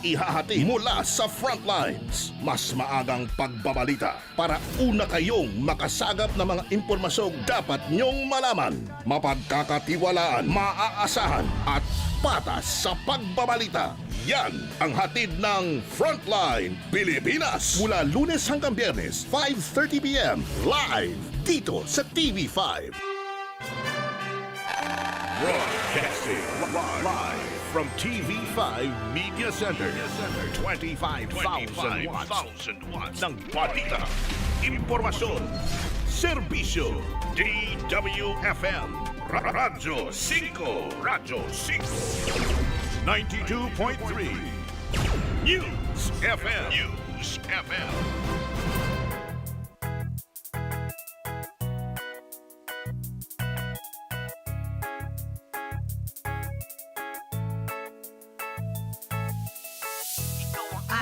ihahati mula sa frontlines. Mas maagang pagbabalita para una kayong makasagap ng mga impormasyong dapat nyong malaman. Mapagkakatiwalaan, maaasahan at patas sa pagbabalita. Yan ang hatid ng Frontline Pilipinas. Mula Lunes hanggang Biyernes, 5:30 p.m. Live dito sa TV5. Broadcasting live from TV5 Media Center. 25,000 watts ng balita, impormasyon, serbisyo. DWFM Radyo 5. Radyo 5. 92.3 News FM. News FM.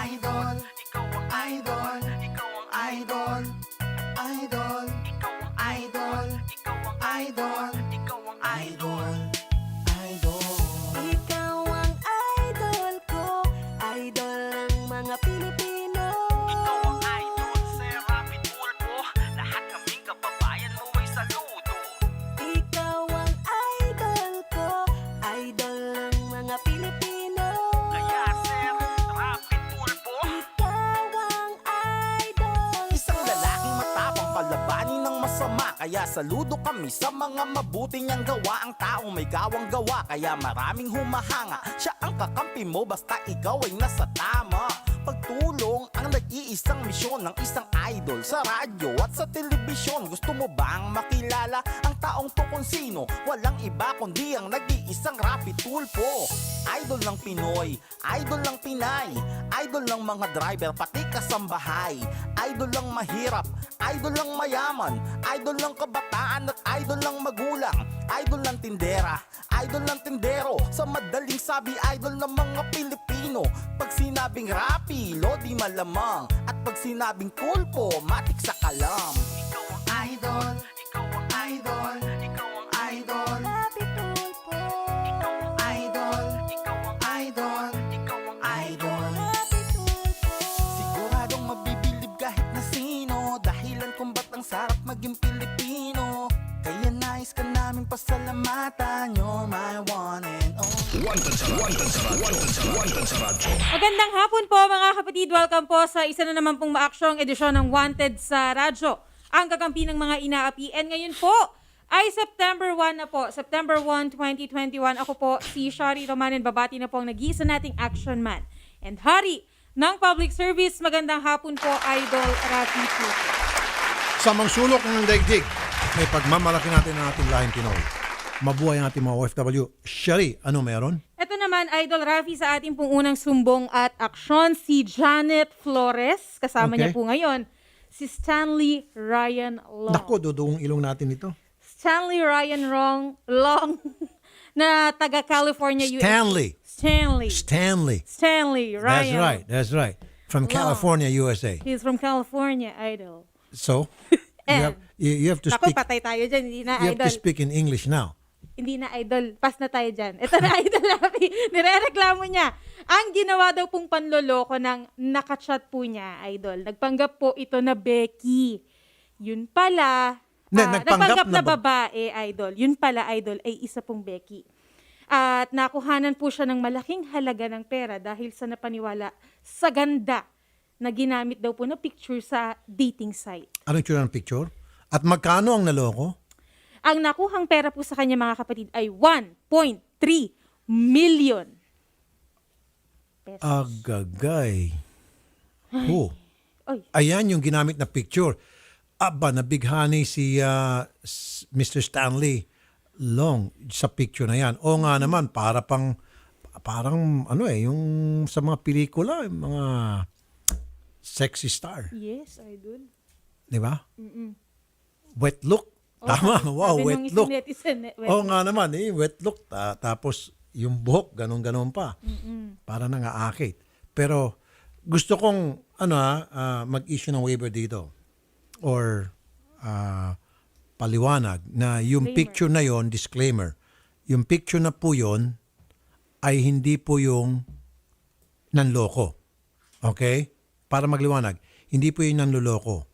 Idol, ikaw ang idol, ikaw ang idol, idol, ikaw ang idol, ikaw ang idol, ikaw ang idol, idol. Ikaw ang idol ko, idol ng mga Pilipino. Ikaw ang idol, Sir Raffy Tulpo, lahat kaming kababayan mo ay saludo. Ikaw ang idol ko, idol ng mga Pilipino. Kaya Sir Raffy Tulpo, Ikaw ang idol. Isang lalaking matapang palabanin ng masama. Kaya saludo kami sa mga mabuti niyang gawa. Ang taong may gawang gawa, kaya maraming humahanga. Siya ang kakampi mo basta ikaw ay nasa tama. Pagtulong ang nag-iisang misyon ng isang idol sa radyo at sa telebisyon. Gusto mo bang makilala ang taong to kung sino? Walang iba kundi ang nag-iisang Raffy Tulpo. Idol ng Pinoy, idol ng Pinay, idol ng mga driver pati kasambahay. Idol ng mahirap, idol ng mayaman, idol ng kabataan at idol ng magulang. Idol ng tindera, idol ng tindero. Sa madaling sabi, idol ng mga Pilipino. Pag sinabing Raffy, lodi malamang. At pag sinabing Tulpo, matik sa kalam. ikaw ang idol, ikaw ang idol, ikaw ang idol, Raffy Tulpo. ikaw ang idol, ikaw ang idol, ikaw ang idol. Raffy Tulpo. Siguradong mabibilib kahit na sino. Dahilan kung ba't ang sarap maging Pilipino. Kaya nais ka naming pasalamatan. You're my one and only. Wanted sa radyo. Magandang hapon po mga kapatid. Welcome po sa isa na naman pong maaksyong edisyon ng Wanted sa Radyo. Ang kakampi ng mga inaapi. And ngayon po ay September 1 na po. September 1, 2021. Ako po si Shari Romanen. Babati na po ang nag-iisa nating action man. And hari ng public service. Magandang hapon po, Idol Raffy. Sa mga sulok ng daigdig, may pagmamalaki natin ang ating lahing Pinoy. Mabuhay ang ating mga OFW. Shari, ano meron? Ito naman, Idol Raffy, sa ating pong unang sumbong at aksyon, si Janet Flores. Kasama niya Okay. po ngayon, si Stanley Ryan Long. Naku, dudong ilong natin ito. Stanley Ryan Long na taga California, US. Stanley Ryan. That's right. From California, USA. He's from California, Idol. So, And, you have to Ako, speak patay tayo dyan. Hindi na, you have Idol. to speak in English now. Hindi na, Idol. Pass na tayo dyan. Ito na, Idol Raffy. Nirereklamo niya. Ang ginawa daw pong panloloko ng nakachat po niya, Idol. Nagpanggap po ito na Becky. Yun pala, nagpanggap na babae, Idol. Yun pala, Idol, ay isa pong Becky. At nakuhanan po siya ng malaking halaga ng pera dahil sa napaniwala sa ganda na ginamit daw po na picture sa dating site. Anong tsura ng picture? At magkano ang naloko? Ang nakuhang pera po sa kanya, mga kapatid, ay 1.3 million pesos. Agagay. Oh. Oy. Ayan yung ginamit na picture. Aba, nabighani si Mr. Stanley Long sa picture na yan. O nga naman, parang ano yung sa mga pelikula, yung mga sexy star. Yes, Idol. Di ba? Wet look. Tama. Wow, Sabi wet nung look. netizen, wet Oo nga naman, wet look. Tapos yung buhok, ganon-ganon pa. Para nangaakit. Pero gusto kong mag-issue ng waiver dito. Or paliwanag na yung picture na yon, disclaimer, yung picture na po yon ay hindi po yung nanloko. Okay? Para magliwanag, hindi po yung nanloloko.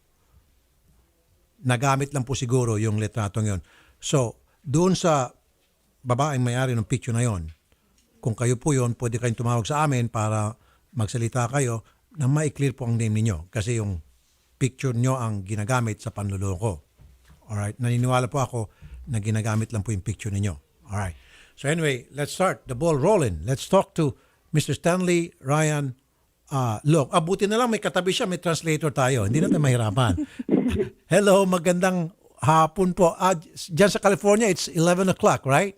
Nagamit lang po siguro yung litratong yon. So, doon sa babaeng may-ari ng picture na yon, kung kayo po yon, pwede kayong tumawag sa amin para magsalita kayo na ma-clear po ang name ninyo. Kasi yung picture nyo ang ginagamit sa panloloko. Alright? Naniniwala po ako na ginagamit lang po yung picture ninyo. Alright. So anyway, let's start the ball rolling. Let's talk to Mr. Stanley Ryan Long. Buti na lang may katabi siya, may translator tayo. Hindi natin mahirapan. Hello, magandang hapon po. Diyan sa California, it's 11 o'clock, right?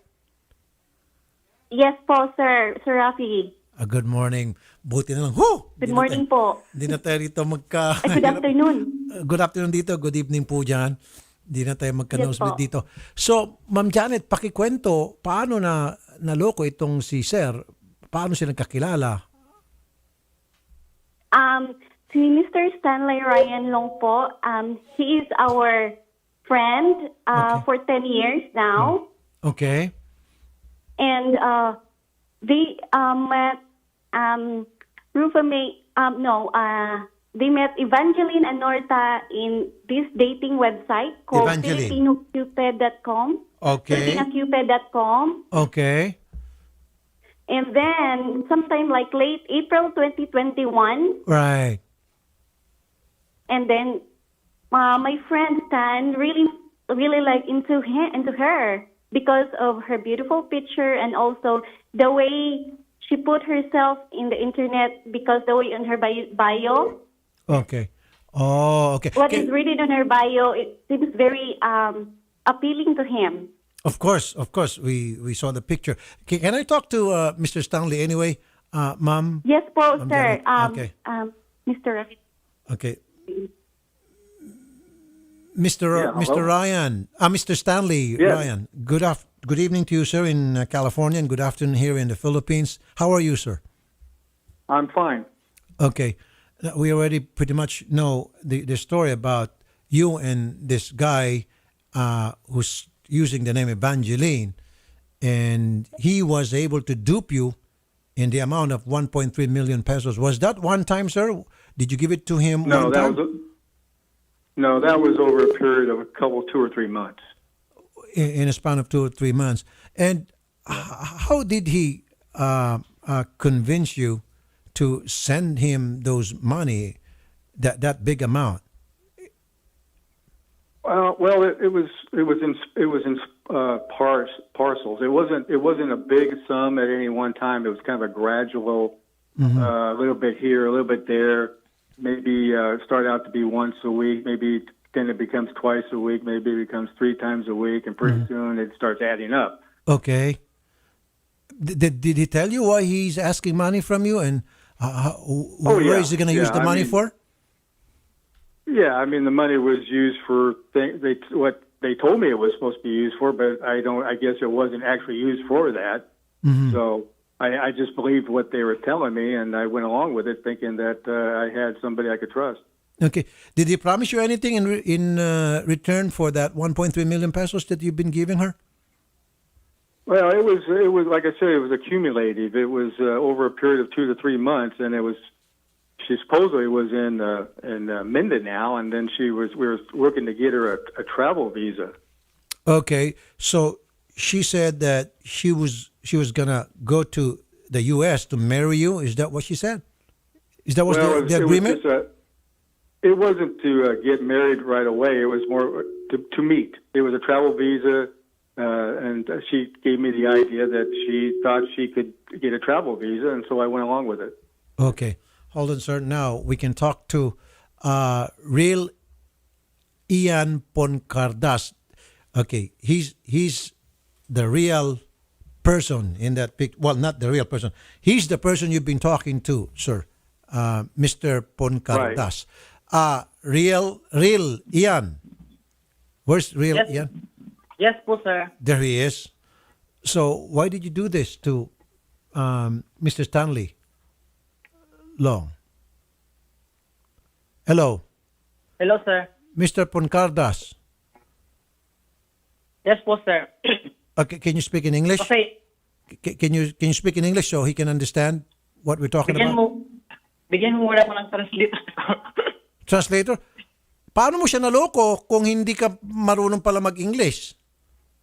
Yes po, sir. Sir Raffy. Good morning. Buti na lang. Good morning po. Hindi na tayo dito Good afternoon. Good afternoon dito. Good evening po dyan. Hindi na tayo magka-nosebleed Yes po. dito. So, Ma'am Janet, pakikwento, paano na naloko itong si Sir? Paano siya nagkakilala? Si Mr. Stanley Ryan Long po, he is our friend for 10 years now. Okay. And they met they met Evangeline and Norta in this dating website called Evangeline. FilipinoCupid.com. Okay. FilipinoCupid.com. Okay. And then, sometime like late April 2021, Right. and then my friend Stan really like into her because of her beautiful picture and also the way she put herself in the internet, because the way on her bio, Okay. Oh, okay. what is written on her bio, it seems very appealing to him. Of course. We saw the picture. Can I talk to Mr. Stanley anyway, Ma'am? Yes po, Ma'am sir. Janet, okay. Mr. Raffy. Okay. Mr. Ryan, Mr. Stanley Ryan. Good evening to you, sir, in California, and good afternoon here in the Philippines. How are you, sir? I'm fine. Okay. We already pretty much know the story about you and this guy who's using the name Evangeline, and he was able to dupe you in the amount of 1.3 million pesos. Was that one time, sir? Did you give it to him No, one that time? that was over a period of 2 or 3 months. In a span of 2 or 3 months. And how did he convince you to send him those money, that big amount? Well, it was in parcels. It wasn't a big sum at any one time. It was kind of a gradual, a little bit here, a little bit there. Maybe start out to be once a week. Maybe then it becomes twice a week. Maybe it becomes 3 times a week, and pretty soon it starts adding up. Okay. Did he tell you why he's asking money from you, and where is he going to use the money for? Yeah, I mean the money was used for what they told me it was supposed to be used for, but I guess it wasn't actually used for that. So I just believed what they were telling me, and I went along with it, thinking that I had somebody I could trust. Okay. Did he promise you anything in return for that 1.3 million pesos that you've been giving her? Well, it was like I said, it was accumulative. It was over a period of 2 to 3 months, and she supposedly was in Mindanao, and then we were working to get her a travel visa. Okay, so she said that she was gonna go to the U.S. to marry you. Is that what she said? Is that the agreement? It wasn't to get married right away. It was more to meet. It was a travel visa, and she gave me the idea that she thought she could get a travel visa, and so I went along with it. Okay. Hold on, sir. Now we can talk to real Ian Poncardas. Okay, he's the real person in that picture. Well, not the real person. He's the person you've been talking to, sir, Mr. Poncardas. Real Ian. Where's real Ian? Yes po, sir. There he is. So why did you do this to Mr. Stanley Long? Hello, Hello, sir. Mr. Poncardas. Yes po, sir. Okay, can you speak in English? Okay. Can you speak in English so he can understand what we're talking Bigyan about? mo muna ko ng translator. Translator? Paano mo siya naloko kung hindi ka marunong pala mag-English?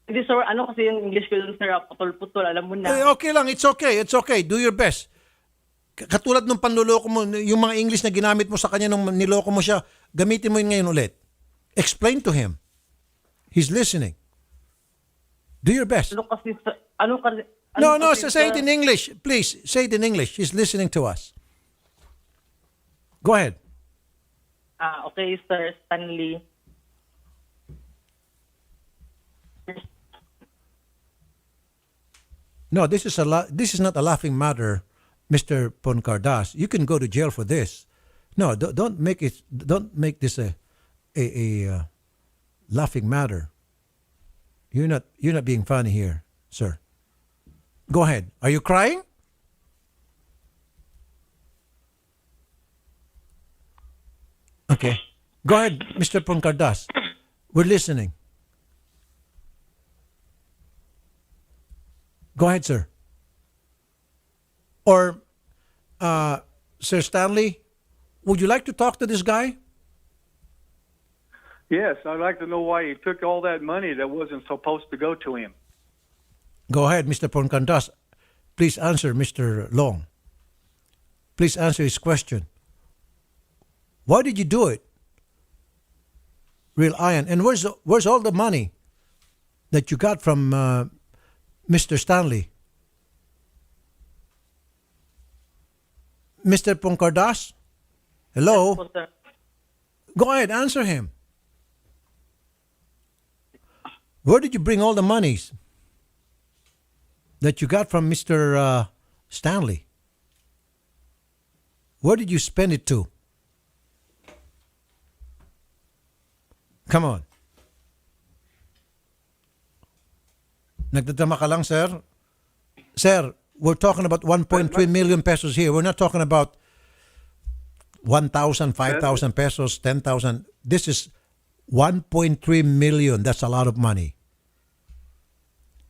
Hindi sir, ano kasi yung English ko dun sir, putol-putol, alam mo na. Okay lang, it's okay. Do your best. Katulad nung panluloko mo, yung mga English na ginamit mo sa kanya nung niloko mo siya, gamitin mo yun ngayon ulit. Explain to him. He's listening. Do your best. Ano kasi, No, kasi, say it sir? in English. Please, say it in English. He's listening to us. Go ahead. Okay, Sir Stanley. No, this is not a laughing matter, Mr. Poncardas. You can go to jail for this. No, don't make this a laughing matter. You're not being funny here, sir. Go ahead. Are you crying? Okay. Go ahead, Mr. Poncardas. We're listening. Go ahead, sir. Or, Sir Stanley, would you like to talk to this guy? Yes, I'd like to know why he took all that money that wasn't supposed to go to him. Go ahead, Mr. Poncardas. Please answer Mr. Long. Please answer his question. Why did you do it? Real Iron. And where's all the money that you got from Mr. Stanley? Mr. Poncardas? Hello? Po, sir. Go ahead, answer him. Where did you bring all the monies that you got from Mr. Stanley? Where did you spend it to? Come on. Nagdadama ka lang, sir? Sir, we're talking about 1.3 million pesos here. We're not talking about 1,000, 5,000 pesos, 10,000. This is 1.3 million. That's a lot of money.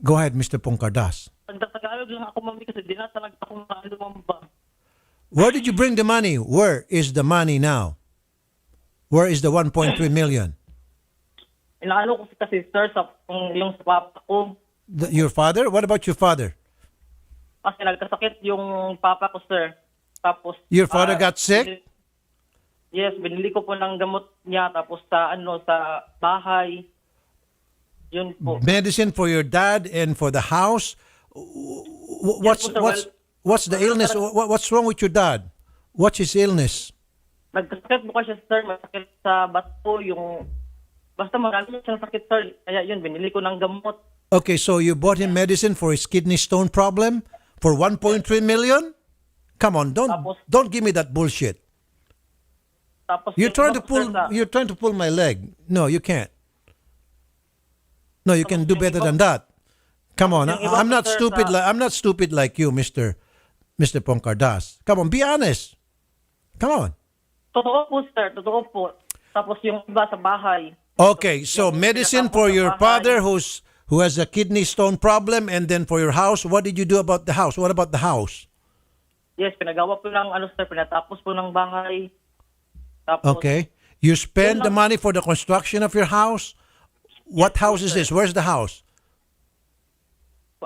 Go ahead, Mr. Poncardas. Nagtatagalog lang ako, mami, kasi di na talaga ako lumamba. Where did you bring the money? Where is the money now? Where is the 1.3 million? Inaano ko kasi, sir, yung sa papa ko. Your father? What about your father? Kasi nagkasakit yung papa ko, sir. Tapos, Your father got sick? Yes, binili ko po ng gamot niya. Tapos sa bahay. Yun po. Medicine for your dad and for the house? Yes, po, sir. What's the illness? What's wrong with your dad? What's his illness? Nagkasakit po kasi, sir. Masakit sa bato yung... Basta marami siyang sakit, sir. Kaya yun, binili ko ng gamot. Okay, so you bought him medicine for his kidney stone problem for 1.3 million? Come on, don't give me that bullshit. Tapos You're trying to yung pull my leg. No, you can't. No, you can do better than that. Come on, I'm not stupid. I'm not stupid like you, Mr. Poncardas. Come on, be honest. Come on. Totoo po, sir. Totoo po. Tapos yung iba sa bahay. Okay, so medicine for your father who has a kidney stone problem, and then for your house, what did you do about the house? What about the house? Yes, pinagawa po ng sir, pinatapos po ng bahay. Tapos, Okay. You spend the money for the construction of your house? What house is this? Where's the house?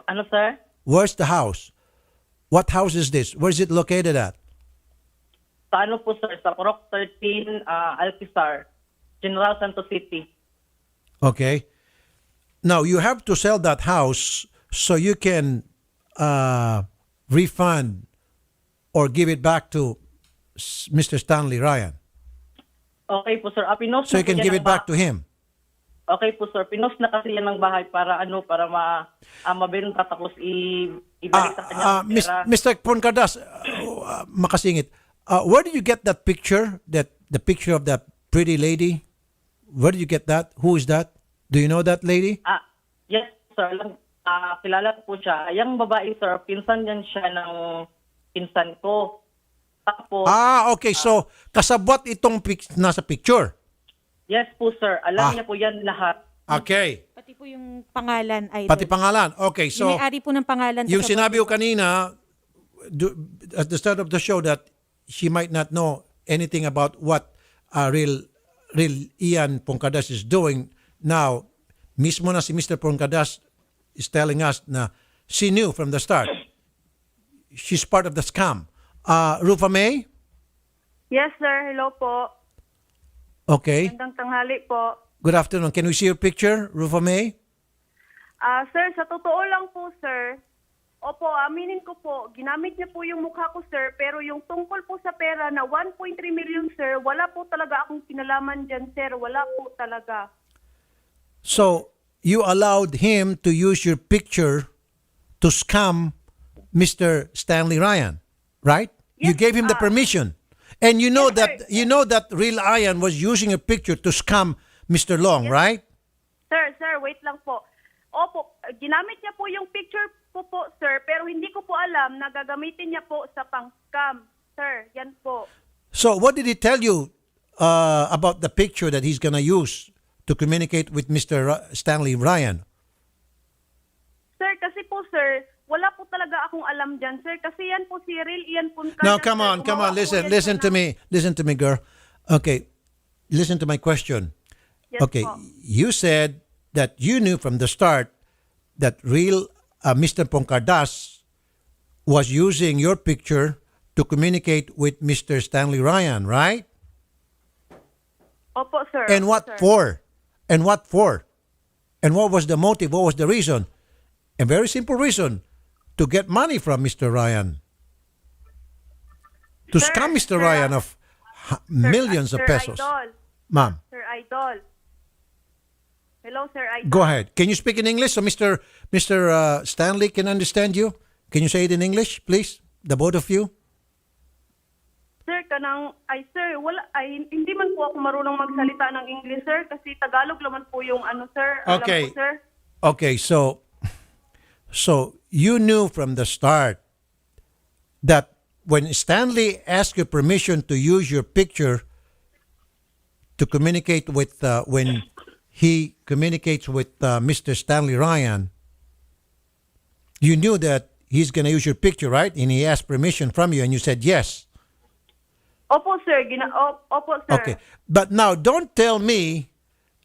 Ano, sir? Where's the house? What house is this? Where is it located at? Sa ano po, sir? Sa Corok 13, Alpizar, General Santos City. Okay. Now, you have to sell that house so you can refund or give it back to Mr. Stanley Ryan. Okay po, sir. Pinos So you can give it back to him. Okay po, sir. Pinos na kasi yan ng bahay para para mabenta tapos ibalik sa kanya. ang pera. Mr. Poncardas, makasingit. Where did you get that picture? The picture of that pretty lady? Where did you get that? Who is that? Do you know that lady? Yes, sir. Kilala ko po siya. Yung babae, sir, pinsan yan siya ng pinsan ko. Tapos, Okay. So, kasabwat itong nasa picture. yes po, sir. Alam niya po yan lahat. Okay. Pati po yung pangalan, Idol. Pati pangalan. Okay. So, Yung may-ari po ng pangalan. yung kasabot sinabi ko kanina, at the start of the show that she might not know anything about what real Ian Poncadas is doing. Now, mismo na si Mr. Poncadas is telling us na she knew from the start. She's part of the scam. Rufa May? Yes, sir. Hello po. Okay. Magandang tanghali po. Good afternoon. Can we see your picture, Rufa May? Sir, sa totoo lang po, sir, opo, aminin ko po, ginamit niya po yung mukha ko, sir, pero yung tungkol po sa pera na 1.3 million, sir, wala po talaga akong kinalaman dyan, sir. Wala po talaga. So, you allowed him to use your picture to scam Mr. Stanley Ryan, right? You Yes, gave him the permission. And you know yes, that real Ian was using a picture to scam Mr. Long, right? Sir, wait lang po. Opo, ginamit niya po yung picture po, sir, pero hindi ko po alam na gagamitin niya po sa pang-scam. Sir, yan po. So, what did he tell you about the picture that he's gonna use to communicate with Mr. Stanley Ryan? Sir, kasi po, sir, wala po talaga akong alam dyan, sir. Kasi yan po si Real Ian Puncadas. Now, come sir. on. Gumawa po Listen yan to siya me. Listen to me, girl. Okay. Listen to my question. Yes, Okay. po. You said that you knew from the start that real Mr. Poncadas was using your picture to communicate with Mr. Stanley Ryan, right? Opo, sir. And what Sir. for? And what for? And what was the motive? What was the reason? A very simple reason. To get money from Mr. Ryan. To Sir, scam Mr. sir, Ryan of millions of Sir pesos. Idol. Ma'am, Sir Idol. Hello, Sir Idol. go ahead. Can you speak in English so Mr. Stanley can understand you? Can you say it in English, please? The both of you? Sir, sir, hindi man po ako marunong magsalita ng English, sir, kasi Tagalog naman po yung sir. Alam Okay. po, sir. Okay, so you knew from the start that when Stanley asked you permission to use your picture to communicate with when he communicates with Mr. Stanley Ryan, you knew that he's going to use your picture, right? And he asked permission from you, and you said yes. Opo, sir. Opo, sir. Okay, but now don't tell me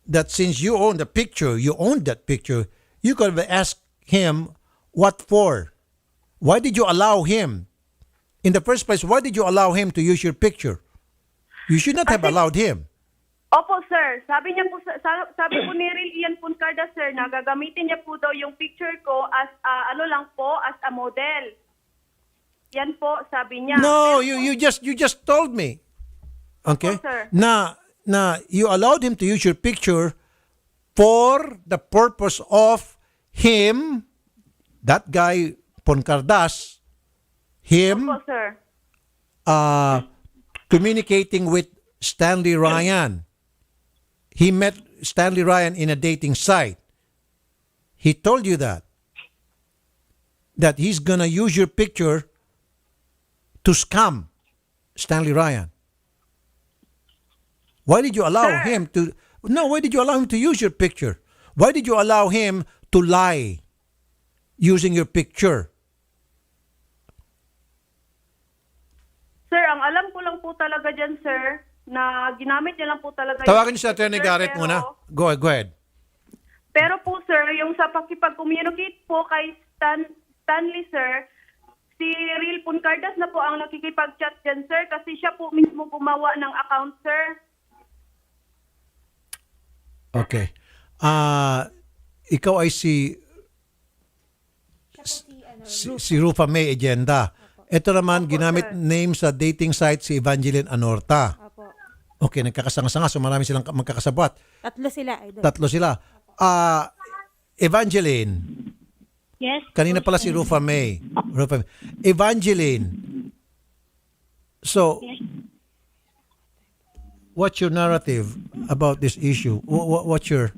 that since you own the picture, you owned that picture, you could have asked him what for. Why did you allow him? In the first place, why did you allow him to use your picture? You should not have allowed him. Opo, sir. Sabi niya po, sabi po ni Real Ian Puncadas, sir, na gagamitin niya po daw yung picture ko as, as a model. Yan po, sabi niya. No, Pero you just told me. Okay? Opo, sir. Na you allowed him to use your picture for the purpose of him, that guy Poncardas, him Opo, sir. communicating with Stanley Ryan. He met Stanley Ryan in a dating site. He told you that he's gonna use your picture to scam Stanley Ryan. Why did you allow him to? No, why did you allow him to use your picture? Why did you allow him to lie using your picture? Sir, ang alam ko lang po talaga dyan, sir, na ginamit niya lang po talaga. Tawagan yung niyo si Attorney picture, Garrett muna. Go ahead. Pero po, sir, yung sa pakipag-communicate po kay Stanley, sir, si Real Puncadas na po ang nakikipag-chat dyan, sir, kasi siya po mismo gumawa ng account, sir. Okay. Ikaw ay si Rufa May Agenda. Ito naman, ginamit name sa dating site si Evangeline Anorta. Opo. Okay, nagkakasanga-sanga, so marami silang magkakasabwat. Tatlo sila, Idol. Tatlo sila. Evangeline. Yes. Kanina pala si Rufa May. Evangeline. So, what's your narrative about this issue? What's your,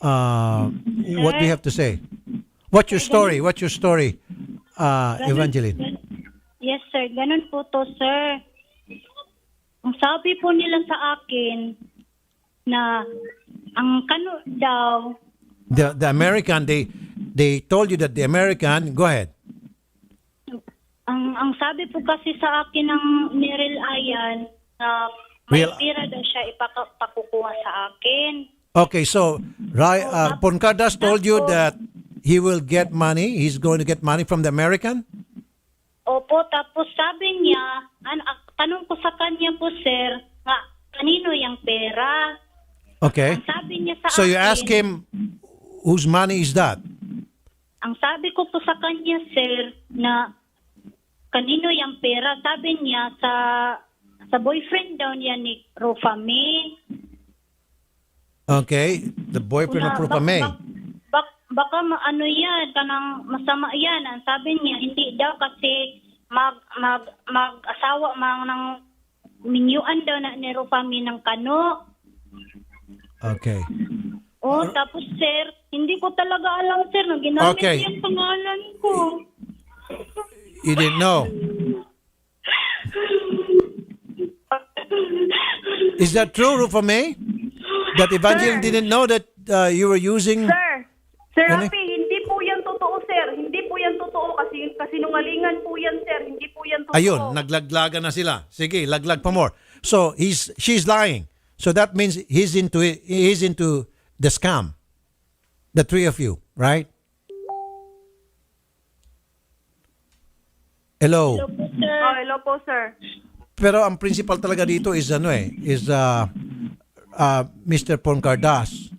what do you have to say? What's your story? What's your story, Evangeline? Yes, sir. Ganun po to, sir. Ang sabi po nila sa akin na ang daw, The American, they told you that the American, go ahead. Ang sabi po kasi sa akin ng Meryl Ayan na may Real- pira daw siya ipakukuha sa akin. Okay, so Poncardas told you that he will get money. He's going to get money from the American? Opo, tapos sabi niya, tanong ko sa kanya po, sir, nga, kanino yung pera? Okay. Ang sabi niya sa So you akin, ask him, whose money is that? ang sabi ko po sa kanya, sir, na kanino yung pera? Sabi niya sa boyfriend daw niya ni Rufami. Okay, the boyfriend of Rupa May. Baka ano yan, kanang masama yan. Ang sabi niya, hindi daw kasi mag-asawa ng minyuan daw na ni Rufami ng kano. Okay. Oh, tapos sir, hindi ko talaga alam sir, na ginamit Okay. niya yung pangalan ko. You didn't know. Is that true, Rupa May? That Evangeline didn't know that you were using... Sir Ano? Raffy, hindi po yan totoo, sir. Hindi po yan totoo kasi kasinungalingan po yan, sir. Hindi po yan totoo. Ayun, naglaglagan na sila. Sige, laglag pa more. So, she's lying. So that means he's into it. He's into the scam. The three of you, right? Hello. Hello po, sir. Pero ang principal talaga dito is Mr. Poncardas.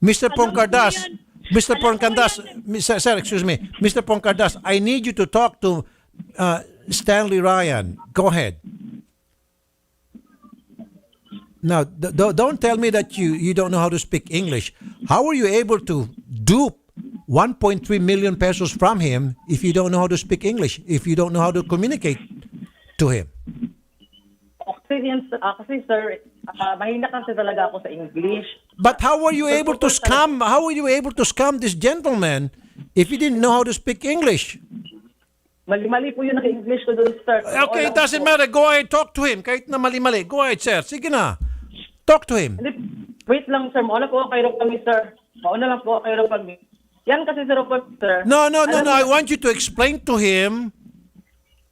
Mr. Poncardas, sir, excuse me. Mr. Poncardas, I need you to talk to Stanley Ryan. Go ahead. Now, don't tell me that you don't know how to speak English. How are you able to dupe 1.3 million pesos from him if you don't know how to speak English, if you don't know how to communicate to him? Kasi sir, mahina kasi talaga ako sa English. But how were you able to scam? How were you able to scam this gentleman if you didn't know how to speak English? Mali-mali po yung naka-English ko doon, sir. Okay, it doesn't matter. Go ahead, talk to him. Kahit na mali-mali. Go ahead, sir. Sige na. Talk to him. Wait lang, sir. Mauna po kayo kami, sir. Mauna lang po kayo kami. Yan kasi, sir. No. I want you to explain to him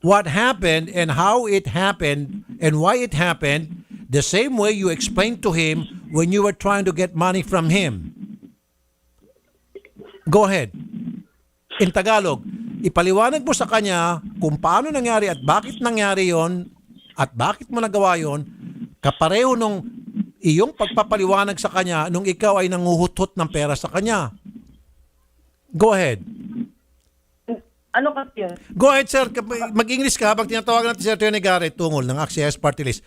what happened and how it happened and why it happened the same way you explained to him when you were trying to get money from him. Go ahead. In Tagalog, ipaliwanag mo sa kanya kung paano nangyari at bakit nangyari yon at bakit mo nagawa yon kapareho nung iyong pagpapaliwanag sa kanya nung ikaw ay nanguhutot ng pera sa kanya. Go ahead. Ano kasi yun? Go ahead, sir. Mag-English ka habang tinatawagan natin si Atty. Garrett Tungol ng AXIS Party List.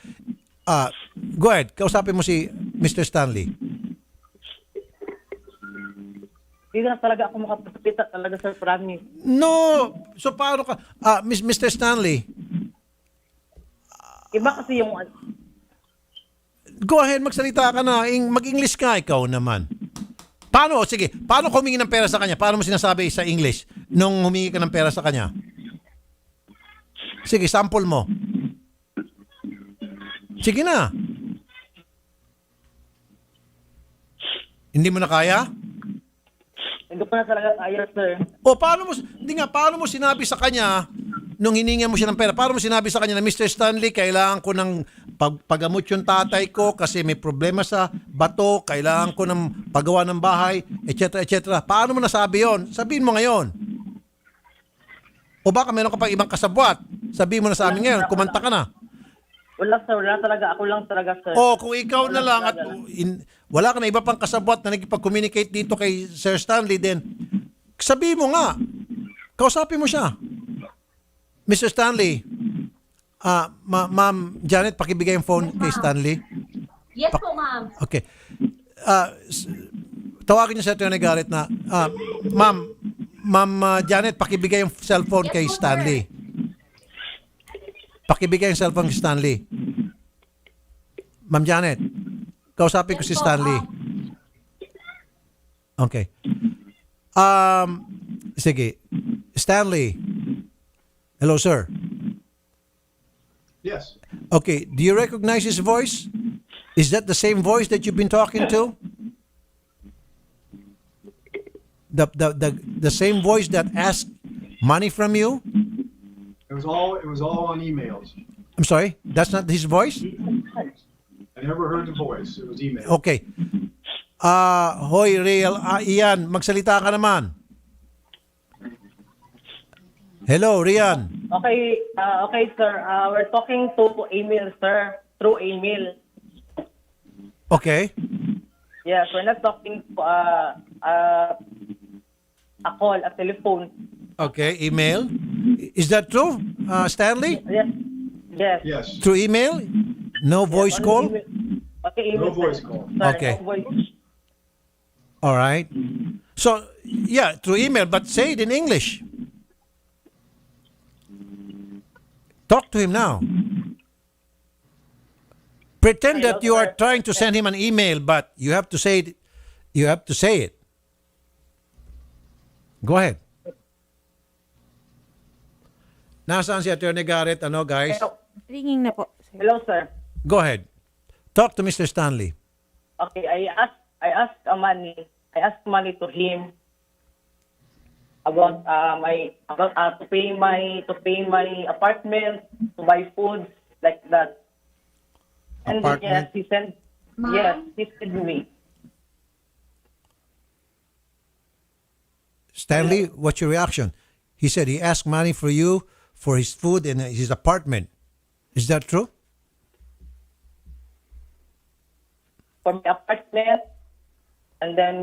Go ahead. Kausapin mo si Mr. Stanley. Hindi na talaga ako makapagpita talaga, sir, promise. No. So, paano ka? Mr. Stanley. Iba kasi yung... Go ahead, magsalita ka na. Mag-English ka, ikaw naman. Paano? Sige, paano ka humingi ng pera sa kanya? Paano mo sinasabi sa English nung humingi ka ng pera sa kanya? Sige, sample mo. Sige na. Hindi mo na kaya? Hindi ko na talaga kaya, sir. O paano mo sinabi sa kanya nung hiningan mo siya ng pera? Paano mo sinabi sa kanya na Mr. Stanley, kailangan ko ng paggamot yung tatay ko kasi may problema sa bato, kailangan ko ng paggawa ng bahay, etc. etc. Paano mo nasabi yon? Sabihin mo ngayon. O baka meron ka pang ibang kasabwat. Sabihin mo na sa amin ngayon, kumanta ka na. Wala, sir. Wala talaga. Ako lang talaga, sir. O kung ikaw na lang at wala ka na iba pang kasabwat na nagkipag-communicate dito kay Sir Stanley, then sabihin mo nga. Kausapin mo siya. Mr. Stanley, Ma'am Janet, pakibigay yung phone kay Stanley. Yes po, ma'am. Okay. Tawagin niyo sa Atty. Garrett na, Ma'am Janet, pakibigay yung cellphone kay Stanley. Pakibigay yung cellphone kay Stanley. Ma'am Janet, kausapin ko si Stanley. Okay. Sige. Stanley. Hello, sir. Yes. Okay. Do you recognize his voice? Is that the same voice that you've been talking to? The same voice that asked money from you? It was all on emails. I'm sorry, that's not his voice? I never heard the voice. It was email. Okay. Hoy, Real, Ian, magsalita ka naman. Hello, Rian. Okay, okay, sir. We're talking to email, sir. Through email. Okay. Yes, we're not talking a call, a telephone. Okay, email. Is that true, Stanley? Yes. Yes. Yes. Through email? No voice Only call? email. Okay, email. No voice sir. call. Sorry, Okay. no voice. All right. So, yeah, through email, but say it in English. Talk to him now. Pretend that you are trying to send him an email, but you have to say it. You have to say it. Go ahead. Nasaan si Attorney Garrett? Ano, guys? Hello. Ringing na po. Hello, sir. Go ahead. Talk to Mr. Stanley. Okay, I asked money to him about to pay my apartment, to buy food like that. And then, yes, Apartment? he sent me. Stanley, what's your reaction? He said he asked money for you for his food and his apartment. Is that true? For my apartment, and then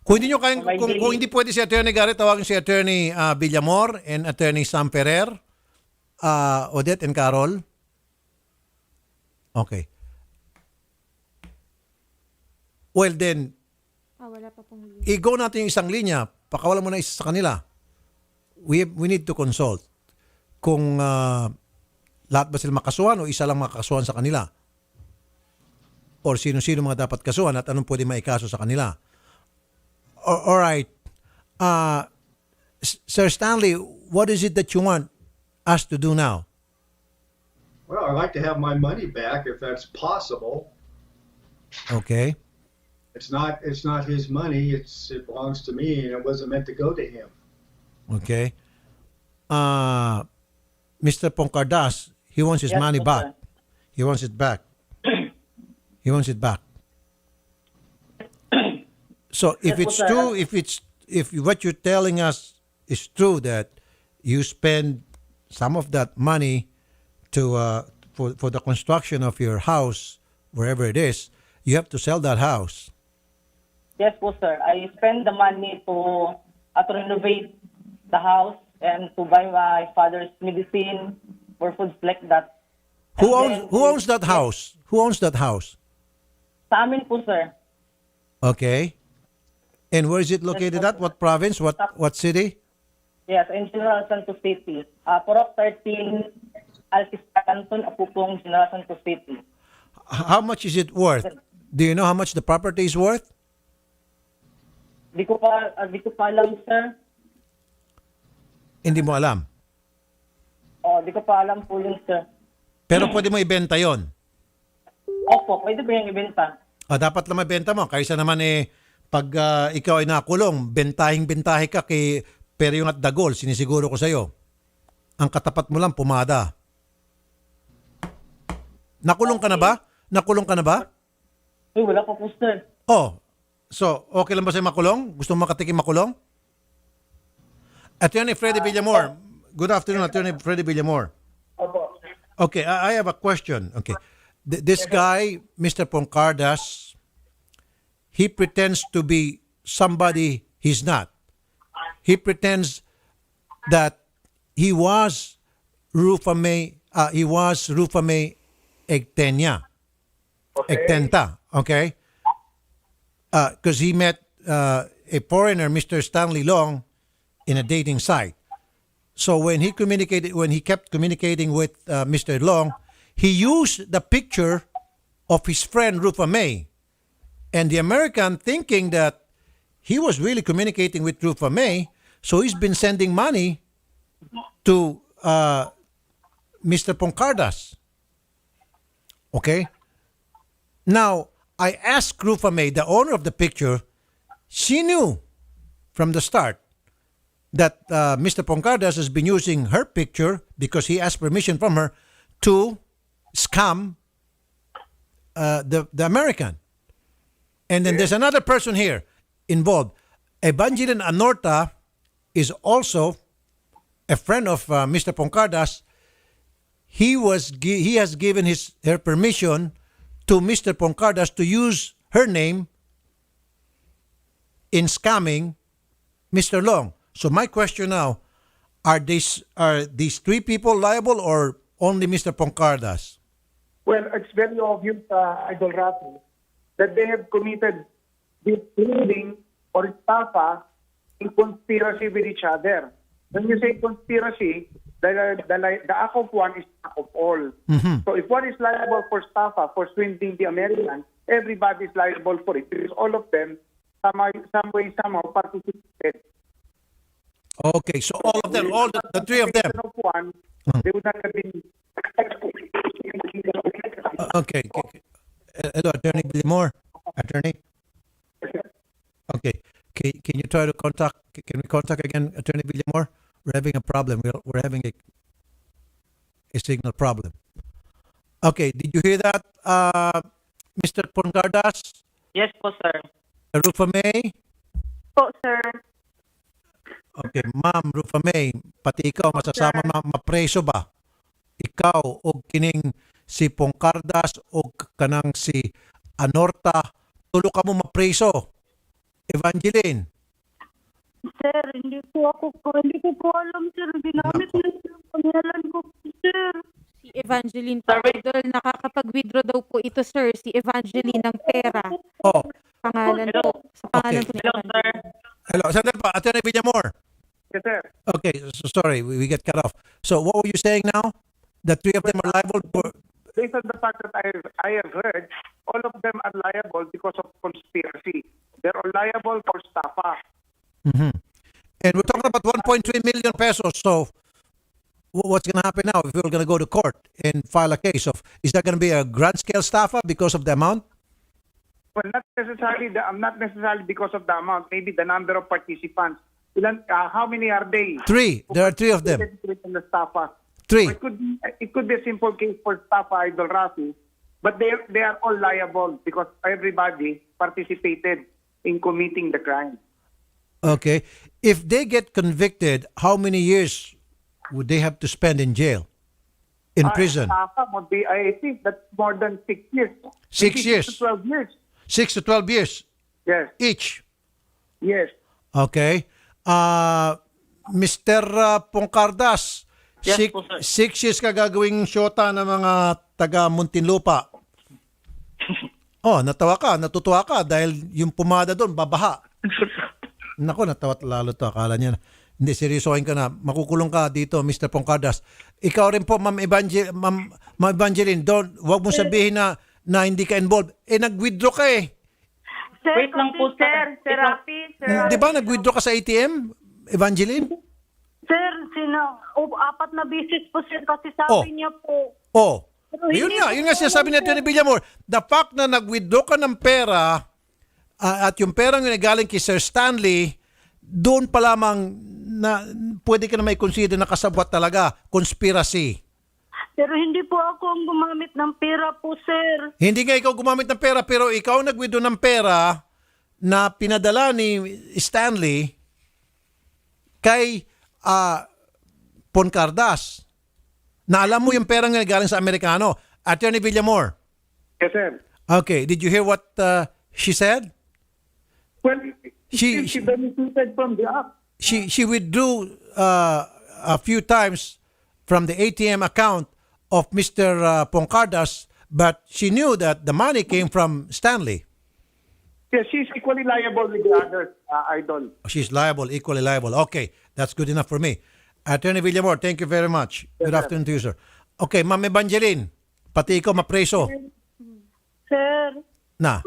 Kung hindi, kung daily- hindi pwede si Attorney Garrett, tawagin si Attorney Villamor and Attorney Sam Ferrer, Odette and Carol. Okay. Well then, Wala pa pong i-go natin yung isang linya. Pakawalan mo na isa sa kanila. We need to consult kung lahat ba sila makasuhan o isa lang makakasuhan sa kanila. Or sino-sino mga dapat kasuhan at anong pwede maikaso sa kanila. All right. Sir Stanley, what is it that you want us to do now? Well, I'd like to have my money back if that's possible. Okay. It's not his money. It belongs to me, and it wasn't meant to go to him. Okay. Mr. Poncardas, he wants his Yes, money sir. back. He wants it back. He wants it back. So if Yes, it's sir. true, if what you're telling us is true that you spend some of that money to for the construction of your house wherever it is, you have to sell that house. yes po, sir. I spend the money to renovate the house and to buy my father's medicine for foods like that. Who And owns then- that house? Who owns that house? Sa amin po, sir. Okay. And where is it located at? What province? What city? Yes, in General Santos City. Purok 13, Alcista Canton, Apupong, General Santos City. How much is it worth? Do you know how much the property is worth? Di ko pa alam, sir. Hindi mo alam. Di ko pa alam po yun, sir. Pero pwede mo ibenta yon. Opo, pwede ba yung ibenta? Dapat lang mabenta mo. Kaysa naman pag ikaw ay nakulong, bentahe ka kay Peryong at Dagol, sinisiguro ko sa'yo. Ang katapat mo lang, pumada. Nakulong ka na ba? Nakulong ka na ba? Wala pa po, sir. Oh, so okay lang ba sa'yo makulong? Gusto mo makatikim makulong? Attorney Freddy Villamor. Good afternoon, Attorney Freddy Villamor. Opo. Okay, I have a question. Okay. This guy, Mr. Poncardas, he pretends to be somebody he's not. He pretends that he was Rufa May Egtenia. Egtenta, okay? Because he met a foreigner, Mr. Stanley Long, in a dating site. So when he kept communicating with Mr. Long, he used the picture of his friend Rufa May. And the American, thinking that he was really communicating with Rufa May, so he's been sending money to Mr. Poncardas. Okay? Now, I asked Rufa May, the owner of the picture, she knew from the start that Mr. Poncardas has been using her picture because he asked permission from her to scam the American. And then there's another person here involved. Evangeline Anorta is also a friend of Mr. Poncardas. He has given her permission to Mr. Poncardas to use her name in scamming Mr. Long. So my question now, are these three people liable or only Mr. Poncardas? Well, it's very obvious, Idol Raffy, that they have committed this stealing or estafa in conspiracy with each other. When you say conspiracy, the act of one is act of all. So if one is liable for estafa, for swindling the American, everybody is liable for it because all of them, some way, somehow participated. Okay, so all of them, all the three of them. One, they would not have been. Okay. Hello, Attorney Billimore. Attorney. Okay. Can you try to contact? Can we contact again, Attorney Billimore? We're having a problem. We're having a signal problem. Okay. Did you hear that, Mr. Poncardas? Yes po, sir. Rufa May? Po, sir. Okay, Ma'am Rufa May, pati ikaw masasama mapreso ba? Ikaw o kining si Poncardas o kanang si Anorta, tulo ka mo mapreso. Evangeline. Sir, hindi ko po alam, sir. Ginamit niya yung pangalan ko, sir. Si Evangeline po, Idol, nakakapag-withdraw daw po ito, sir. Si Evangeline ng pera. Oh. Pangalan po. Sa pangalan po ni Evangeline. Hello, sandali pa. Attorney Villamor. Yes, sir. Okay, so sorry, we get cut off. So what were you saying now? The three of them are liable for... Based on the fact that I have heard, all of them are liable because of conspiracy. They're all liable for estafa. And we're talking about 1.3 million pesos. So what's going to happen now if we're going to go to court and file a case of, is that going to be a grand scale estafa because of the amount? Well, not necessarily because of the amount. Maybe the number of participants. How many are they? Three. There are three of them. Three. It could be a simple case for estafa, Idol Raffy, but they are all liable because everybody participated in committing the crime. Okay. If they get convicted, how many years would they have to spend in jail? In prison? Estafa would be, I think that's more than 6 years. 6 years? 6 to 12 years. 6 to 12 years? Yes. Each? Yes. Okay. Mr. Poncardas, Yes po, sir. 6 years ka gagawing syota ng mga taga Muntinlupa. Oh, natutuwa ka dahil yung pumada doon, babaha. Nako, natawa lalo to. Akala niya, hindi, seryosohin ka na. Makukulong ka dito, Mr. Poncardas. Ikaw rin po, Ma'am Evangeline, wag mo sabihin na hindi ka involved. Nag-withdraw ka eh. Sir, Wait lang po, sir. Sir Raffy, sir. Di ba nag-withdraw ka sa ATM, Evangeline? Sir, 4 na bisis po, sir, kasi sabi niya po. Oh. Pero Yun hindi nga po, sinasabi ni Atty. Villamor. The fact na nag-withdraw ka ng pera at yung perang yung galing kay Sir Stanley, doon pa lamang na pwede ka na may consider na kasabwat talaga, conspiracy. Pero hindi po ako ang gumamit ng pera po, sir. Hindi nga ikaw gumamit ng pera, pero ikaw nag-withdraw ng pera na pinadala ni Stanley kay Poncardas. Na alam mo yung perang nga galing sa Amerikano. Attorney Villamor. Yes, sir. Okay, did you hear what she said? Well, She benefited from the act. She withdrew a few times from the ATM account of Mr. Poncardas, but she knew that the money came from Stanley. Yes, she's equally liable with the others, Idol. She's liable, equally liable. Okay, that's good enough for me. Attorney Villamor, thank you very much. Yes, Good sir. afternoon to you, sir. Okay, Ma'am Evangeline, pati ikaw mapreso. Sir, Na.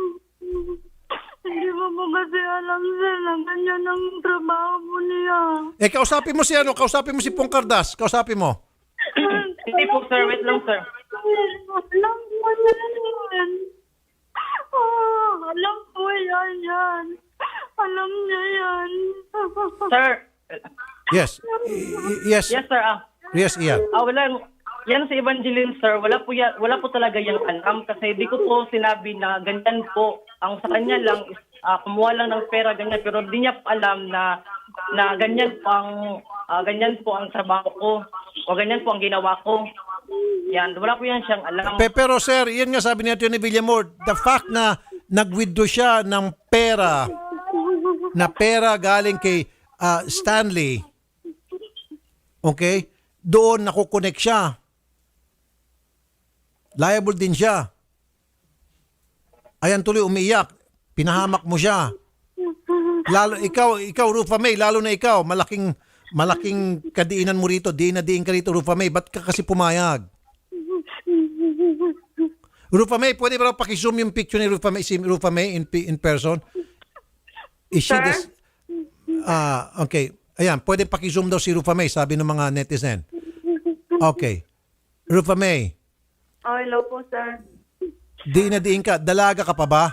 hindi mo po kasi alam, sir, na ganyan ang trabaho po niya. Kausapin mo si Poncardas, kausapin mo. Hindi po, sir. Wait lang, sir. Alam po yan. Alam po yan. Alam niya yan. Sir, Yes. Yes. Yes, sir. Yes, Ian. Wala. Yan si Evangeline, sir. Wala po talaga yung alam kasi di ko po sinabi na ganyan po. Ang sa kanya lang is kumuha lang ng pera, ganyan. Pero di niya pa alam na ganyan po ang trabaho ko o ganyan po ang ginawa ko. Yan. Wala po yan siyang alam. Pero sir, yan nga sabi ni Atty. Villamor, the fact na nag-withdraw siya ng pera galing kay Stanley, okay, doon nakukonek siya. Liable din siya. Ayan, tuloy umiiyak. Pinahamak mo siya. Lalo ikaw Rufa May, lalo na ikaw, malaking kadiinan mo rito, diin ka rito, Rufa May. Ba't ka kasi pumayag? Rufa May, pwede ba paki-zoom yung picture ni Rufa May in person? Is she this? Okay. Ayan, pwede paki-zoom daw si Rufa May, sabi ng mga netizen. Okay. Rufa May. Hello po, sir. Diin ka. Dalaga ka pa ba?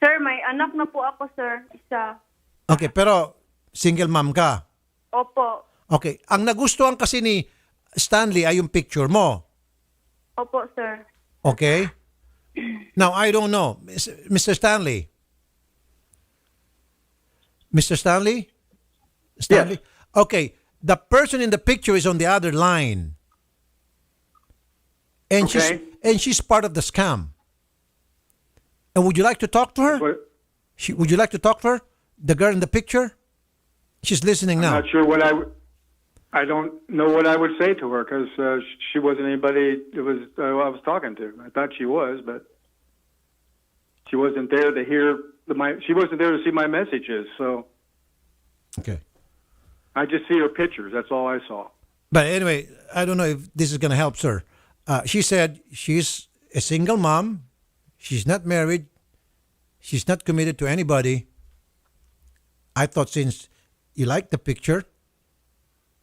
Sir, may anak na po ako, sir. Isa. Okay, pero single mom ka? Opo. Okay. Ang nagustuhan kasi ni Stanley ay yung picture mo. Opo, sir. Okay? Now, I don't know. Mr. Stanley? Mr. Stanley? Stanley? Yes. Okay. The person in the picture is on the other line. And Okay. she's part of the scam. And would you like to talk to her? Would you like to talk to her? The girl in the picture? She's listening now. I'm not sure what I don't know what I would say to her because she wasn't anybody I was talking to. I thought she was, but she wasn't there to she wasn't there to see my messages. So Okay. I just see her pictures. That's all I saw. But anyway, I don't know if this is going to help, sir. She said she's a single mom. She's not married. She's not committed to anybody. I thought since you liked the picture,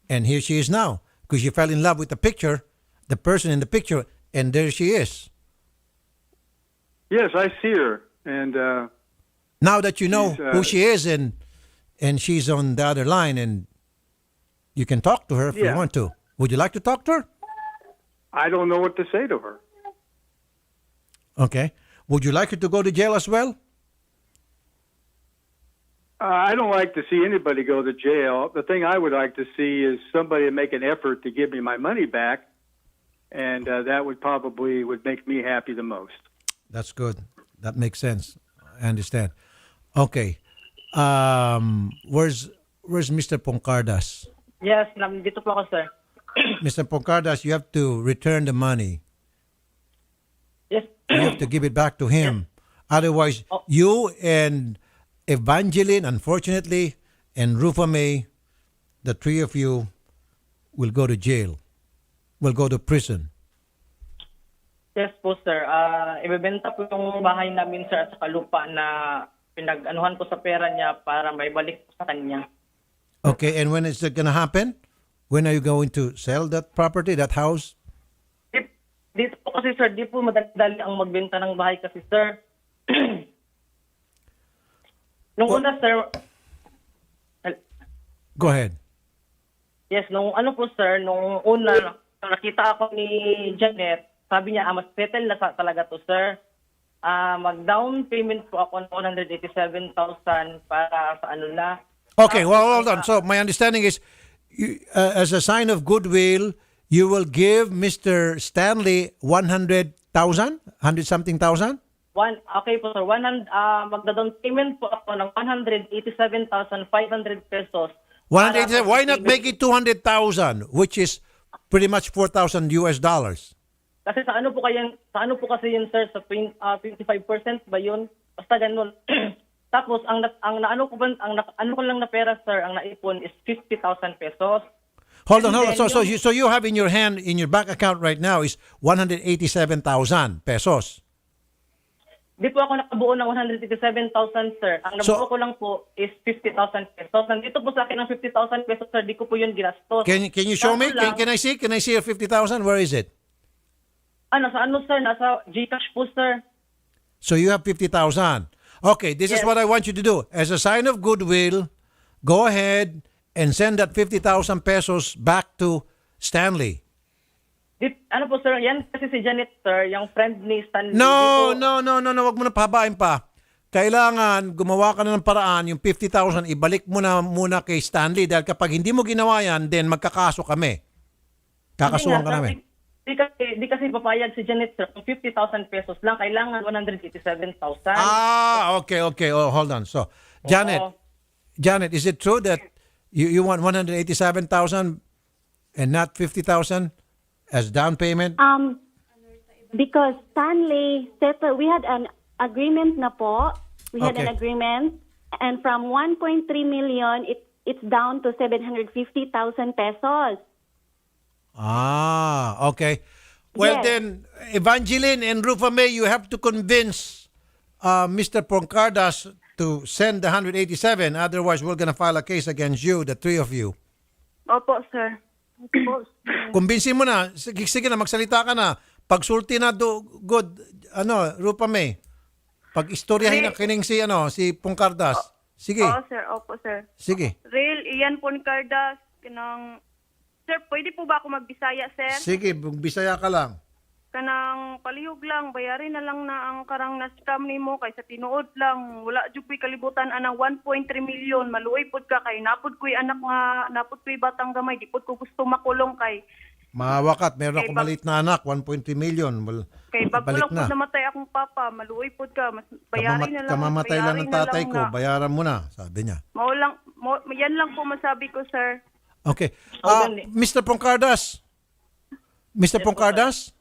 and here she is now, because you fell in love with the picture, the person in the picture, and there she is. Yes, I see her, and Now that you know she's, who she is, and she's on the other line, and you can talk to her if you Yeah. want to. Would you like to talk to her? I don't know what to say to her. Okay. Would you like her to go to jail as well? I don't like to see anybody go to jail. The thing I would like to see is somebody make an effort to give me my money back, and that would make me happy the most. That's good. That makes sense. I understand. Okay. Where's Mr. Poncardas? Yes, nandito po ako, sir. Mr. Poncardas, you have to return the money. Yes. You have to give it back to him. Otherwise, you and Evangeline, unfortunately, and Rufa May, the three of you will go to jail. Will go to prison. Yes po, sir. Ibebenta po yung bahay namin, sir, at saka lupa na pinag-anuhan ko sa pera niya para may balik po sa kanya. Okay, and when is it gonna happen? When are you going to sell that property, that house? Dito po kasi, sir, di po madali ang magbenta ng bahay kasi, sir. Nung una, sir... Go ahead. Yes, nung sir, nung una, nakita ako ni Janet, sabi niya, mas settle na talaga to, sir. Mag-down payment po ako ng 187,000 para sa na. Okay, well, hold on. So my understanding is, as a sign of goodwill, you will give Mr. Stanley 100,000? 100-something thousand? Okay po, sir. Magda-down payment po ako ng 187,500 pesos. 187. Why not make it 200,000, which is pretty much $4,000 US dollars? Kasi sa ano po kasi yun, sir, sa 25% ba yun? Basta ganun. Tapos ang naano ko lang na pera, sir, ang naipon is 50,000 pesos. Hold on. So you have in your hand, in your bank account right now is 187,000 pesos. Di po ako nakabuo ng 187,000, sir. Ang nabuo ko lang po is 50,000 pesos. Nandito po sa akin ng 50,000 pesos, sir. Di ko po yun ginastos. Can you show me? Can I see? Can I see your 50,000? Where is it? Nasa sir? Nasa GCash po, sir. So you have 50,000. Okay, this is what I want you to do. As a sign of goodwill, go ahead and send that 50,000 pesos back to Stanley. Ano po sir, yan kasi si Janet sir, yung friend ni Stanley. No, Hindi po- no, wag mo na pahabain pa. Kailangan gumawa ka na ng paraan, yung 50,000 ibalik mo na muna kay Stanley dahil kapag hindi mo ginawa yan, then magkakaso kami. Kakasuhan ka namin. Di kasi papayag si Janet sir, kung 50,000 pesos lang, kailangan 187,000. Okay. Oh, hold on. So, Janet, is it true that you want 187,000 and not 50,000 as down payment? Because Stanley settled, we had an agreement na po. We had an Okay. agreement, and from 1.3 million, it's down to 750,000 pesos. Okay. Well Yes. then, Evangeline and Rufa May, you have to convince Mr. Poncardas to send the 187. Otherwise, we're gonna file a case against you, the three of you. Opo, sir. Opo. Kumbinsin mo na. Sige na, magsalita ka na. Pagsulti na good, Rupa May. Pag-istoryahin na kining si Poncardas. Sige. Oo, sir. Opo, sir. Sige. Real, iyan po ni Cardas. Sir, pwede po ba ako magbisaya, sir? Sige, Bisaya ka lang. Kanang palihog lang, bayarin na lang na ang karang na-scam nimo kaysa tinuod lang. Wala jud ko'y kalibutan anang 1.3 million. Maluoy pod ka kay napod ko'y anak nga, napod ko'y batang gamay. Di pod ko gusto makulong kay. Mawakat, meron akong maliit na anak, 1.3 million. Kay bago Balik lang na. po namatay akong papa. Maluoy pod ka. Mas bayarin na lang. Kamamatay lang ng bayarin na tatay lang ko, na. bayaran mo na, sabi niya. Yan lang po masabi ko, sir. Okay. Mr. Poncardas. Mr. Poncardas,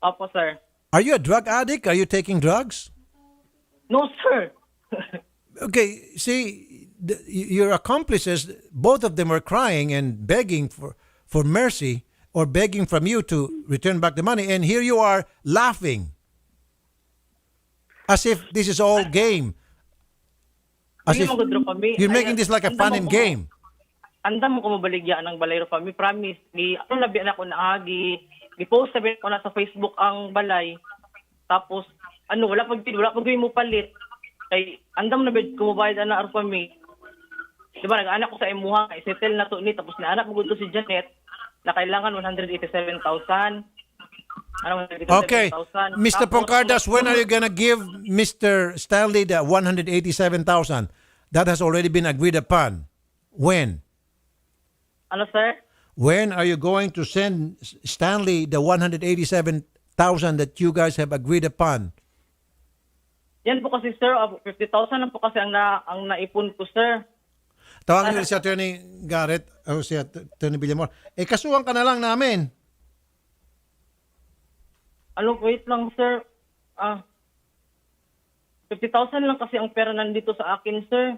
Opo sir. are you a drug addict? Are you taking drugs? No sir. Okay, see, your accomplices, both of them were crying and begging for mercy or begging from you to return back the money. And here you are laughing as if this is all game. As Hindi if mo gudro kami. you're making this like a fun and game. Andam mo ko mabaligya ng balay ro kami, promise. Labi na ko na gi-post sabi ko na sa Facebook ang balay. Tapos wala pag mo palit. Kay andam na bed ko mobayad na ro kami. Diba nag-anak ko sa imuha, i-settle na to ni tapos na anak mo gud si Janet na kailangan 187,000. Okay. Mr. Poncardas, when are you gonna give Mr. Stanley the 187,000? That has already been agreed upon. When? Ano sir? When are you going to send Stanley the 187,000 that you guys have agreed upon? Yan po kasi sir, 50,000 lang po kasi ang naipon ko sir. Tawagin nila si Attorney Garrett o si Attorney Villamor. Kasuhan ka na lang namin. Wait lang sir. 50,000 lang kasi ang pera nandito sa akin sir.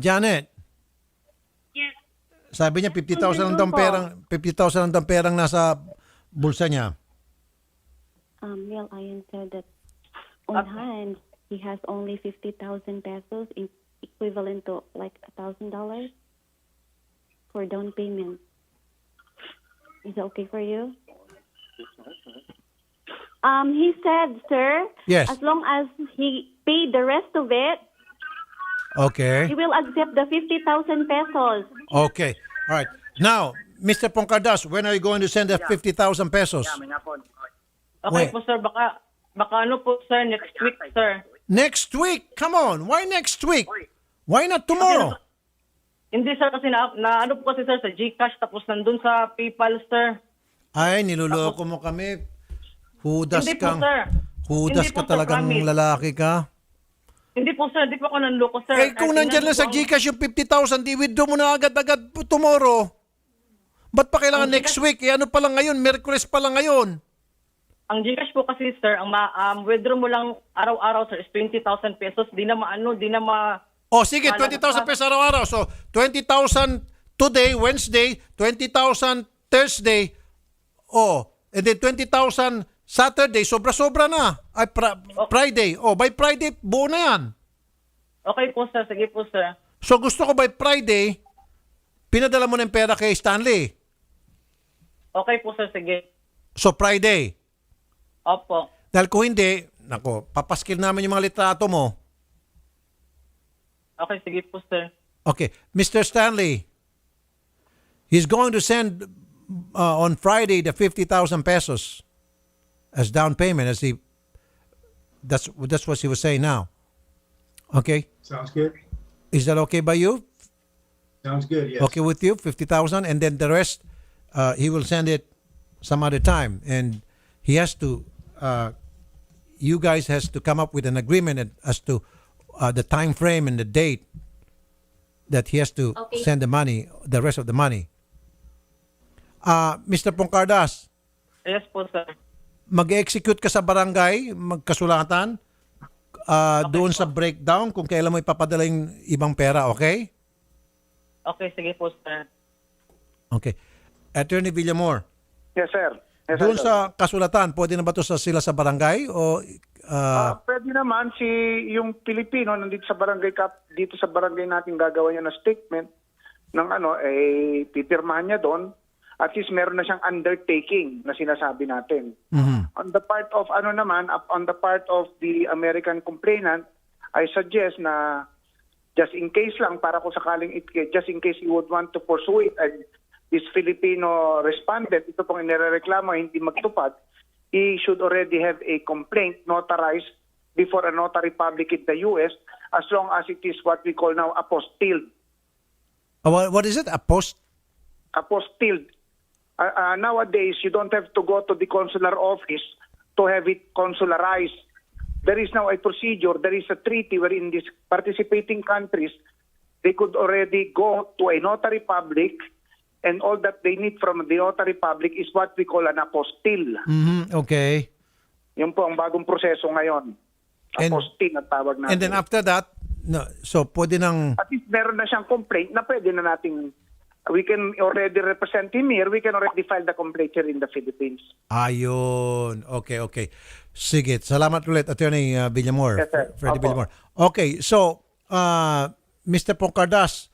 Janet. Yes. Sabi niya 50,000 lang daw perang nasa bulsa niya. Neil Ian said that on hand, he has only 50,000 pesos, equivalent to like $1,000 for down payment. Is that okay for you? He said, sir, Yes. as long as he paid the rest of it, Okay. he will accept the 50,000 pesos. Okay. All right. Now, Mr. Poncardas, when are you going to send the 50,000 pesos? Okay Wait. po sir, baka po sir, next week sir. Next week? Come on. Why next week? Why not tomorrow? Hindi sir kasi na po kasi sir sa GCash tapos nandun sa PayPal sir. Ay, niluloko mo kami. Hudas Hindi po kang... sir. Hudas Hindi ka po, sir, talagang promise. lalaki ka. Hindi po sir, di po ako nanloko sir. Kung nandyan lang sa Gcash yung 50,000, di withdraw mo na agad-agad tomorrow. Ba't pa kailangan next week? Ano pa lang ngayon? Merkules pa lang ngayon. Ang GCash po kasi sir, ang withdraw mo lang araw-araw sir is 20,000 pesos. Di na O sige, 20,000 pesos araw-araw. So, 20,000 today, Wednesday, 20,000 Thursday, and then 20,000 Saturday, sobra-sobra na. Ay, Friday. By Friday, buo na yan. Okay po sir, sige po sir. So, gusto ko by Friday, pinadala mo na yung pera kay Stanley. Okay po sir, sige. So, Friday. Opo. Dahil kung hindi, papaskil namin yung mga litrato mo. Okay, sige po sir. Okay, Mr. Stanley, he's going to send on Friday the 50,000 pesos as down payment. That's what he was saying now. Okay, Sounds good. is that okay by you? Sounds good. Yes. Okay with you, 50,000, and then the rest, he will send it some other time, and he has to. You guys has to come up with an agreement as to the time frame and the date that he has to send the money, the rest of the money. Mr. Pongkardas, Yes po, sir. mag-execute ka sa barangay, magkasulatan doon sa breakdown kung kailan mo ipapadala yung ibang pera, okay? Okay, sige po, sir. Okay. Attorney Villamor, Yes, sir. Yes, doon Idol. sa kasulatan, pwede na ba ito sila sa barangay o Pwede naman yung Pilipino nandito sa barangay dito sa barangay natin gagawa niya ng statement ng pipirmahan niya doon. At least meron na siyang undertaking na sinasabi natin. On the part of the American complainant, I suggest na just in case lang para kung sakaling just in case you would want to pursue it and this Filipino respondent, ito pong inireklamo hindi magtupad, he should already have a complaint notarized before a notary public in the U.S. as long as it is what we call now apostilled. what is it? Apostilled. Nowadays, you don't have to go to the consular office to have it consularized. There is now a procedure, there is a treaty wherein these participating countries, they could already go to a notary public and all that they need from the notary public is what we call an apostille. Okay. Yun po ang bagong proseso ngayon. Apostille ang tawag natin. And then after that, no, so pwede nang... At least meron na siyang complaint na pwede na nating, we can already represent him here, we can already file the complaint here in the Philippines. Ayun. Okay. Sige. Salamat ulit, Attorney Villamor. Yes, sir. Freddy Opo. Villamor. Okay, so, Mr. Pongkardas,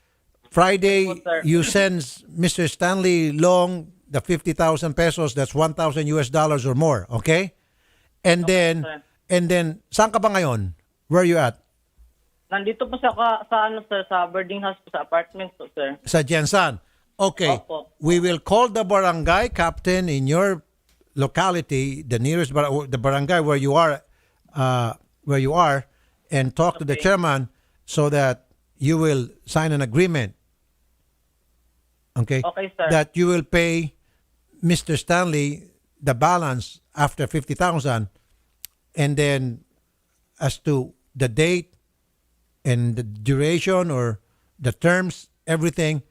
Friday, you send Mr. Stanley Long the 50,000 pesos, that's $1,000 or more, okay? And then, saan ka ba ngayon? Where are you at? Nandito po sa sir, sa boarding house po, sa apartment po, sir. Sa Jensan. Okay. Opo. We will call the barangay captain in your locality, the nearest the barangay where you are, and talk to the chairman so that you will sign an agreement. Okay. Okay, sir. That you will pay Mr. Stanley the balance after 50,000, and then as to the date and the duration or the terms, everything,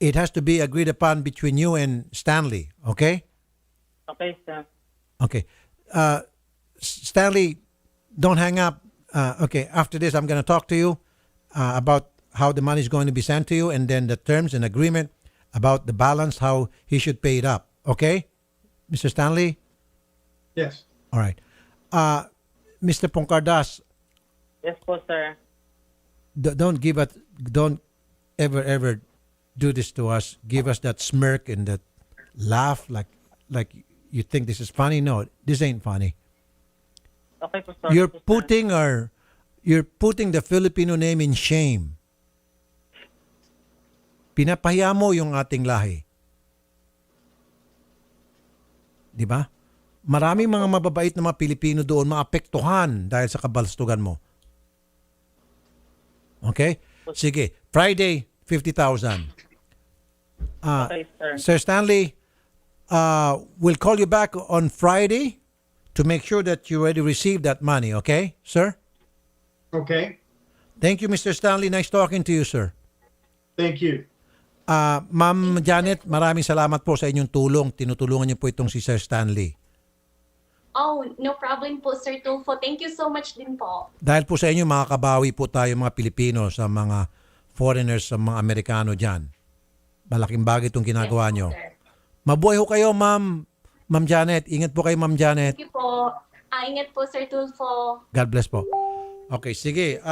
it has to be agreed upon between you and Stanley. Okay? Okay, sir. Okay. Stanley, don't hang up. Okay, after this, I'm going to talk to you about how the money is going to be sent to you and then the terms and agreement about the balance, how he should pay it up. Okay? Mr. Stanley? Yes. All right. Mr. Pongkardas, Yes po, sir. don't ever do this to us. Give us that smirk and that laugh like you think this is funny. No, this ain't funny. Okay po, sir. You're putting the Filipino name in shame. Pinapahiya mo yung ating lahi. Di ba? Maraming mga mababait na mga Pilipino doon maapektuhan dahil sa kabalstugan mo. Okay? Sige. Friday, 50,000. Okay, sir. Sir Stanley, we'll call you back on Friday to make sure that you already received that money. Okay, sir? Okay. Thank you, Mr. Stanley. Nice talking to you, sir. Thank you. Ma'am Janet, maraming salamat po sa inyong tulong. Tinutulungan niyo po itong si Sir Stanley. Oh, no problem po, Sir Tulfo. Thank you so much din po. Dahil po sa inyo, makakabawi po tayo mga Pilipino sa mga foreigners, sa mga Amerikano dyan. Malaking bagay itong ginagawa niyo. Sir. Mabuhay ho kayo, Ma'am Janet. Ingat po kayo, Ma'am Janet. Thank you po. Ingat po, Sir Tulfo. God bless po. Okay, sige.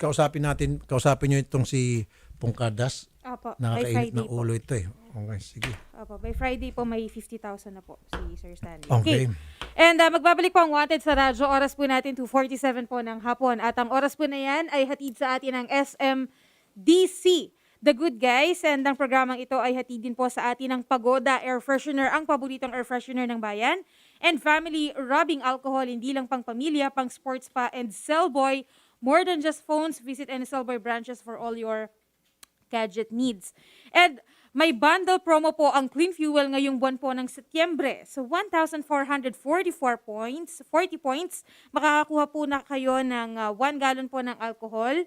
Kausapin niyo itong si Pongkardas. Opo, by Nakakainit Friday ng po. ulo ito eh. Okay, sige. Opo, by Friday po may 50,000 na po si Sir Stanley. Okay. And magbabalik po ang Wanted sa radyo. Oras po natin 2:47 po ng hapon. At ang oras po na yan ay hatid sa atin ng SM DC. The Good Guys, and ang programang ito ay hatid din po sa atin ng Pagoda Air Freshener, ang paboritong air freshener ng bayan, and Family Rubbing Alcohol, hindi lang pang pamilya, pang sports pa, and Cellboy, more than just phones. Visit any Cellboy branches for all your gadget needs. And may bundle promo po ang Clean Fuel ngayong buwan po ng Setyembre. So 1,444 points, 40 points, makakakuha po na kayo ng 1 gallon po ng alcohol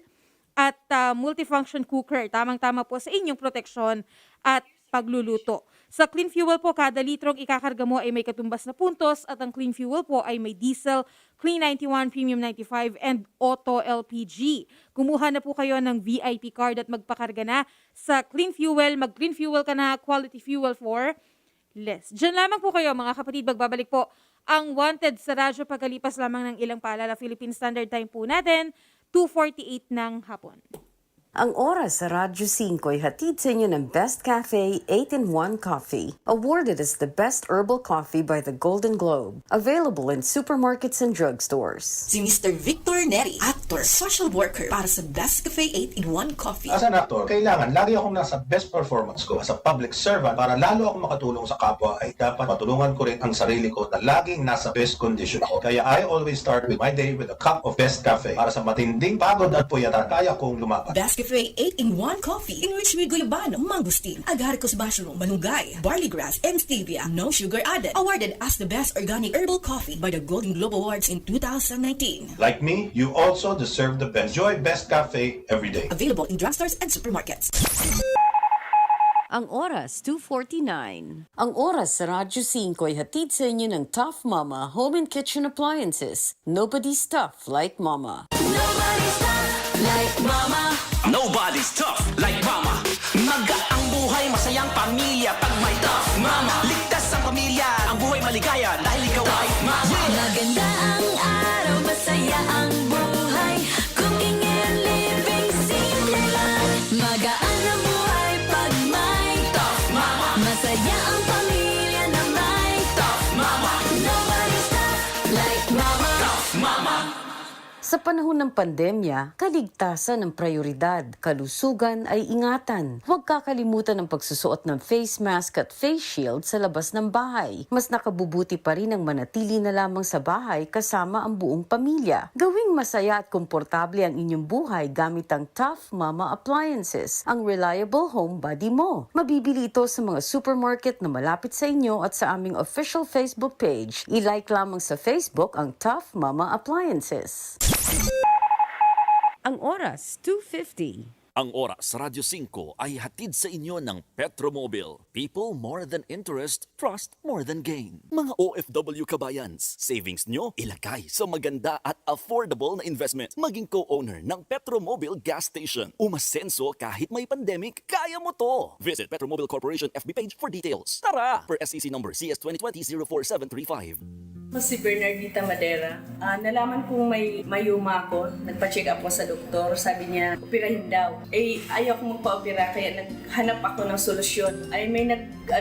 at multifunction cooker. Tamang-tama po sa inyong proteksyon at pagluluto. Sa Clean Fuel po, kada litrong ikakarga mo ay may katumbas na puntos at ang Clean Fuel po ay may diesel, Clean 91, Premium 95, and Auto LPG. Kumuha na po kayo ng VIP card at magpakarga na sa Clean Fuel. Mag-Clean Fuel ka na, quality fuel for less. Diyan lamang po kayo mga kapatid, magbabalik po ang Wanted sa radyo pagkalipas lamang ng ilang paalala. Philippine Standard Time po natin, 2:48 ng hapon. Ang oras sa Radyo 5 ay hatid sa inyo ng Best Cafe 8-in-1 Coffee. Awarded as the best herbal coffee by the Golden Globe. Available in supermarkets and drugstores. Si Mr. Victor Neri, actor, social worker para sa Best Cafe 8-in-1 Coffee. As an actor, kailangan lagi akong nasa best performance ko. As a public servant, para lalo akong makatulong sa kapwa, ay dapat matulungan ko rin ang sarili ko na laging nasa best condition ako. Kaya I always start with my day with a cup of Best Cafe. Para sa matinding pagod at puyatan, kaya kong lumaban. Best Cafe 8-in-1 Coffee, enriched with guyabano, mangosteen, agaricus mushroom, malunggay, barley grass, and stevia. No sugar added. Awarded as the best organic herbal coffee by the Golden Globe Awards in 2019. Like me, you also deserve the best. Enjoy Best Cafe every day. Available in drugstores and supermarkets. Ang oras, 2:49. Ang oras sa Radyo 5 ay hatid sa inyo ng Tough Mama Home and Kitchen Appliances. Nobody's tough like Mama. Nobody's tough like mama. Nobody's tough like mama. Magaang buhay, masayang pamilya pag may tough mama. Ligtas ang pamilya, ang buhay maligaya dahil ikaw ay mama. Maganda ang araw, masaya ang buhay. Kung ingin living, simple lang. Magaan ang buhay pag may tough mama. Masaya ang pamilya na may tough mama. Nobody's tough like mama. Tough mama. Sa panahon ng pandemya, kaligtasan ang prioridad. Kalusugan ay ingatan. Huwag kakalimutan ang pagsusuot ng face mask at face shield sa labas ng bahay. Mas nakabubuti pa rin ang manatili na lamang sa bahay kasama ang buong pamilya. Gawing masaya at komportable ang inyong buhay gamit ang Tough Mama Appliances, ang reliable home body mo. Mabibili ito sa mga supermarket na malapit sa inyo at sa aming official Facebook page. I-like lamang sa Facebook ang Tough Mama Appliances. Ang oras, 2:50. Ang oras sa Radyo 5 ay hatid sa inyo ng Petromobile. People more than interest, trust more than gain. Mga OFW kabayans, savings nyo ilagay sa maganda at affordable na investment. Maging co-owner ng Petromobile gas station. Umasenso kahit may pandemic, kaya mo to. Visit Petromobile Corporation FB page for details. Tara! Per SEC number CS 2020-04735. Si Bernardita Madera. Nalaman kong may mayuma ako. Nagpa-check up ko sa doktor. Sabi niya, operahin daw. Ayaw ko magpa-opera kaya naghanap ako ng solusyon. May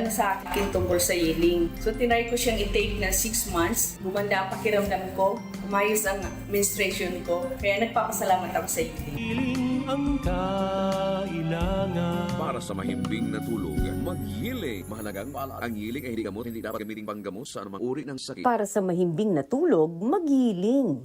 sa akin tungkol sa healing. So tinry ko siyang i-take na 6 months. Gumanda ang pakiramdam ko. Umayos ang menstruation ko. Kaya nagpapasalamat ako sa healing. Healing ang kailangan. Para sa mahimbing na tulog, mag-healing. Mahalagang paalala. Ang healing ay hindi gamot, hindi dapat gamitin panggamot sa anumang uri ng sakit. Para sa mahimbing na tulog, mag-healing.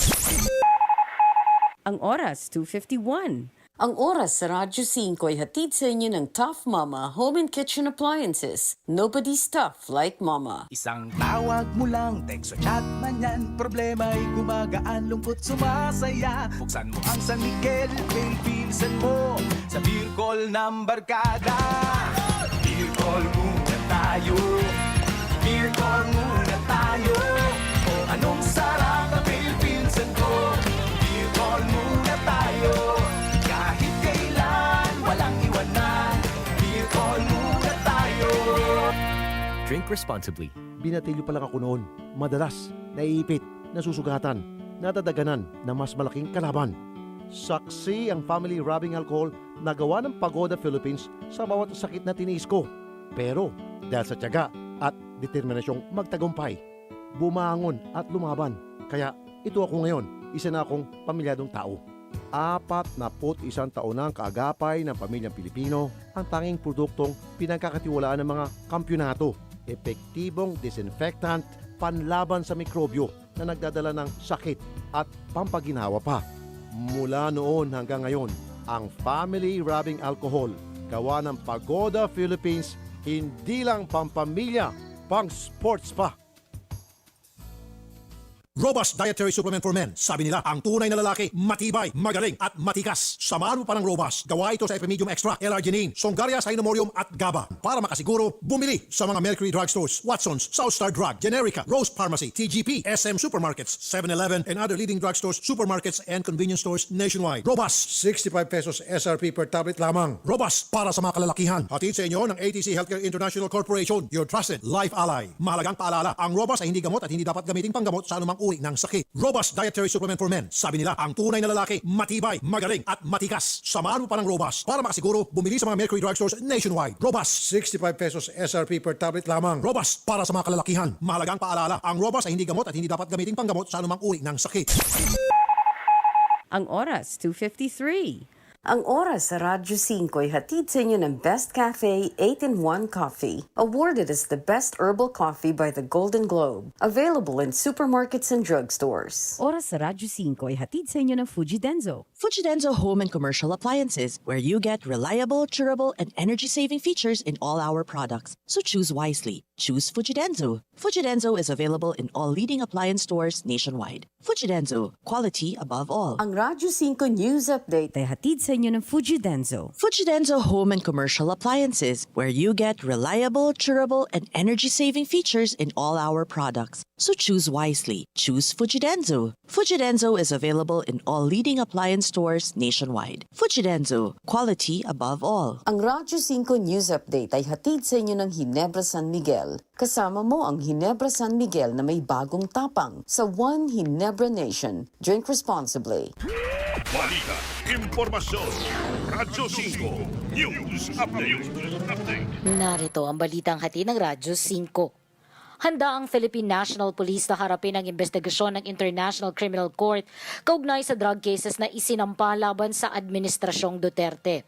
Ang oras, 2:51. Ang oras sa Radyo 5 ay hatid sa inyo ng Tough Mama Home and Kitchen Appliances. Nobody's tough like Mama. Isang tawag mo lang, text o chat man yan. Problema ay gumagaan, lungkot sumasaya. Buksan mo ang San Miguel, pinsan mo. Sa beer call ng barkada. Beer call muna tayo. Beer call muna tayo. O anong sarap ng pinsan ko. Beer call muna tayo. Kahit kailan, walang iwanan. Beer call muna tayo. Drink responsibly. Binatilyo pa lang ako noon. Madalas, naiipit, nasusugatan, nadadaganan na mas malaking kalaban. Saksi ang family rubbing alcohol na gawa ng Pagoda Philippines sa bawat sakit na tiniis ko. Pero dahil sa tiyaga at determinasyong magtagumpay, bumangon at lumaban. Kaya ito ako ngayon, isa na akong pamilyadong tao. 41 taon na ang kaagapay ng pamilyang Pilipino, ang tanging produktong pinagkakatiwalaan ng mga kampyonato, epektibong disinfectant panlaban sa mikrobyo na nagdadala ng sakit at pampaginawa pa. Mula noon hanggang ngayon, ang family rubbing alcohol, gawa ng Pagoda Philippines, hindi lang pampamilya, pang sports pa. Robust Dietary Supplement for Men. Sabi nila, ang tunay na lalaki, matibay, magaling at matikas. Samahan mo pa ng Robust. Gawa ito sa Epimedium Extra, L-arginine, Songaria Cynomorium at GABA. Para makasiguro, bumili sa mga Mercury Drugstores, Watsons, Southstar Drug, Generica, Rose Pharmacy, TGP, SM Supermarkets, 7-Eleven, and other leading drugstores, supermarkets, and convenience stores nationwide. Robust, 65 pesos SRP per tablet lamang. Robust, para sa mga kalalakihan. Hatid sa inyo ng ATC Healthcare International Corporation, your trusted life ally. Mahalagang paalala, ang Robust ay hindi gamot at hindi dapat gamiting panggamot sa anumang uri ng sakit. Robust Dietary Supplement for Men. Sabi nila, ang tunay na lalaki, matibay, magaling at matikas. Samahan mo pa ng Robust. Para makasiguro, bumili sa mga Mercury Drugstores nationwide. Robust, 65 pesos SRP per tablet lamang. Robust, para sa mga kalalakihan. Mahalagang paalala, ang Robust ay hindi gamot at hindi dapat gamiting panggamot sa anumang uri ng sakit. Ang oras, 2:53. Ang oras sa Radyo 5 ay hatid sa inyo ng Best Cafe 8-in-1 Coffee. Awarded as the best herbal coffee by the Golden Globe. Available in supermarkets and drugstores. Oras sa Radyo 5 ay hatid sa inyo ng Fuji Denso. Fuji Denso Home and Commercial Appliances, where you get reliable, durable, and energy-saving features in all our products. So choose wisely. Choose Fuji Denso. Fuji Denso is available in all leading appliance stores nationwide. Fuji Denso, quality above all. Ang Radyo 5 News Update ay hatid sa inyo ng Fuji Denso. Fuji Denso Home and Commercial Appliances, where you get reliable, durable, and energy-saving features in all our products. So choose wisely. Choose Fuji Denso. Fuji Denso is available in all leading appliance stores nationwide. Fuji Denso, quality above all. Ang Radyo 5 News Update ay hatid sa inyo ng Ginebra San Miguel. Kasama mo ang Ginebra San Miguel na may bagong tapang sa One Ginebra Nation. Drink responsibly. Balita, impormasyon, Radyo 5 News Update. Narito ang balitang hatid ng Radyo 5. Handa ang Philippine National Police na harapin ang investigasyon ng International Criminal Court kaugnay sa drug cases na isinampa laban sa Administrasyong Duterte.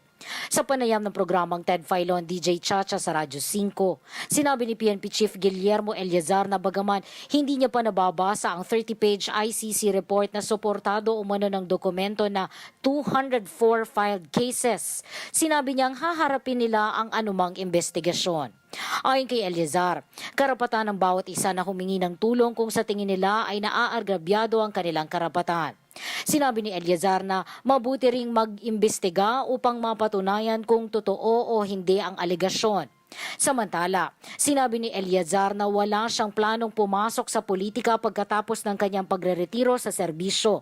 Sa panayam ng programang Ted Filon, DJ Chacha sa Radyo 5, sinabi ni PNP Chief Guillermo Eleazar na bagaman hindi niya pa nababasa ang 30-page ICC report na suportado umano ng dokumento na 204 filed cases, sinabi niyang haharapin nila ang anumang investigasyon. Ayon kay Eleazar, karapatan ng bawat isa na humingi ng tulong kung sa tingin nila ay naaagrabyado ang kanilang karapatan. Sinabi ni Eleazar na mabuti ring mag-imbestiga upang mapatunayan kung totoo o hindi ang alegasyon. Samantala, sinabi ni Eleazar na wala siyang planong pumasok sa politika pagkatapos ng kanyang pagreretiro sa serbisyo.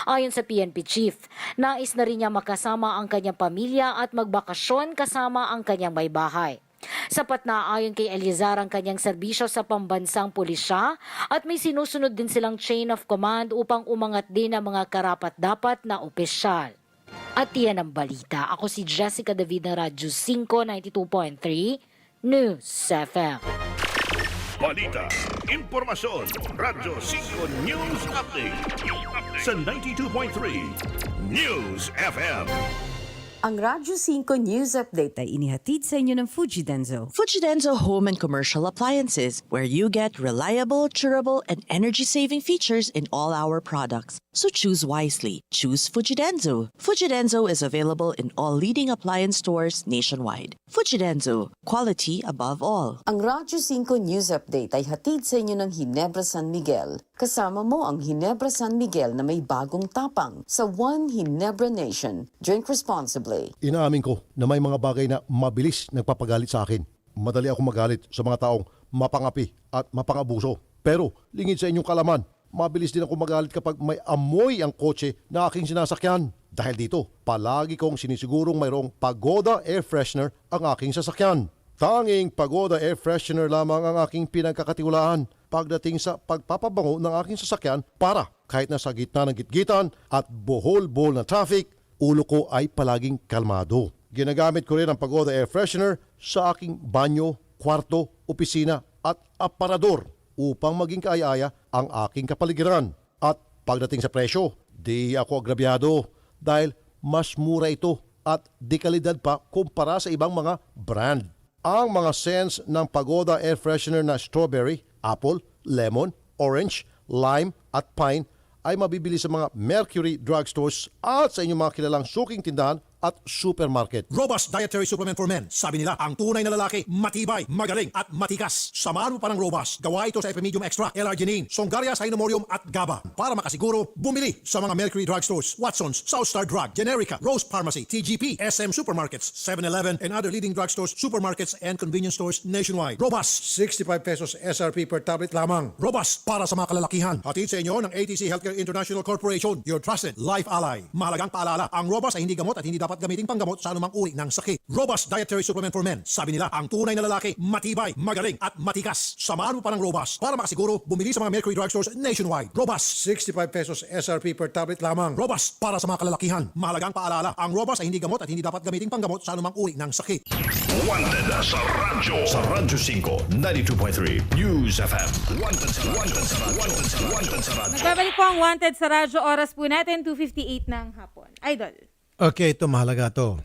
Ayon sa PNP Chief, nais na rin niya makasama ang kanyang pamilya at magbakasyon kasama ang kanyang may bahay. Sapat na ayon kay Eleazar ang kanyang serbisyo sa pambansang pulisya at may sinusunod din silang chain of command upang umangat din ang mga karapat-dapat na opisyal. At iyan ang balita. Ako si Jessica David ng Radyo 5, 92.3 News FM. Balita, impormasyon, Radyo 5 News Update sa 92.3 News FM. Ang Radyo 5 News Update ay inihatid sa inyo ng Fuji Denso. Fuji Denso Home and Commercial Appliances, where you get reliable, durable, and energy-saving features in all our products. So choose wisely. Choose Fuji Denso. Fuji Denso is available in all leading appliance stores nationwide. Fuji Denso, quality above all. Ang Radyo 5 News Update ay hatid sa inyo ng Ginebra San Miguel. Kasama mo ang Ginebra San Miguel na may bagong tapang sa One Ginebra Nation. Drink responsibly. Inaamin ko na may mga bagay na mabilis nagpapagalit sa akin. Madali ako magalit sa mga taong mapangapi at mapangabuso. Pero lingid sa inyong kalaman, mabilis din ako magalit kapag may amoy ang kotse na aking sinasakyan. Dahil dito, palagi kong sinisigurong mayroong Pagoda Air Freshener ang aking sasakyan. Tanging Pagoda Air Freshener lamang ang aking pinagkakatiwalaan pagdating sa pagpapabango ng aking sasakyan para kahit nasa gitna ng gitgitan at bohol-bohol na traffic, ulo ko ay palaging kalmado. Ginagamit ko rin ang Pagoda Air Freshener sa aking banyo, kwarto, opisina at aparador upang maging kaaya-aya ang aking kapaligiran. At pagdating sa presyo, di ako agrabyado dahil mas mura ito at dekalidad pa kumpara sa ibang mga brand. Ang mga scents ng Pagoda Air Freshener na strawberry, apple, lemon, orange, lime at pine ay mabibili sa mga Mercury drugstores at sa inyong mga kilalang suking tindahan at supermarket. Robust Dietary Supplement for Men. Sabi nila, ang tunay na lalaki, matibay, magaling at matikas. Samahan mo pa ng Robust. Gawa ito sa Epimedium Extract, L-arginine, Songaria Cynomorium at GABA. Para makasiguro, bumili sa mga Mercury drugstores, Watson's, Southstar Drug, Generica, Rose Pharmacy, TGP, SM Supermarkets, 7-Eleven, and other leading drugstores, supermarkets, and convenience stores nationwide. Robust, 65 pesos SRP per tablet lamang. Robust, para sa mga kalalakihan. Hatid sa inyo ng ATC Healthcare International Corporation, your trusted life ally. Mahalagang paalala, ang Robust ay hindi gamot at hindi dapat gamiting panggamot sa anumang uri ng sakit. Robust Dietary Supplement for Men. Sabi nila, ang tunay na lalaki, matibay, magaling at matikas. Samahan mo pa ng Robust. Para makasiguro, bumili sa mga Mercury drugstores nationwide. Robust, 65 pesos SRP per tablet lamang. Robust, para sa mga kalalakihan. Mahalagang paalala, ang Robust ay hindi gamot at hindi dapat gamiting panggamot sa anumang uri ng sakit. Wanted sa radyo. Sa Radyo 5, 92.3 News FM. Wanted sa radyo. Wanted sa radyo. Nagbabalik po ang Wanted sa Radyo. Oras po natin, 2:58 ng hapon. Idol. Okay, ito mahalaga to.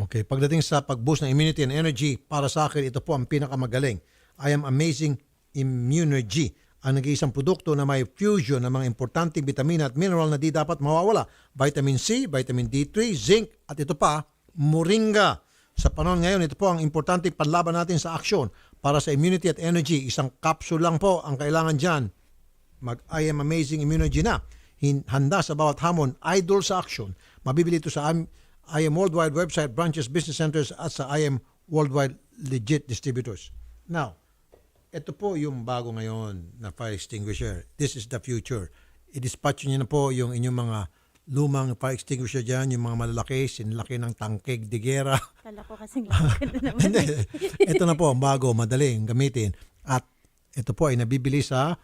Okay, pagdating sa pag-boost ng immunity and energy, para sa akin, ito po ang pinakamagaling. I am Amazing Immunergy, ang nag-iisang produkto na may fusion ng mga importanteng vitamina at mineral na di dapat mawawala. Vitamin C, vitamin D3, zinc, at ito pa, moringa. Sa panahon ngayon, ito po ang importanteng panlaban natin sa aksyon para sa immunity at energy. Isang capsule lang po ang kailangan dyan. Mag-I am Amazing Immunergy na. Handa sa bawat hamon, idol sa action. Mabibili ito sa I am Worldwide website, branches, business centers at sa I am Worldwide legit distributors. Now, ito po yung bago ngayon na fire extinguisher. This is the future. I-dispatch nyo na po yung inyong mga lumang fire extinguisher dyan, yung mga malalaki, sinlaki ng tangkeg, digera. Kala ko kasing laki na naman. Ito na po, bago, madaling gamitin. At ito po ay nabibili sa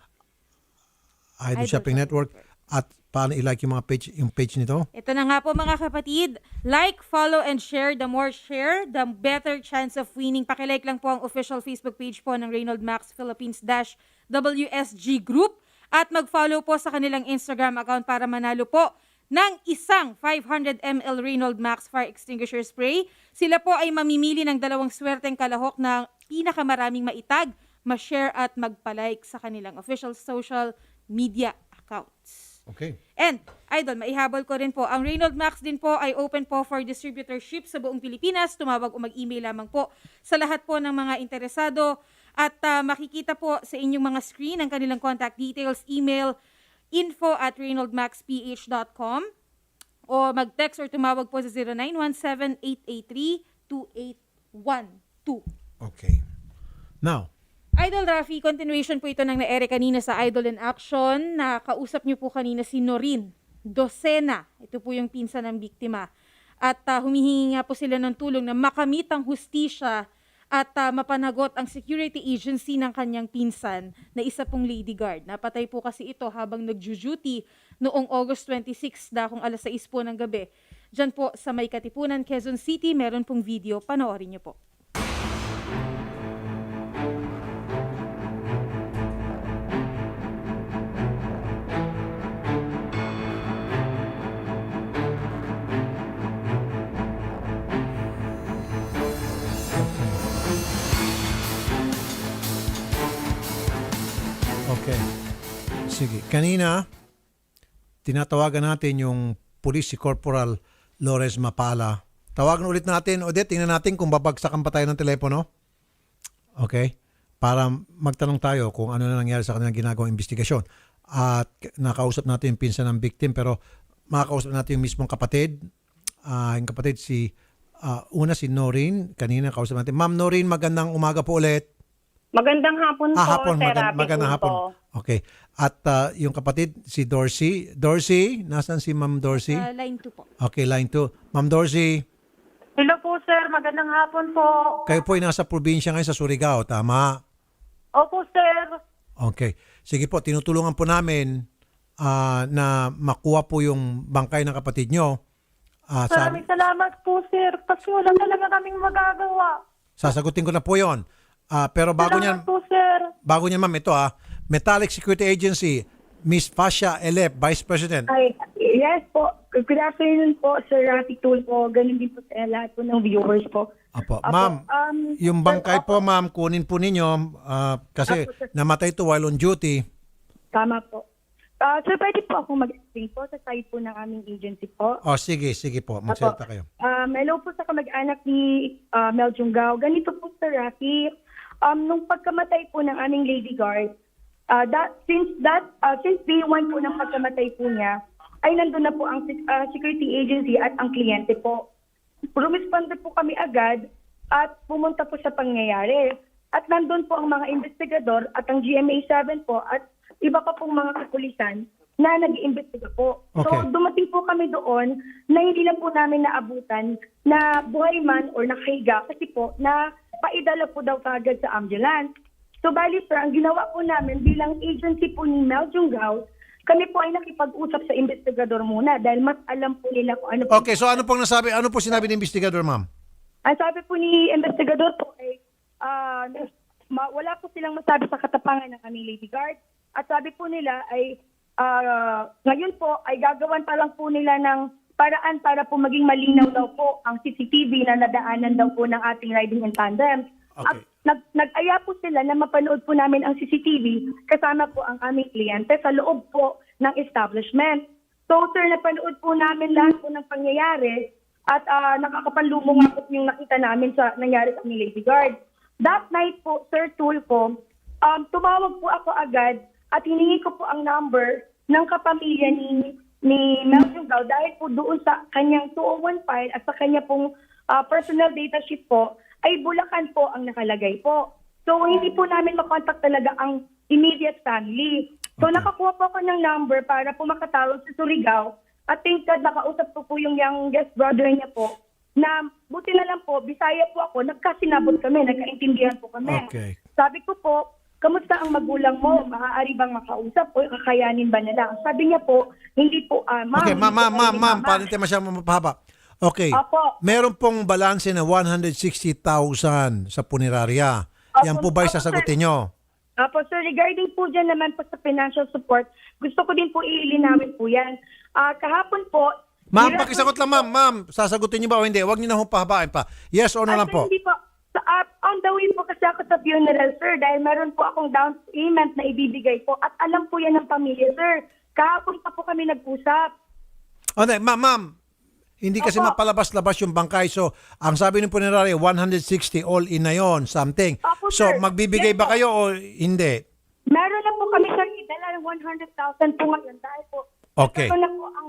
Idol Shopping Network. At paano i-like yung mga page nito? Ito na nga po mga kapatid. Like, follow, and share. The more share, the better chance of winning. Pakilike lang po ang official Facebook page po ng Reynold Max Philippines-WSG Group. At mag-follow po sa kanilang Instagram account para manalo po ng isang 500 ml Reynold Max Fire Extinguisher Spray. Sila po ay mamimili ng 2 swerteng kalahok na pinakamaraming maitag, ma-share at magpalike sa kanilang official social media accounts. Okay. And, Idol, maihabol ko rin po, ang Reynold Max din po ay open po for distributorship sa buong Pilipinas. Tumawag o mag-email lamang po sa lahat po ng mga interesado. At makikita po sa inyong mga screen ang kanilang contact details, email, info@reynoldmaxph.com o mag-text or tumawag po sa 0917-883-2812. Okay. Now, Idol Raffy, continuation po ito ng na-ere kanina sa Idol in Action. Nakausap niyo po kanina si Norin Docena. Ito po yung pinsan ng biktima. At humihingi nga po sila ng tulong na makamit ang hustisya at mapanagot ang security agency ng kanyang pinsan na isa pong lady guard. Napatay po kasi ito habang nag-duty noong August 26 kung alas 6 po ng gabi. Diyan po sa May Katipunan, Quezon City, meron pong video. Panoorin niyo po. okay. Sige. Kanina, tinatawagan natin yung police si Corporal Lores Mapala. Tawagan ulit natin. Odette, tingnan natin kung babagsakan pa tayo ng telepono. Okay? Para magtanong tayo kung ano na nangyari sa kanilang ginagawang investigasyon. At nakausap natin yung pinsan ng victim, pero makakausap natin yung mismong kapatid. Yung kapatid una si Noreen. Kanina kausap natin. Ma'am Noreen, magandang umaga po ulit. Magandang hapon po, hapon, Sir Rafi magandang hapon. po. Okay. At yung kapatid, si Dorsey. Dorsey, nasan si Ma'am Dorsey? Line 2 po. Okay, line 2. Ma'am Dorsey, Hello po, Sir. Magandang hapon po. kayo po ay nasa probinsya ngayon sa Surigao, tama? Opo, Sir. Okay. Sige po, tinutulungan po namin na makuha po yung bangkay ng kapatid nyo. Maraming salamat po, Sir. Kasi wala talaga kaming magagawa. Sasagutin ko na po yon. Pero bago Salamat niyan, po, Sir. bago niyan ma'am, ito Metallic Security Agency, Miss Fasha Elep, Vice President. Ay, Yes po. Good afternoon po, Sir Raffy Tulfo. Ganun din po sa lahat po ng viewers po. Apo. Ma'am, yung bangkay po, ma'am, kunin po ninyo kasi namatay to while on duty. Tama po. Sir, pwede po ako mag-explain po sa side po ng aming agency po. Sige po. Magsalita kayo. Hello po sa kamag-anak ni Mel Junggao. Ganito po, Sir Raffy. Nung pagkamatay po ng aming Lady Guard, since day one po ng pagkamatay po niya, ay nandun na po ang security agency at ang kliyente po. Rumisponde po kami agad at pumunta po sa pangyayari. At nandun po ang mga investigador at ang GMA7 po at iba pa pong mga kapulisan na nag-iimbestiga po. Okay. So dumating po kami doon na hindi na po namin naabutan na buhay man or nakahiga kasi po na paidala po daw kagad sa ambulance. So bali sir, ang ginawa po namin bilang agency po ni Mel Junggao, kami po ay nakipag-usap sa investigador muna dahil mas alam po nila kung ano po. Okay, so ano pong sinabi ng investigador, ma'am? Ang sabi po ni investigador po ay wala po silang masabi sa katapangan ng aming Lady Guard. At sabi po nila ay ngayon po ay gagawan pa lang po nila ng paraan para po maging malinaw daw po ang CCTV na nadaanan daw po ng ating riding in tandem. Okay. At nag-aya po sila na mapanood po namin ang CCTV kasama po ang aming kliyente sa loob po ng establishment. So sir, napanood po namin lahat po ng pangyayari at nakakapanlumong nga po yung nakita namin sa nangyari sa aming Lady Guard. That night po, Sir Tulfo, tumawag po ako agad at hiningi ko po ang number ng kapamilya ni Mel Junggao dahil po doon sa kanyang 201 file at sa kanya pong personal data sheet po ay Bulacan po ang nakalagay po. So hindi po namin makontak talaga ang immediate family. So nakakuha po ako ng number para po makatawag sa Surigao at thank God nakausap po yung youngest brother niya po na buti na lang po, Bisaya po ako, nagkasinabot kami, nagkaintindihan po kami. Okay. Sabi ko po, kamusta ang magulang mo? Maaari bang makausap o kakayanin ba nila? Sabi niya po, hindi po, ma'am. Okay, ma'am, parang tayo masyadong mapahaba. Okay, Opo. meron pong balanse na 160,000 sa punerarya. Yan po ba sasagutin nyo? Apo, sir, regarding po dyan naman po sa financial support, gusto ko din po ilinawin po yan. Kahapon po, Ma'am, pakisagot lang ma'am. Sasagutin niyo ba o hindi? Huwag niyo na pahabain pa. Yes or no lang po? Hindi po. On the way po kasi ako sa funeral, sir, dahil meron po akong down payment na ibibigay po at alam po yan ng pamilya, sir. Kahapon pa po kami nag-usap. Okay, ma'am. Hindi kasi mapalabas-labas yung bangkay. So, ang sabi ng punerarya, 160 all in na yon, something. Opo, So, sir. magbibigay Yes, ba po. kayo o hindi? Meron na po kami, sir, idala ng 100,000 po ngayon dahil po. Okay. Ito na po ang,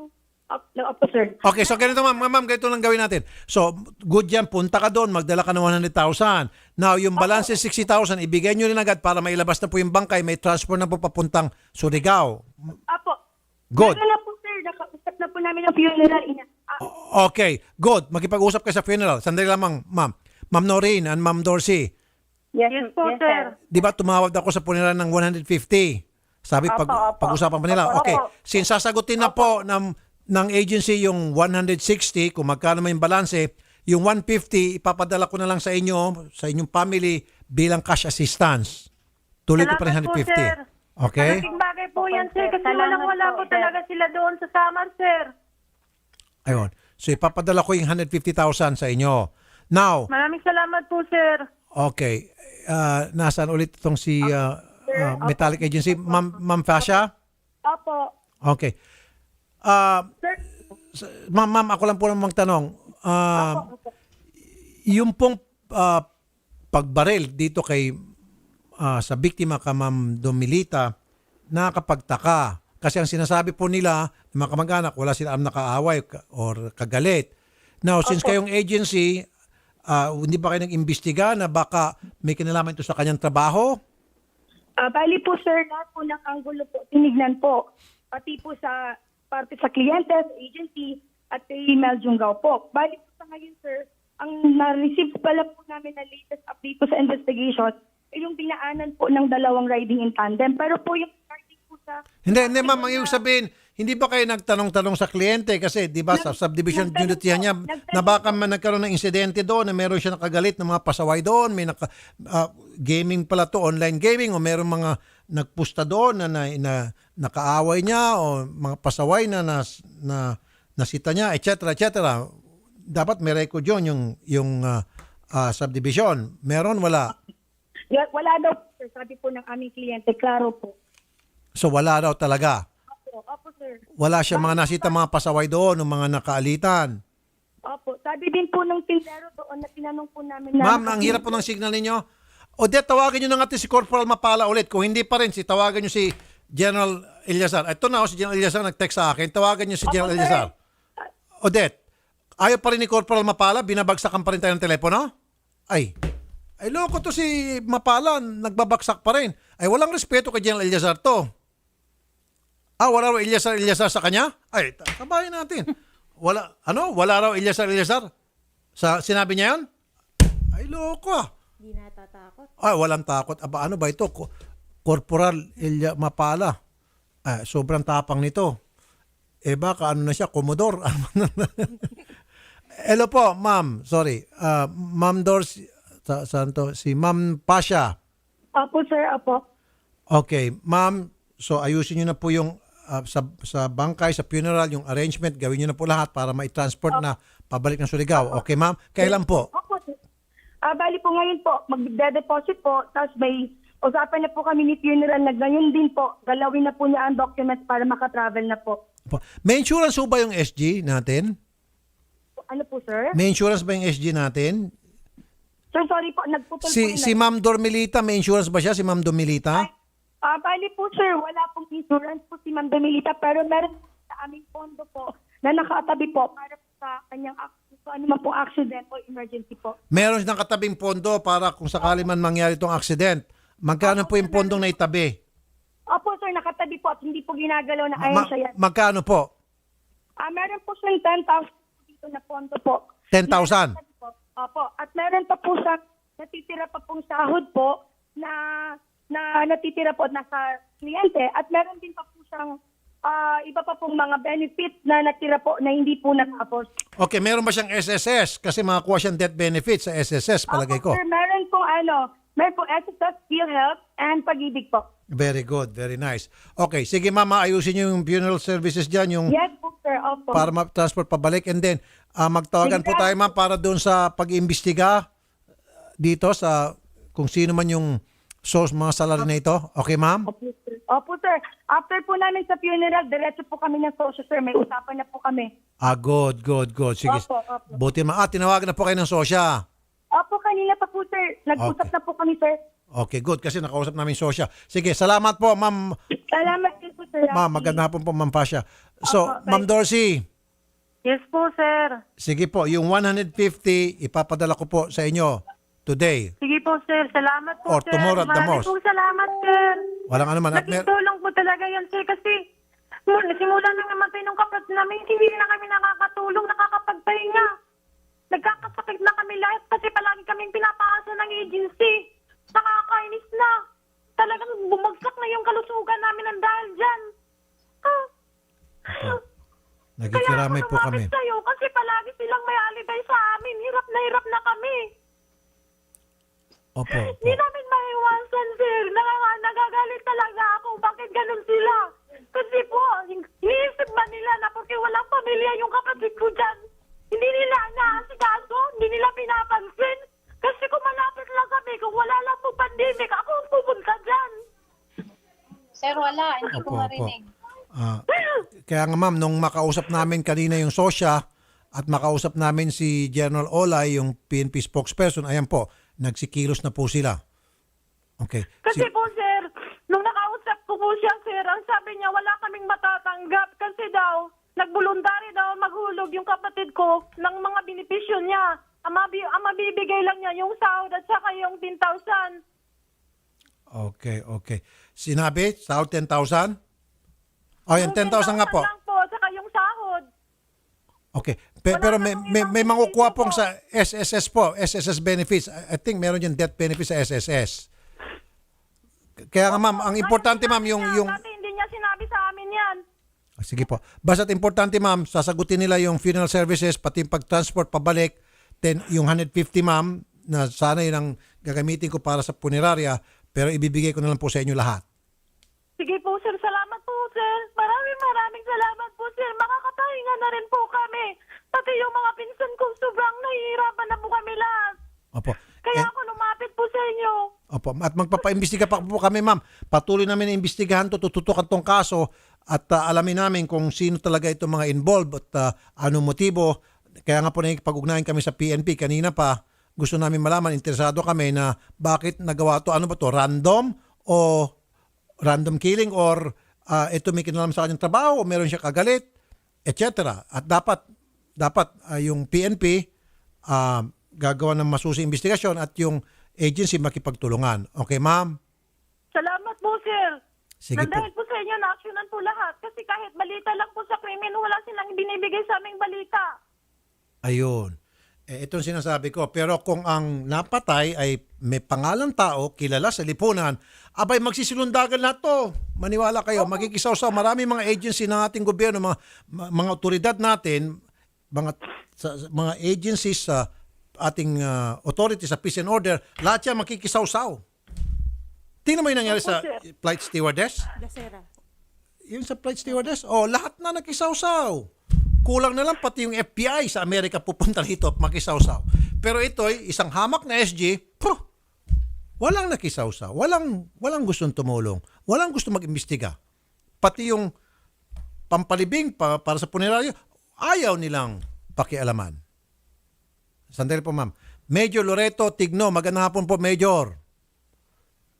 opo, sir. Okay, so ganito ma'am, ganito lang gawin natin. So, good yan, punta ka doon, magdala ka ng 100,000. Now, yung balance is 60,000, ibigay nyo rin agad para mailabas na po yung bangkay, may transfer na po papuntang Surigao. Apo. Good. Meron na po, sir. Nakausap na po namin ang funeral. Okay, good. Makipag-usap kayo sa funeral. Sandali lamang, ma'am. Ma'am Noreen and Ma'am Dorsey. Yes po, sir. Di ba tumawag ako sa funeral ng 150? Sabi, pag-usapan pa nila. Okay, since sasagutin na po ng agency yung 160, kung magkano may balanse, yung 150, ipapadala ko na lang sa inyo, sa inyong family, bilang cash assistance. Tuloy ko pa rin 150. Okay? Malaking bagay po yan, sir, kasi wala po talaga sila doon sa Samahan, sir. Ayun. So, ipapadala ko yung 150,000 sa inyo. Now, Maraming salamat po, sir. okay. Nasaan ulit itong si Metallic Agency? Ma'am Fasha? Opo. Okay. Ma'am, ako lang po namang tanong. Yung pong pagbaril dito kay sa biktima ka Ma'am Domilita, nakakapagtaka. Kasi ang sinasabi po nila, mga kamag-anak, wala silang nakaaway or kagalit. Now, since kayong agency, hindi ba kayo nag-imbestiga na baka may kinalaman ito sa kanyang trabaho? Bali po, sir, lahat po ng anggulo po, tinignan po. Pati po sa parte sa kliyente, sa agency, at kay Mel Junggao po. Bali po sa ngayon, sir, ang na-receive pala po namin na latest update po sa investigation ay yung dinaanan po ng dalawang riding in tandem. Pero po yung party po sa... Hindi ma'am, ang ibig sabihin, hindi ba kayo nagtanong-tanong sa kliyente kasi di ba sa subdivision unit niya na baka man nagkaroon ng insidente doon na meron siya nakagalit ng mga pasaway doon, may gaming pala to, online gaming o meron mga nagpusta doon na nakaaway niya o mga pasaway na nasita niya, etc. Dapat may record yun, yung subdivision. Meron, wala? Wala daw, sir. Sabi po ng aming kliyente, klaro po. So wala daw talaga? Opo, sir. Wala siya mga nasita mga pasaway doon, ng mga nakaalitan? Opo. Sabi din po ng tindero doon na tinanong po namin Ma'am, ang hirap po ng signal ninyo. Odette, tawagin nyo na natin si Corporal Mapala ulit. Kung hindi pa rin, tawagan nyo si General Eliazar. Ito na, si General Eliazar nag-text sa akin. Tawagan nyo si General Eliazar. Odette, ayaw pa rin ni Corporal Mapala? Binabagsakan pa rin tayo ng telepono? Ay, loko to si Mapala. Nagbabagsak pa rin. Ay, walang respeto kay General Eliazar to. Wala raw Eliazar sa kanya? Ay, tabahin natin. Wala raw Eliazar? Sinabi niya yan? Ay, loko ah. Hindi natatakot. Walang takot. Ano ba ito? Corporal Mapala. Sobrang tapang nito. Baka ano na siya, Commodore. Hello po, ma'am. Sorry. Ma'am Dors, saan to? Si Ma'am Pasha. Opo, sir. Opo. Okay, ma'am. So ayusin niyo na po yung sa bangkay, sa funeral, yung arrangement, gawin niyo na po lahat para ma-transport na pabalik ng Surigao. Okay, ma'am? Kailan po? Opo, sir. Bali po ngayon po, magde-deposit po, tapos may usapan na po kami ni funeral na ganyan din po, galawin na po niya ang documents para makatravel na po. May insurance ba yung SG natin? Ano po, sir? May insurance ba yung SG natin? Sir, sorry po, nagputol po Si Ma'am Dormelita, may insurance ba siya? Si Ma'am Dormelita? Bali po, sir, wala pong insurance po si Ma'am Domelita, pero meron sa aming pondo po na nakatabi po para po sa kanyang ano man pong accident o emergency po. Meron siyang katabing pondo para kung sakali man mangyari itong accident. Magkano po yung pondong na itabi? Opo, sir, nakatabi po at hindi po ginagalaw na ayon siya yan. Magkano po? Meron po siyang 10,000 dito na pondo po. 10,000? Opo. At meron pa po siya, natitira pa pong sahod po na natitira po nasa kliyente. At meron din pa po siyang iba pa pong mga benefits na natira po na hindi po natapos. Okay, meron ba siyang SSS? Kasi makakuha siyang death benefits sa SSS, palagay ko. Sir, meron po SSS, PhilHealth, and Pag-ibig po. Very good, very nice. Okay, sige mama, ayusin niyo yung funeral services dyan, yung Yes po, sir. Opo. para ma-transport pabalik. And then, magtawagan po tayo ma'am para doon sa pag-iimbestiga dito sa kung sino man yung source mga salary na ito. Okay ma'am? Opo, sir. After po namin sa funeral, diretso po kami ng social, sir. May usapan na po kami. Good. Sige. Opo. Buti tinawagan na po kayo ng sosya. Opo, kanina pa po, sir. Nag-usap na po kami, sir. Okay, good. Kasi nakausap namin sosya. Sige, salamat po, ma'am. Salamat din po, sir. Ma'am, magandang hapon po, ma'am Pasha. So, ma'am Dorsey. Yes po, sir. Sige po, yung 150, ipapadala ko po sa inyo today. Sige po, sir. Salamat po, Or sir. tomorrow at the Maraming most. pong salamat, sir. Walang ano man. Naging tulong po talaga yan, sir. Kasi simula nang namatay ng kapatid namin, hindi na kami nakakatulong, nakakapagpahinga. Nagkakasakit na kami lahat kasi palagi kaming pinapaasa ng agency. Nakakainis na. Talagang bumagsak na yung kalusugan namin ng dahil dyan. Nagkikiramay po kami. Sa'yo, kasi palagi silang may alibay sa amin. Hirap na kami. Opo. Hindi namin maiwasan, sir. Nagagalit talaga ako. Bakit ganun sila? Kasi po, iniisip ba nila na porque walang pamilya yung kapatid ko dyan? Hindi nila naasikaso? Hindi nila pinapansin? Kasi kung malapit lang kami, kung wala lang po pandemic, ako ang pupunta dyan. Sir, wala. Hindi ko Opo. marinig. Kaya nga ma'am, nung makausap namin kanina yung sosya at makausap namin si General Olay, yung PNP spokesperson, ayan po, nagsikilos na po sila. Okay. Kasi po, sir, nung nakausap ko po siya, sir, ang sabi niya, wala kaming matatanggap kasi daw, nagbuluntary daw maghulog yung kapatid ko ng mga benepisyo niya. Ang mabibigay lang niya yung sahod at saka yung 10,000. Okay. Sinabi, sahod 10,000? Yung 10,000 nga po. Lang po, saka yung sahod. Okay. Pero may makukuha pong sa SSS po, SSS benefits. I think meron yung death benefits sa SSS. Kaya nga ma'am, ang importante ma'am yung... Dati hindi niya sinabi sa amin yan. Sige po. Basta't importante ma'am, sasagutin nila yung funeral services, pati yung pag-transport pabalik, then yung 150 ma'am, na sana yun ang gagamitin ko para sa punerarya, pero ibibigay ko na lang po sa inyo lahat. Sige po, sir. Salamat po, sir. Maraming salamat po, sir. Makakapahinga na rin po kami. Pati yung mga pinsan ko, sobrang nahihirapan na po kami lahat. Opo. Kaya ako lumapit po sa inyo. Opo. At magpapaimbestiga pa po kami, ma'am. Patuloy namin na imbestigahan to, tututukan tong kaso at alamin namin kung sino talaga itong mga involved at anong motibo. Kaya nga po nakikipag-ugnayan kami sa PNP. Kanina pa, gusto namin malaman, interesado kami na bakit nagawa to. Ano ba to? Random o random killing or ito may kinalaman sa kanyang trabaho o meron siya kagalit, etc. At dapat yung PNP gagawa ng masusing investigasyon at yung agency makipagtulungan. Okay, ma'am? Salamat po, sir. Sige Nandahil po sa inyo, na-actionan po lahat. Kasi kahit balita lang po sa krimen, wala silang binibigay sa aming balita. Ayun. Itong sinasabi ko. Pero kung ang napatay ay may pangalang tao, kilala sa lipunan, abay magsisilundagan na to. Maniwala kayo, magkikisaw-saw. Marami mga agency ng ating gobyerno, mga otoridad natin, mga agencies sa ating authorities sa peace and order, lahat yan magkikisaw-saw. Tingnan mo yung nangyari sa flight stewardess? Gasera. Yung sa flight stewardess, lahat na nakisaw-saw. Kulang na lang pati yung FBI sa Amerika pupunta rito at makisaw-saw. Pero ito ay isang hamak na SG, walang nakisaw-saw. Walang gustong tumulong. Walang gusto mag-imbestiga. Pati yung pampalibing para sa puneraryo, ayaw nilang pakialaman. Sandali po, ma'am. Major Loreto Tigno, magandang hapon po, Major.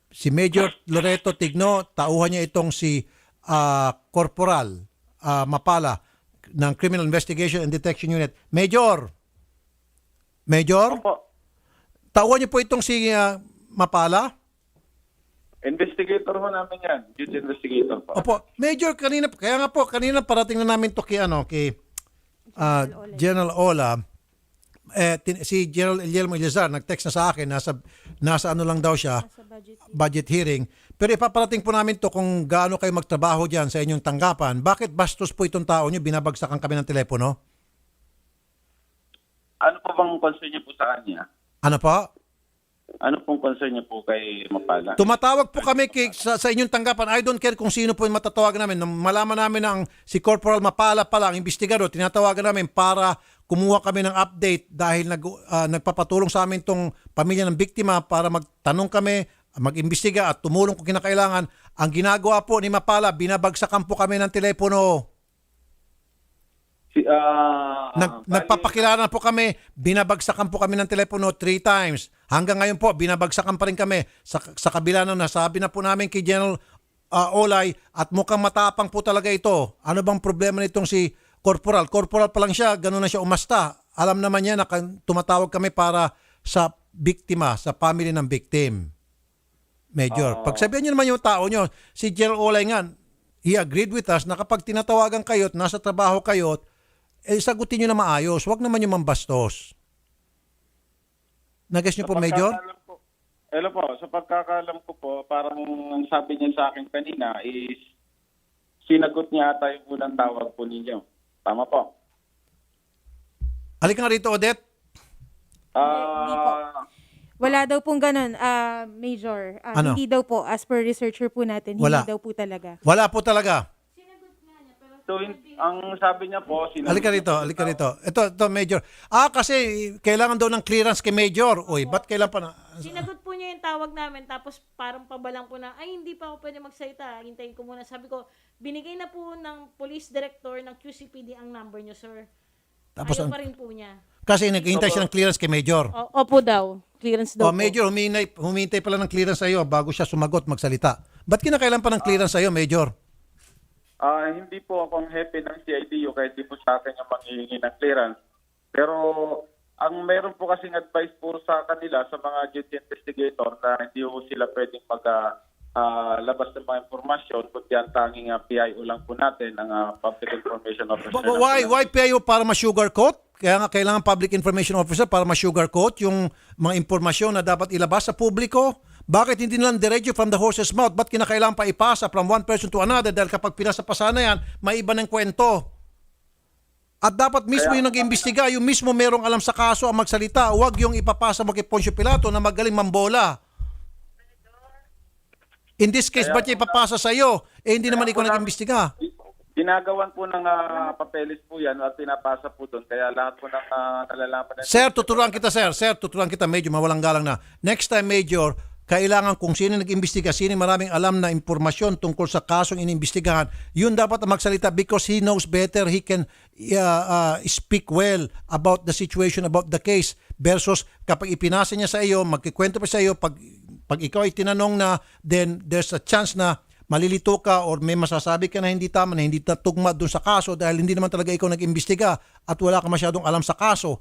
Si Major Loreto Tigno, tauhan niya itong si Corporal Mapala ng Criminal Investigation and Detection Unit. Major? Opo. Tauhan niyo po itong si Mapala? Investigator ho namin yan. Youth investigator po. Opo. Major, kanina parating na namin to kay General Ola. Si General Elielmo Elizar nag-text na sa akin, nasa ano lang daw siya, budget hearing. Pero ipaparating po namin to kung gaano kayo magtrabaho dyan sa inyong tanggapan. Bakit bastos po itong tao nyo, binabagsakan kami ng telepono? Ano po bang concern niyo po sa kanya? Ano po? Ano pong concern niyo po kay Mapala? Tumatawag po kami sa inyong tanggapan. I don't care kung sino po yung matatawagan namin. Nang malaman namin na si Corporal Mapala pala, ang investigador, tinatawagan namin para kumuha kami ng update dahil nagpapatulong sa amin tong pamilya ng biktima para magtanong kami, mag-imbestiga at tumulong kung kinakailangan. Ang ginagawa po ni Mapala, binabagsakan po kami ng telepono. Nagpapakilala na po kami, binabagsakan po kami ng telepono 3 times. Hanggang ngayon po, binabagsakan pa rin kami. Sa kabila na nasabi na po namin kay General Olay at mukhang matapang po talaga ito. Ano bang problema nitong si Corporal? Corporal pa lang siya, gano'n na siya umasta. Alam naman niya na tumatawag kami para sa biktima, sa family ng victim. Major, pagsabihan niyo naman yung tao niyo, si General Olay nga, he agreed with us na kapag tinatawagan kayo at nasa trabaho kayo, sagutin niyo na maayos. Huwag naman yung mambastos. Nag-guess niyo po, Major? Hello po, sa pagkakalam ko po, parang sabi niya sa akin kanina is sinagot niya ata yung unang tawag po ninyo. Tama po. Halika nga rito, Odette. Wala daw pong ganun, Major. Ano? Hindi daw po, as per researcher po natin, Wala. hindi daw po talaga. Wala po talaga. So, ang sabi niya po, Halika rito. Ito, Major. Kasi kailangan daw ng clearance kay Major. Uy, ba't kailan pa na? Sinagot po niya yung tawag namin, tapos parang pabalang po na, ay hindi pa ako pwede magsalita, hintayin ko muna. Sabi ko, binigay na po ng police director ng QCPD ang number niyo, sir. Tapos ayaw pa rin po niya. Kasi naghihintay siya ng clearance kay Major. Opo daw. Clearance daw po. Major, humihintay pala ng clearance sa'yo bago siya sumagot, magsalita. Ba't kinakailan pa ng clearance sa'yo, Major? Hindi po akong happy ng CIDU kahit di po sa akin yung manghihingi ng clearance. Pero ang meron po kasing advice po sa kanila sa mga duty investigator na hindi po sila pwedeng labas ng mga informasyon kundi ang tanging PIO lang po natin, ang Public Information Officer. Why PIO para ma-sugarcoat? Kaya nga kailangan Public Information Officer para ma-sugarcoat yung mga impormasyon na dapat ilabas sa publiko. Bakit hindi nilang diretso from the horse's mouth? Ba't kinakailangan pa ipasa from one person to another? Dahil kapag pinasa-pasa na yan, may iba ng kwento. At dapat mismo yung nag-iimbestiga, yung mismo merong alam sa kaso ang magsalita. Huwag yung ipapasa mo kay Poncio Pilato na magaling mambola. In this case, ba't niya ipapasa sa iyo? Eh, hindi naman ikaw nag-imbestiga. Ginagawan po ng papeles po yan at pinapasa po doon. Kaya lahat po ng nalalaman. Sir, tuturuan kita, sir. Sir, tuturuan kita, Major. Mawalang galang na. Next time, Major, kailangan kung sino nag-imbestiga, sino maraming alam na impormasyon tungkol sa kasong iniimbestigahan, yun dapat ang magsalita because he knows better. He can speak well about the situation, about the case versus kapag ipinasa niya sa iyo, magkikwento pa sa iyo, pag ikaw ay tinanong na, then there's a chance na malilito ka or may masasabi ka na hindi tama, na hindi tatugma doon sa kaso dahil hindi naman talaga ikaw nag-imbestiga at wala ka masyadong alam sa kaso.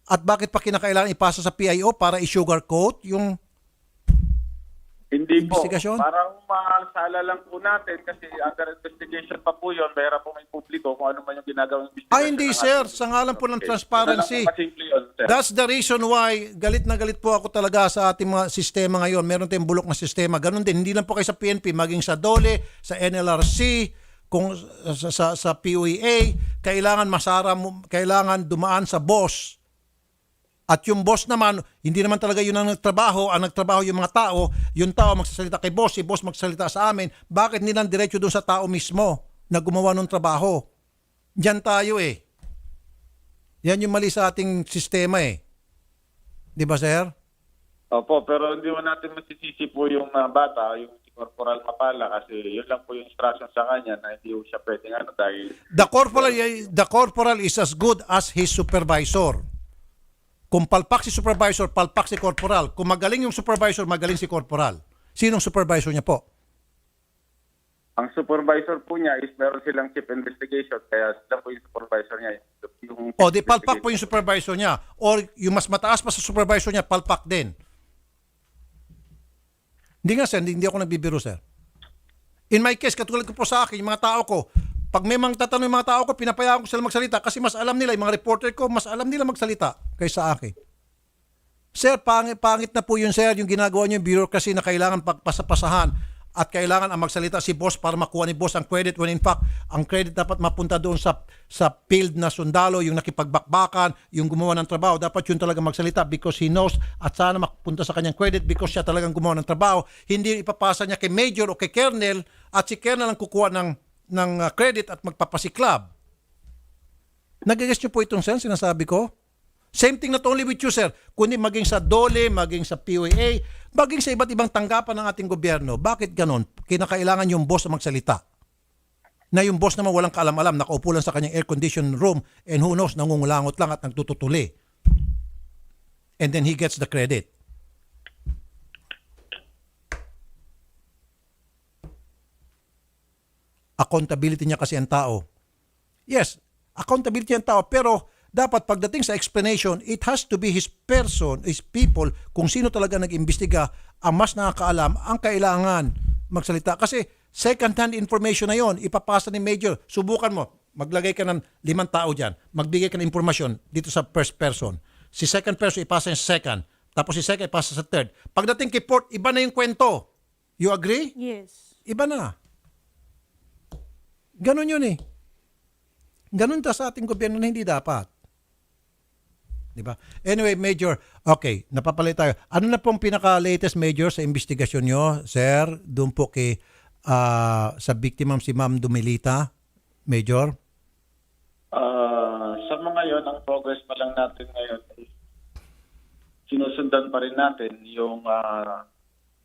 At bakit pa kinakailangan ipasa sa PIO para i-sugarcoat yung Hindi po. investigasyon? Parang masala lang po natin kasi under investigation pa po yun. Mayroon po may publiko kung ano man yung ginagawang investigation. Ay, hindi, sir. Sa ngalan po ng transparency. That's the reason why galit na galit po ako talaga sa ating mga sistema ngayon. Meron tayong bulok na sistema. Ganon din. Hindi lang po kayo sa PNP, maging sa DOLE, sa NLRC, kung sa PUEA, kailangan dumaan sa boss. At yung boss naman, hindi naman talaga yun ang nagtrabaho. Ang nagtrabaho yung mga tao. Yung tao magsasalita kay boss, si boss magsasalita sa amin. Bakit hindi lang diretso doon sa tao mismo na gumawa ng trabaho? Diyan tayo eh. Yan yung mali sa ating sistema eh. Di ba, sir? Opo, pero hindi mo natin masisisi po yung bata, yung si Corporal Mapala kasi yun lang po yung instruction sa kanya na hindi po siya pwedeng dahil... The corporal is as good as his supervisor. Kung palpak si supervisor, palpak si corporal. Kung magaling yung supervisor, magaling si corporal. Sinong supervisor niya po? Ang supervisor po niya is meron silang chief investigation kaya sila po yung supervisor niya. O, di palpak po yung supervisor niya. Or yung mas mataas pa sa supervisor niya, palpak din. Hindi nga, sir. Hindi ako nagbibiro, sir. In my case, katulad ko po sa akin, yung mga tao ko, pag may mga tatanong yung mga tao ko, pinapayaan ko sila magsalita kasi mas alam nila, yung mga reporter ko, mas alam nila magsalita kaysa akin. Sir, pangit na po yun, sir, yung ginagawa niyo yung bureaucracy na kailangan pagpasapasahan at kailangan ang magsalita si boss para makuha ni boss ang credit when in fact, ang credit dapat mapunta doon sa field na sundalo, yung nakipagbakbakan, yung gumawa ng trabaho, dapat yun talaga magsalita because he knows at sana mapunta sa kanyang credit because siya talagang gumawa ng trabaho. Hindi ipapasa niya kay Major o kay Colonel at si Colonel ang kukuha ng credit at magpapasiklab. Nag-guess nyo po itong sinasabi ko? Same thing not only with you, sir, kundi maging sa DOLE, maging sa PUA, maging sa iba't ibang tanggapan ng ating gobyerno. Bakit ganon? Kinakailangan yung boss na magsalita. Na yung boss naman walang kaalam-alam, nakaupo lang sa kanyang air-conditioned room and who knows, nangungulangot lang at nagtututuli. And then he gets the credit. Accountability niya kasi ang tao. Yes, accountability ang tao, pero dapat pagdating sa explanation, it has to be his person, his people, kung sino talaga nag-imbestiga, ang mas nakakaalam, ang kailangan magsalita. Kasi second-hand information na yon, ipapasa ni Major. Subukan mo, maglagay ka ng 5 tao dyan, magbigay ka ng informasyon dito sa first person. Si second person, ipasa niya sa second. Tapos si second, ipasa sa third. Pagdating kay fourth, iba na yung kwento. You agree? Yes. Iba na. Ganon yun eh. Ganon ta sa ating gobyerno na hindi dapat. Diba? Anyway, Major, okay, napapalit tayo. Ano na pong pinaka-latest, Major, sa investigasyon nyo, sir, doon po kay sa biktima si Ma'am Dumelita, Major? Sa mga yon, ang progress pa lang natin ngayon is sinusundan pa rin natin yung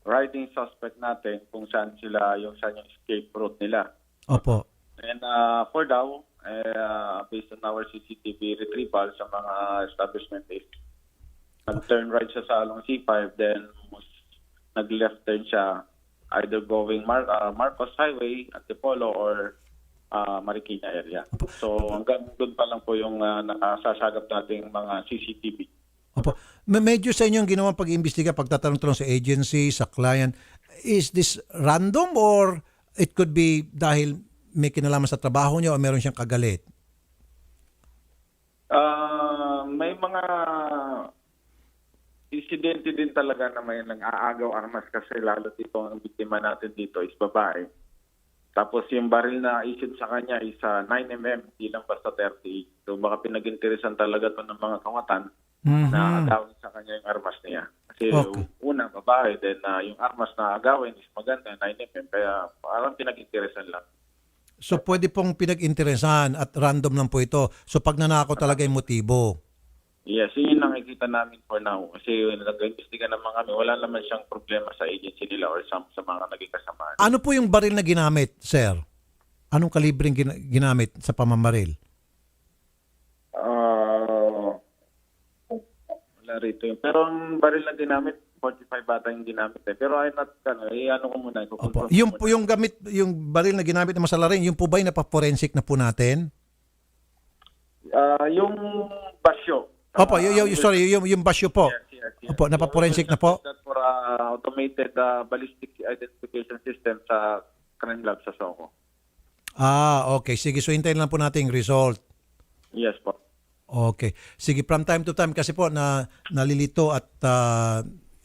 riding suspect natin kung saan sila, yung escape route nila. Opo. And for now, based on our CCTV retrieval sa mga establishment is nag-turn right siya sa along C5, then nag-left turn siya either going Marcos Highway, Antipolo, or Marikina area. So hanggang doon pa lang po yung nakasasagap nating mga CCTV. Opo. Medyo sa inyong ginawang pag-iimbestiga, pagtatanong-tanong sa agency, sa client, is this random or it could be dahil may kinalaman sa trabaho niya o meron siyang kagalit? May mga insidente din talaga na may nang-aagaw armas kasi lalo dito ang biktima natin dito is babae. Tapos yung baril na isip sa kanya is 9mm, hindi lang basta 38. So baka pinag-interesan talaga to ng mga kawatan na agawin sa kanya yung armas niya. Kasi Kasi una, babae, then yung armas na agawin is maganda, 9mm, kaya parang pinag-interesan lang. So pwede pong pinag-interesan at random lang po ito. So pag nanakaw talaga yung motibo. Yes, yun yung nakikita namin for now. Kasi nag-investiga naman kami, wala naman siyang problema sa agency nila or sa mga naging kasamaan. Ano po yung baril na ginamit, sir? Anong kalibreng ginamit sa pamamaril? Wala rito yun. Pero ang baril na ginamit, 45 bata yung ginamit eh. Pero ay not, ano ko muna. Opo. Yung baril na ginamit ng masalarin, yung po ba yung napaforensic na po natin? Yung basyo. Opo, yung basyo po. Yes. Opo, napaforensic na po? That for automated ballistic identification system sa crime lab sa Soho. Okay. Sige, so hintayin lang po natin yung result. Yes po. Okay. Sige, from time to time kasi po nalilito at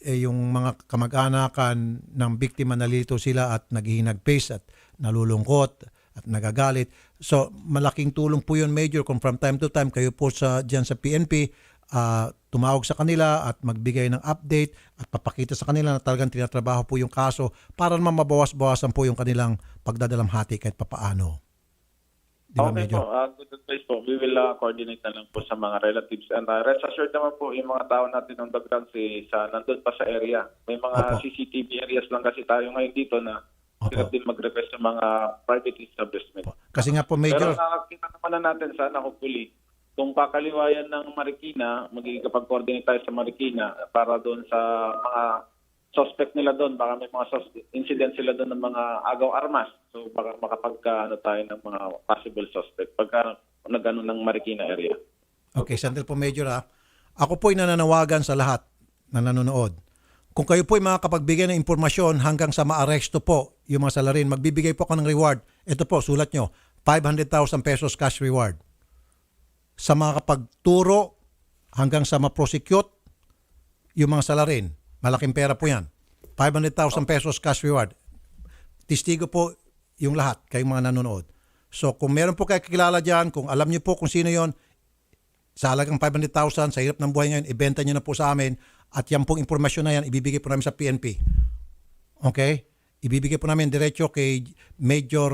yung mga kamag-anakan ng biktima nalilito sila at naghihinag-face at nalulungkot at nagagalit. So, malaking tulong po yun, Major, kung from time to time kayo po dyan sa PNP, tumawag sa kanila at magbigay ng update at papakita sa kanila na talagang tinatrabaho po yung kaso para naman mabawas-bawasan po yung kanilang pagdadalamhati kahit papaano. Di ba, Okay Major? po, good advice po. We will coordinate na lang po sa mga relatives. And rest assured naman po, yung mga tao natin ng background nandun pa sa area. May mga CCTV areas lang kasi tayo ngayon dito na hirap din mag-request sa mga private establishment. Kasi nga po, Major. Pero nakakita naman na natin sana hopefully kung kakaliwayan ng Marikina, magkikipag-coordinate tayo sa Marikina para doon sa mga suspect nila doon. Baka may mga incident sila doon ng mga agaw armas. So baka makapagka tayo ng mga possible suspect pagka nag-ano ng Marikina area. Okay, sandal po, Major ha. Ako po'y nananawagan sa lahat na nanonood. Kung kayo po'y makakapagbigay ng impormasyon hanggang sa maaresto po yung mga salarin, magbibigay po ako ng reward. Ito po, sulat nyo, 500,000 pesos cash reward. Sa mga kapagturo hanggang sa ma-prosecute yung mga salarin, malaking pera po yan. 500,000 pesos cash reward. Testigo po yung lahat, kayong mga nanonood. So kung meron po kayo kakilala dyan, kung alam nyo po kung sino yon, sa halagang 500,000, sa hirap ng buhay ngayon, ibenta nyo na po sa amin at yan pong informasyon na yan, ibibigay po namin sa PNP. Okay? Ibibigay po namin diretso kay Major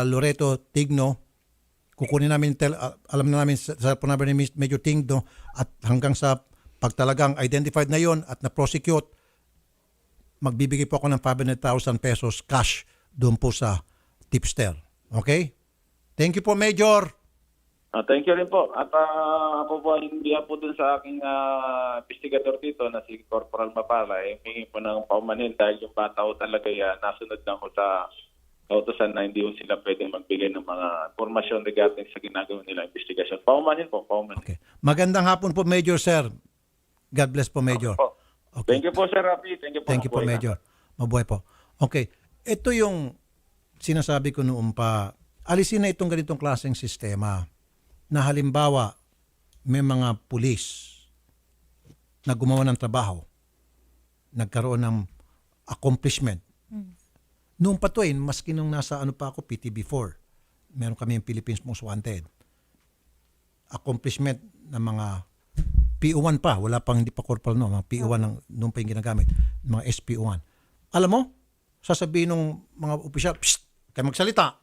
Loreto Tigno. Kukunin namin, alam na namin sa phone number ni Major Tigno at hanggang sa pag talagang identified na yon at na-prosecute, magbibigay po ako ng 500,000 pesos cash doon po sa tipster. Okay? Thank you po, Major. Thank you rin po. At ako po hindi po dun sa aking investigador dito na si Corporal Mapala, hingi po ng paumanhin dahil yung bata ko talaga nasunod lang ko sa kautosan na hindi sila pwedeng magbigay ng mga informasyon regarding sa ginagawa nila investigasyon. Paumanhin po, paumanhin. Okay. Magandang hapon po, Major, sir. God bless po, Major. Okay. Thank you po, Sir Raffy. Thank you po, Major. Mabuhay po. Okay. Ito yung sinasabi ko noon pa. Alisin na itong ganitong klaseng sistema na halimbawa may mga pulis na gumawa ng trabaho, nagkaroon ng accomplishment. Noong pa to maski nung nasa pa ako, PTB4, meron kami yung Philippines Most Wanted. Accomplishment ng mga PO1 pa, wala pang hindi pa corporal mga PO1 noong pa yung ginagamit, mga SPO1. Alam mo, sasabihin ng mga opisyal, psst, kayo magsalita.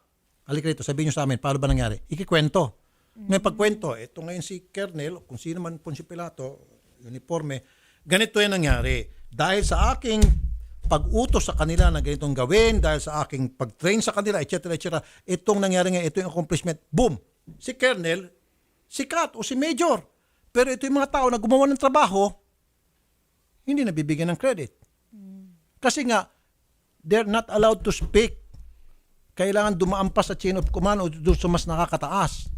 Halika rito, sabihin nyo sa amin, paano ba nangyari? Ikikwento. Ngayon pagkwento, ito ngayon si Colonel, kung sino man po si Pilato, uniforme, ganito yan nangyari. Dahil sa aking pag-utos sa kanila na ganitong gawin, dahil sa aking pag-train sa kanila, etc., etc., itong nangyari ngayon, ito yung accomplishment. Boom! Si Colonel, si Kat o si Major. Pero ito yung mga tao na gumawa ng trabaho, hindi nabibigyan ng credit. Kasi nga, they're not allowed to speak. Kailangan dumaan pa sa chain of command o doon sa mas nakakataas.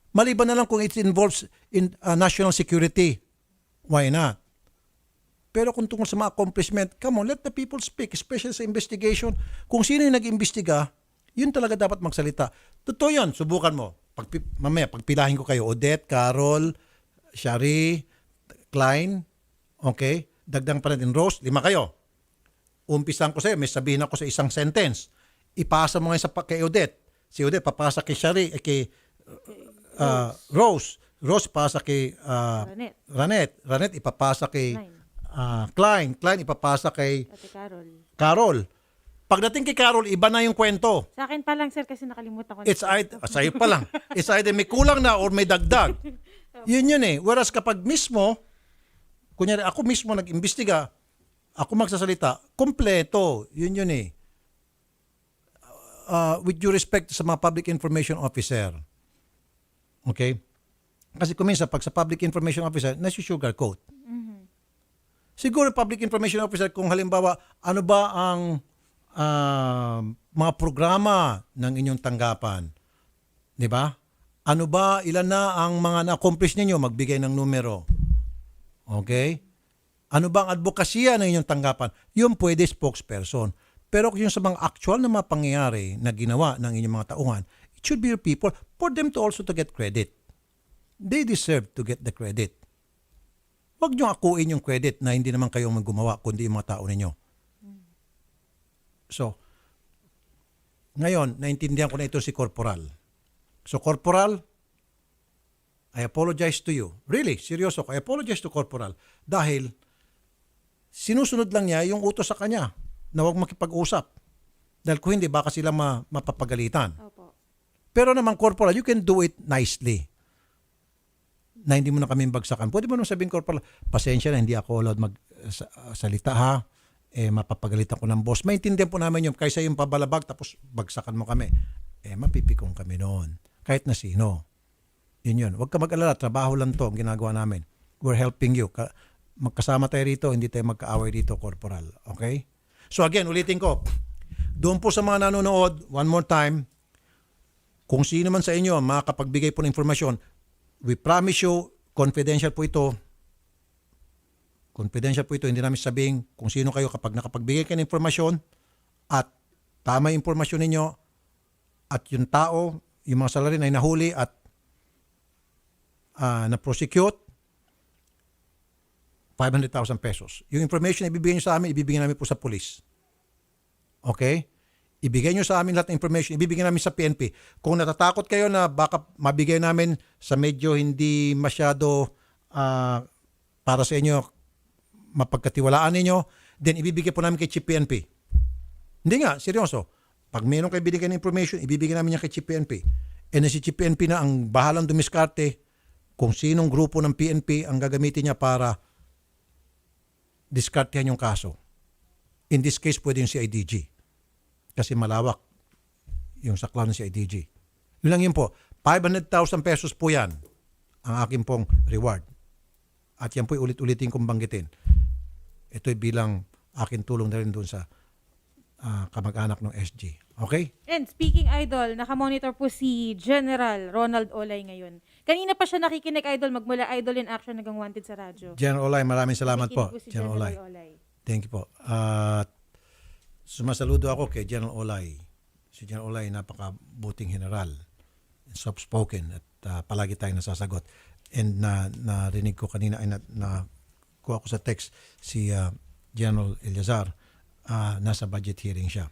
Maliban na lang kung it involves in national security. Why not? Pero kung tungkol sa mga accomplishment, come on, let the people speak, especially sa investigation. Kung sino yung nag-imbestiga, yun talaga dapat magsalita. Totoo yun, subukan mo. Mamaya, pagpilahin ko kayo, Odette, Carol, Shari, Klein, okay? Dagdag pa natin, Rose, 5 kayo. Umpisan ko sa'yo, may sabihin ako sa isang sentence. Ipasa mo ngayon kay Odette. Si Odette, papasa kay Shari, kay Rose. Rose, pasa kay Ranet. Ranet, ipapasa kay Klein ipapasa kay Ate Carol. Carol. Pagdating kay Carol, iba na yung kwento. Sa akin pa lang, sir, kasi nakalimutan ko. It's either, sa'yo pa lang. It's either may kulang na or may dagdag. Yun eh. Whereas kapag mismo, kunyari ako mismo nag-imbestiga, ako magsasalita, kompleto. Yun eh. With due respect sa mga public information officer. Okay? Kasi kuminsan, pag sa public information officer, nasi-sugarcoat. Siguro public information officer, kung halimbawa, ano ba ang mga programa ng inyong tanggapan? Di ba? Ano ba, ilan na ang mga na-accomplish ninyo? Magbigay ng numero. Okay? Ano ba ang advokasya ng inyong tanggapan? Yung pwede spokesperson. Pero yung sa mga actual na mga pangyayari na ginawa ng inyong mga tauhan, it should be your people for them to also to get credit. They deserve to get the credit. Huwag nyo akuin yung credit na hindi naman kayo gumawa, kundi yung mga tao ninyo. So, ngayon, naintindihan ko na ito si Corporal. So, Corporal, I apologize to you. Really, seryoso ko. I apologize to Corporal. Dahil, sinusunod lang niya yung utos sa kanya na huwag makipag-usap. Dahil kung hindi, baka sila mapapagalitan. Opo. Pero naman, Corporal, you can do it nicely. Na hindi mo na kami bagsakan. Pwede mo naman sabihin, Corporal, pasensya na, hindi ako allowed magsalita ha. Mapapagalitan ko ng boss. Maintindihan po namin yung kaysa yung pabalabag tapos bagsakan mo kami. Mapipikong kami noon. Kahit na sino. Yun. Huwag ka mag-alala. Trabaho lang to ang ginagawa namin. We're helping you. Magkasama tayo rito, hindi tayo magkaaway dito, Corporal. Okay? So again, ulitin ko. Doon po sa mga nanonood, one more time, kung sino man sa inyo makakapagbigay po ng informasyon, we promise you, confidential po ito. Confidential po ito. Hindi namin sabihin kung sino kayo kapag nakapagbigay kayo ng informasyon at tama yung informasyon ninyo at yung tao, yung mga salarin ay nahuli at na-prosecute, 500,000 pesos. Yung information na ibibigay nyo sa amin, ibibigay namin po sa police. Okay? Ibigay nyo sa amin lahat ng information, ibibigay namin sa PNP. Kung natatakot kayo na baka mabigay namin sa medyo hindi masyado para sa inyo, mapagkatiwalaan ninyo, then ibibigay po namin kay Chief PNP. Hindi nga, seryoso. Pag meron kayo binigay ng information, ibibigay namin yan kay Chief PNP. And si Chief PNP na ang bahalang dumiskarte kung sinong grupo ng PNP ang gagamitin niya para diskartehan yung kaso. In this case, pwede yung CIDG. Kasi malawak yung saklaw ng CIDG. Yun lang yun po. 500,000 pesos po yan ang aking pong reward. At yan po ulit-ulitin kong banggitin. Ito'y bilang aking tulong na rin doon sa kamag-anak ng SG. Okay? And speaking, Idol, nakamonitor po si General Ronald Olay ngayon. Kanina pa siya nakikinig, Idol, magmula Idol in Action hanggang Wanted sa radyo. General Olay, maraming salamat po. Si General Olay. Thank you po. At sumasaludo ako kay General Olay. Si General Olay, napakabuting general. Soft-spoken at palagi tayong nasasagot. And narinig ko kanina ay kuha ko sa text si General Eliazar, nasa budget hearing siya.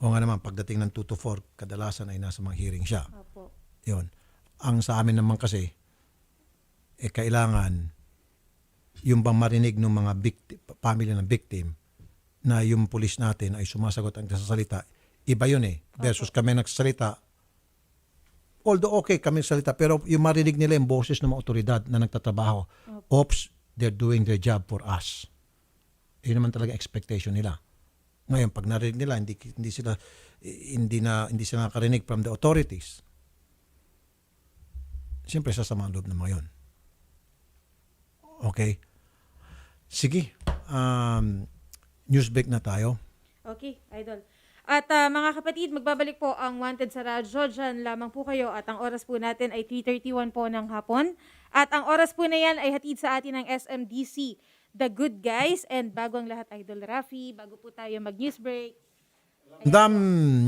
O nga naman, pagdating ng 2 to 4, kadalasan ay nasa mga hearing siya. Opo. Yun. Ang sa amin naman kasi, kailangan yung bang marinig ng mga pamilya ng victim na yung pulis natin ay sumasagot ang nagsasalita. Iba yun eh. Versus kami nagsasalita. Although okay kami nagsasalita, pero yung marinig nila yung boses ng mga otoridad na nagtatrabaho. Oops, they're doing their job for us. Yun naman talaga expectation nila. Ngayon, pag narinig nila, hindi sila nakarinig from the authorities. Siyempre, sasama ang loob ng mga yun. Okay. Sige. News break na tayo. Okay, Idol. At mga kapatid, magbabalik po ang Wanted sa radyo. Diyan lamang po kayo at ang oras po natin ay 3:31 po ng hapon. At ang oras po na yan ay hatid sa atin ng SMDC, The Good Guys. And bago ang lahat, Idol Raffy, bago po tayo mag-news break. Dam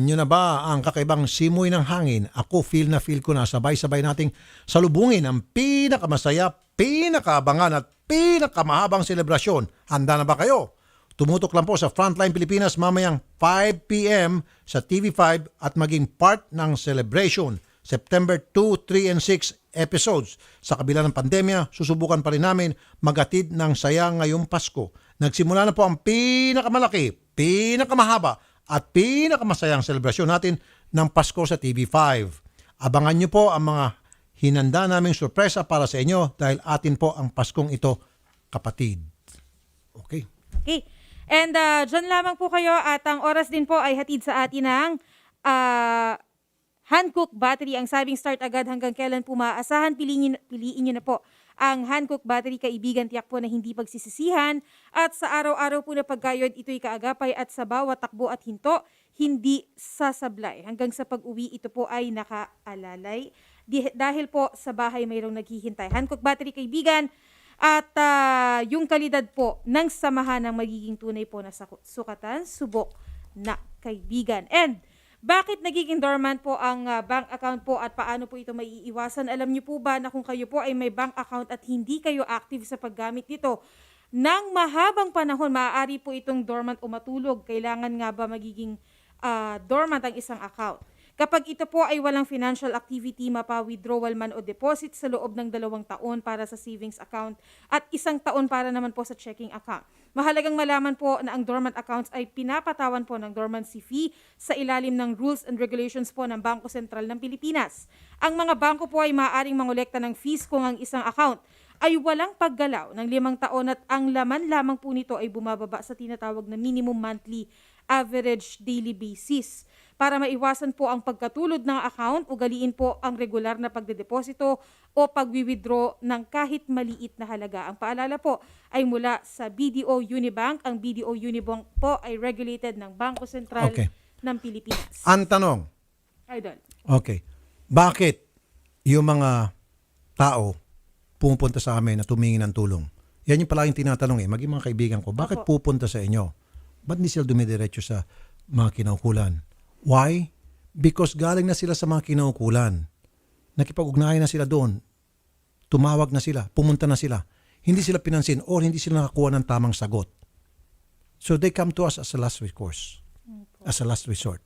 nyo na ba ang kakaibang simoy ng hangin? Ako feel ko na sabay-sabay nating salubungin ang pinakamasaya, pinakaabangan at pinakamahabang selebrasyon. Handa na ba kayo? Tumutok lang po sa Frontline Pilipinas mamayang 5 p.m. sa TV5 at maging part ng celebration September 2, 3, and 6 episodes. Sa kabila ng pandemya, susubukan pa rin namin maghatid ng saya ngayong Pasko. Nagsimula na po ang pinakamalaki, pinakamahaba, at pinakamasayang selebrasyon natin ng Pasko sa TV5. Abangan nyo po ang mga hinanda naming sorpresa para sa inyo dahil atin po ang Paskong ito, kapatid. Okay. Okay. And dyan lamang po kayo at ang oras din po ay hatid sa atin ng hand-cook battery. Ang sabing start agad hanggang kailan po maaasahan. Piliin nyo na po ang hand-cook battery, kaibigan, tiyak po na hindi pagsisisihan. At sa araw-araw po na paggayod, ito'y kaagapay at sa bawat takbo at hinto, hindi sasablay. Hanggang sa pag-uwi, ito po ay nakaalalay. Dahil po sa bahay mayroong naghihintay. Hand-cook battery, kaibigan. At yung kalidad po ng samahan ng magiging tunay po na sukatan, subok na kaibigan. And bakit nagiging dormant po ang bank account po at paano po ito maiiwasan? Alam niyo po ba na kung kayo po ay may bank account at hindi kayo active sa paggamit nito ng mahabang panahon, maaari po itong dormant o matulog. Kailangan nga ba magiging dormant ang isang account? Kapag ito po ay walang financial activity, mapa-withdrawal man o deposit sa loob ng 2 taon para sa savings account at 1 taon para naman po sa checking account. Mahalagang malaman po na ang dormant accounts ay pinapatawan po ng dormancy fee sa ilalim ng rules and regulations po ng Bangko Sentral ng Pilipinas. Ang mga bangko po ay maaaring mangolekta ng fees kung ang isang account ay walang paggalaw ng 5 taon at ang laman lamang po nito ay bumababa sa tinatawag na minimum monthly average daily basis. Para maiwasan po ang pagkatulad ng account, ugaliin po ang regular na pagdedeposito o pagwi-withdraw ng kahit maliit na halaga. Ang paalala po ay mula sa BDO Unibank. Ang BDO Unibank po ay regulated ng Bangko Sentral ng Pilipinas. Ang tanong. Idol. Okay. Bakit yung mga tao pupunta sa amin na tumingin ng tulong? Yan yung palaging tinatanong maging mga kaibigan ko, bakit pupunta sa inyo? Ba't hindi sila dumidiretso sa mga kinaukulan? Why? Because galing na sila sa mga kinaukulan. Nakipag-ugnayan na sila doon. Tumawag na sila. Pumunta na sila. Hindi sila pinansin or hindi sila nakakuha ng tamang sagot. So they come to us as a last recourse. As a last resort.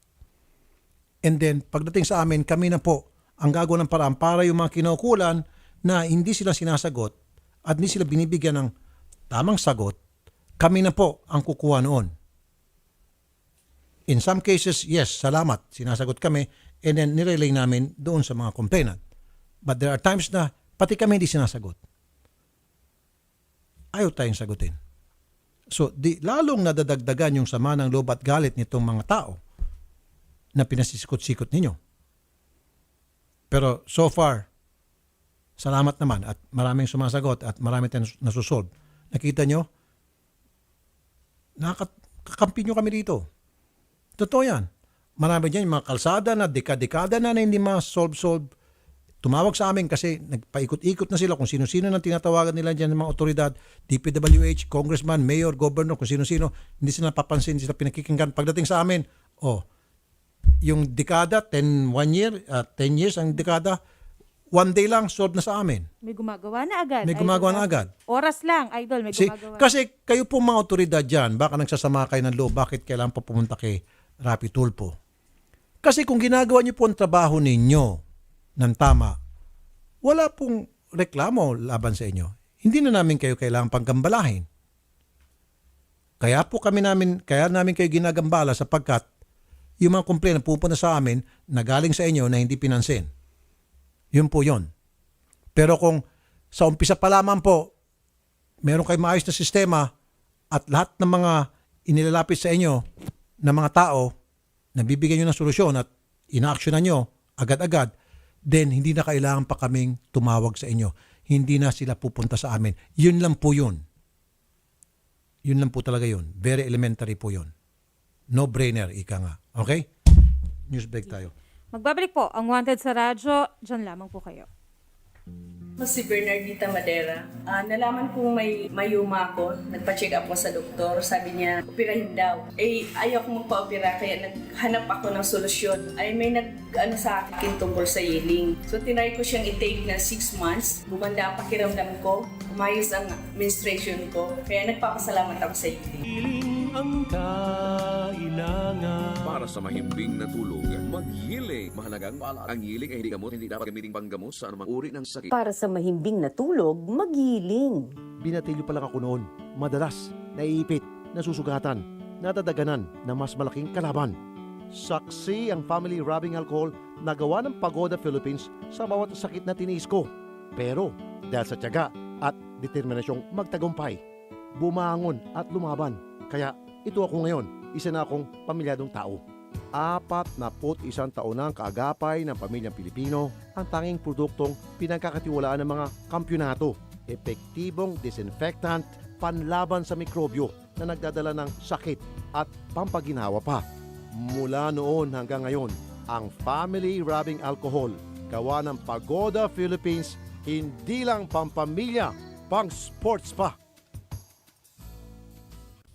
And then, pagdating sa amin, kami na po ang gagawa ng paraan para yung mga kinaukulan na hindi sila sinasagot at hindi sila binibigyan ng tamang sagot, kami na po ang kukuha noon. In some cases, yes, salamat, sinasagot kami, and then nirelay namin doon sa mga complainant. But there are times na pati kami hindi sinasagot. Ayaw tayong sagutin. So, lalong nadadagdagan yung sama ng loob at galit nitong mga tao na pinasisikot-sikot ninyo. Pero so far, salamat naman at maraming sumasagot at maraming tayong nasusolve. Nakita nyo? Nakakampi nyo kami dito. Totoo yan. Marami dyan yung mga kalsada na dekada-dekada na hindi ma-solve. Tumawag sa amin kasi nagpaikot-ikot na sila kung sino-sino nang tinatawagan nila dyan ng mga otoridad, DPWH, congressman, mayor, governor, kung sino-sino. Hindi sila napapansin, hindi sila pinakikinggan. Pagdating sa amin, yung dekada, 10 years ang dekada, one day lang, solve na sa amin. May gumagawa na agad. May gumagawa na agad. Oras lang, Idol, may gumagawa. Kasi kayo po mga otoridad dyan, baka nagsasama kayo ng loob, bakit kailangan pa pumunta kay Raffy Tulfo? Kasi kung ginagawa niyo po ang trabaho ninyo ng tama, wala pong reklamo laban sa inyo. Hindi na namin kayo kailangan panggambalahin. Kaya namin kayo ginagambala sapagkat yung mga complaint na pupunta sa amin na galing sa inyo na hindi pinansin. Yun po yun. Pero kung sa umpisa pa lamang po, meron kayong maayos na sistema at lahat ng mga inilalapit sa inyo ng mga tao, nabibigyan nyo ng solusyon at ina-actionan nyo agad-agad, then hindi na kailangan pa kaming tumawag sa inyo. Hindi na sila pupunta sa amin. Yun lang po yun. Yun lang po talaga yun. Very elementary po yun. No-brainer, ika nga. Okay? News break tayo. Magbabalik po ang Wanted sa Radyo. Diyan lamang po kayo. Si Bernardita Madera. Nalaman kong may mayuma ako. Nagpa-check up ko sa doktor. Sabi niya, operahin daw. Ayaw ko magpa-opera kaya naghanap ako ng solusyon. May sa akin tungkol sa healing. So tinry ko siyang i-take na 6 months. Gumanda ang pakiramdam ko. Umayos ang menstruation ko. Kaya nagpapasalamat ako sa healing. ang kailangan. Para sa mahimbing na tulog, maghiling. Mahalagang paalala. Ang hiling ay hindi gamot, hindi dapat gamiting panggamot sa anumang uri ng sakit. Para sa mahimbing na tulog, magiling. Binatilyo pa lang ako noon. Madalas, naiipit, nasusugatan, nadadaganan na mas malaking kalaban. Saksi ang family rubbing alcohol na gawa ng Pagoda Philippines sa bawat sakit na tiniis ko. Pero dahil sa tiyaga at determinasyong magtagumpay, bumangon at lumaban. Kaya ito ako ngayon, isa na akong pamilyadong tao. 41 taon na ang kaagapay ng pamilyang Pilipino, ang tanging produktong pinagkakatiwalaan ng mga kampyonato. Epektibong disinfectant, panlaban sa mikrobyo na nagdadala ng sakit at pampaginawa pa. Mula noon hanggang ngayon, ang family rubbing alcohol, gawa ng Pagoda Philippines, hindi lang pampamilya, pang sports pa.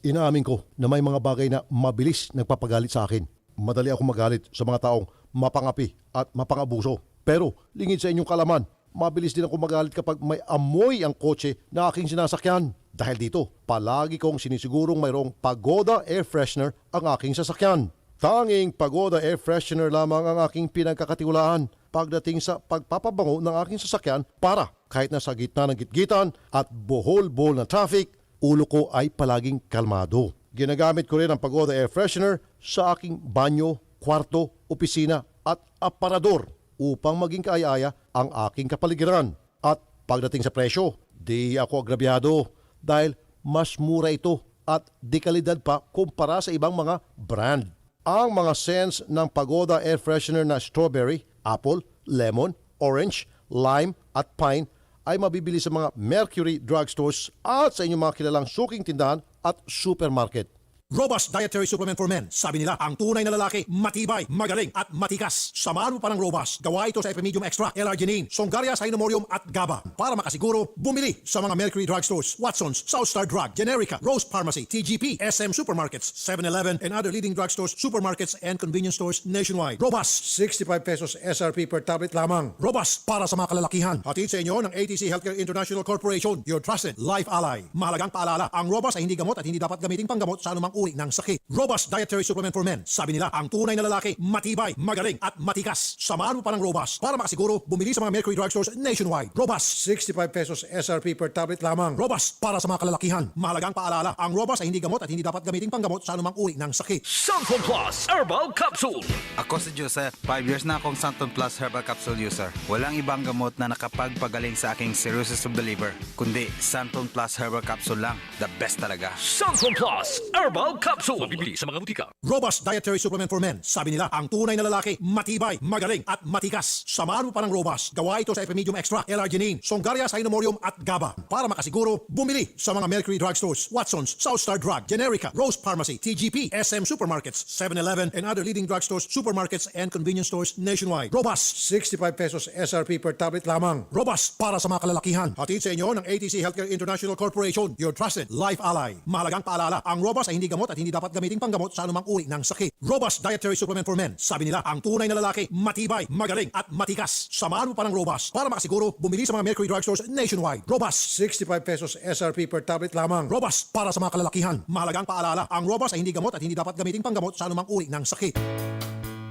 Inaamin ko na may mga bagay na mabilis nagpapagalit sa akin. Madali akong magalit sa mga taong mapangapi at mapangabuso. Pero lingid sa inyong kalaman, mabilis din ako magalit kapag may amoy ang kotse na aking sinasakyan. Dahil dito, palagi kong sinisigurong mayroong Pagoda Air Freshener ang aking sasakyan. Tanging Pagoda Air Freshener lamang ang aking pinagkakatiwalaan pagdating sa pagpapabango ng aking sasakyan para kahit nasa gitna ng gitgitan at bohol-bohol na traffic, ulo ko ay palaging kalmado. Ginagamit ko rin ang Pagoda Air Freshener sa aking banyo, kwarto, opisina at aparador upang maging kaaya-aya ang aking kapaligiran. At pagdating sa presyo, di ako agrabyado dahil mas mura ito at dekalidad pa kumpara sa ibang mga brand. Ang mga scents ng Pagoda Air Freshener na strawberry, apple, lemon, orange, lime at pine ay mabibili sa mga Mercury drugstores at sa inyong mga kilalang suking tindahan at supermarket. Robust Dietary Supplement for Men. Sabi nila, ang tunay na lalaki, matibay, magaling at matikas. Samahan mo pa ng Robust. Gawa ito sa Epimedium Extra, L-Arginine, Songaria Cynomorium at GABA. Para makasiguro, bumili sa mga Mercury drugstores, Watson's, Southstar Drug, Generica, Rose Pharmacy, TGP, SM Supermarkets, 7-Eleven, and other leading drugstores, supermarkets, and convenience stores nationwide. Robust, 65 pesos SRP per tablet lamang. Robust para sa mga kalalakihan. Hatid sa inyo ng ATC Healthcare International Corporation, your trusted life ally. Mahalagang paalala, ang Robust ay hindi gamot at hindi dapat gamiting panggamot sa anumang uri ng sakit. Robust Dietary Supplement for Men. Sabi nila, ang tunay na lalaki, matibay, magaling at matikas. Samahan mo pa ng Robust. Para makasiguro, bumili sa mga Mercury drugstores nationwide. Robust, 65 pesos SRP per tablet lamang. Robust para sa mga kalalakihan. Mahalagang paalala, ang Robust ay hindi gamot at hindi dapat gamiting panggamot sa anumang uri ng sakit. Santon Plus Herbal Capsule. Ako si Joseph. 5 years na akong Santon Plus Herbal Capsule user. Walang ibang gamot na nakapagpagaling sa aking cirrhosis of the liver, kundi Santon Plus Herbal Capsule lang. The best talaga. Santon Plus Herbal Capsule. Mabibili sa mga butika. Robust Dietary Supplement for Men. Sabi nila, ang tunay na lalaki, matibay, magaling at matikas. Samahan mo pa ng Robust. Gawa ito sa Epimedium Extra, L-Arginine, Songaria Cynomorium at GABA. Para makasiguro, bumili sa mga Mercury drugstores, Watson's, Southstar Drug, Generica, Rose Pharmacy, TGP, SM Supermarkets, 7-Eleven, and other leading drugstores, supermarkets, and convenience stores nationwide. Robust, 65 pesos SRP per tablet lamang. Robust para sa mga kalalakihan. Hatid sa inyo ng ATC Healthcare International Corporation, your trusted life ally. Mahalagang paalala, ang Robust ay hindi gamot at hindi dapat gamiting panggamot sa anumang uri ng sakit. Robust Dietary Supplement for Men. Sabi nila, ang tunay na lalaki, matibay, magaling at matikas. Samahan mo pa ng Robust. Para makasiguro, bumili sa mga Mercury drugstores nationwide. Robust, 65 pesos SRP per tablet lamang. Robust para sa mga kalalakihan. Mahalagang paalala, ang Robust ay hindi gamot at hindi dapat gamiting panggamot sa anumang uri ng sakit.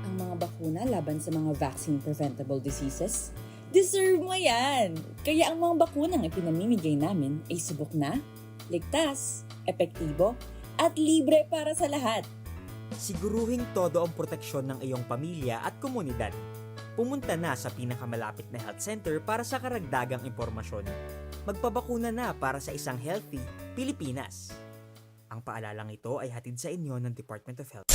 Ang mga bakuna laban sa mga vaccine-preventable diseases, deserve mo yan! Kaya ang mga bakunang ipinamimigay namin ay subok na, ligtas, epektibo, at libre para sa lahat. Siguruhing todo ang proteksyon ng iyong pamilya at komunidad. Pumunta na sa pinakamalapit na health center para sa karagdagang impormasyon. Magpabakuna na para sa isang healthy Pilipinas. Ang paalalang ito ay hatid sa inyo ng Department of Health.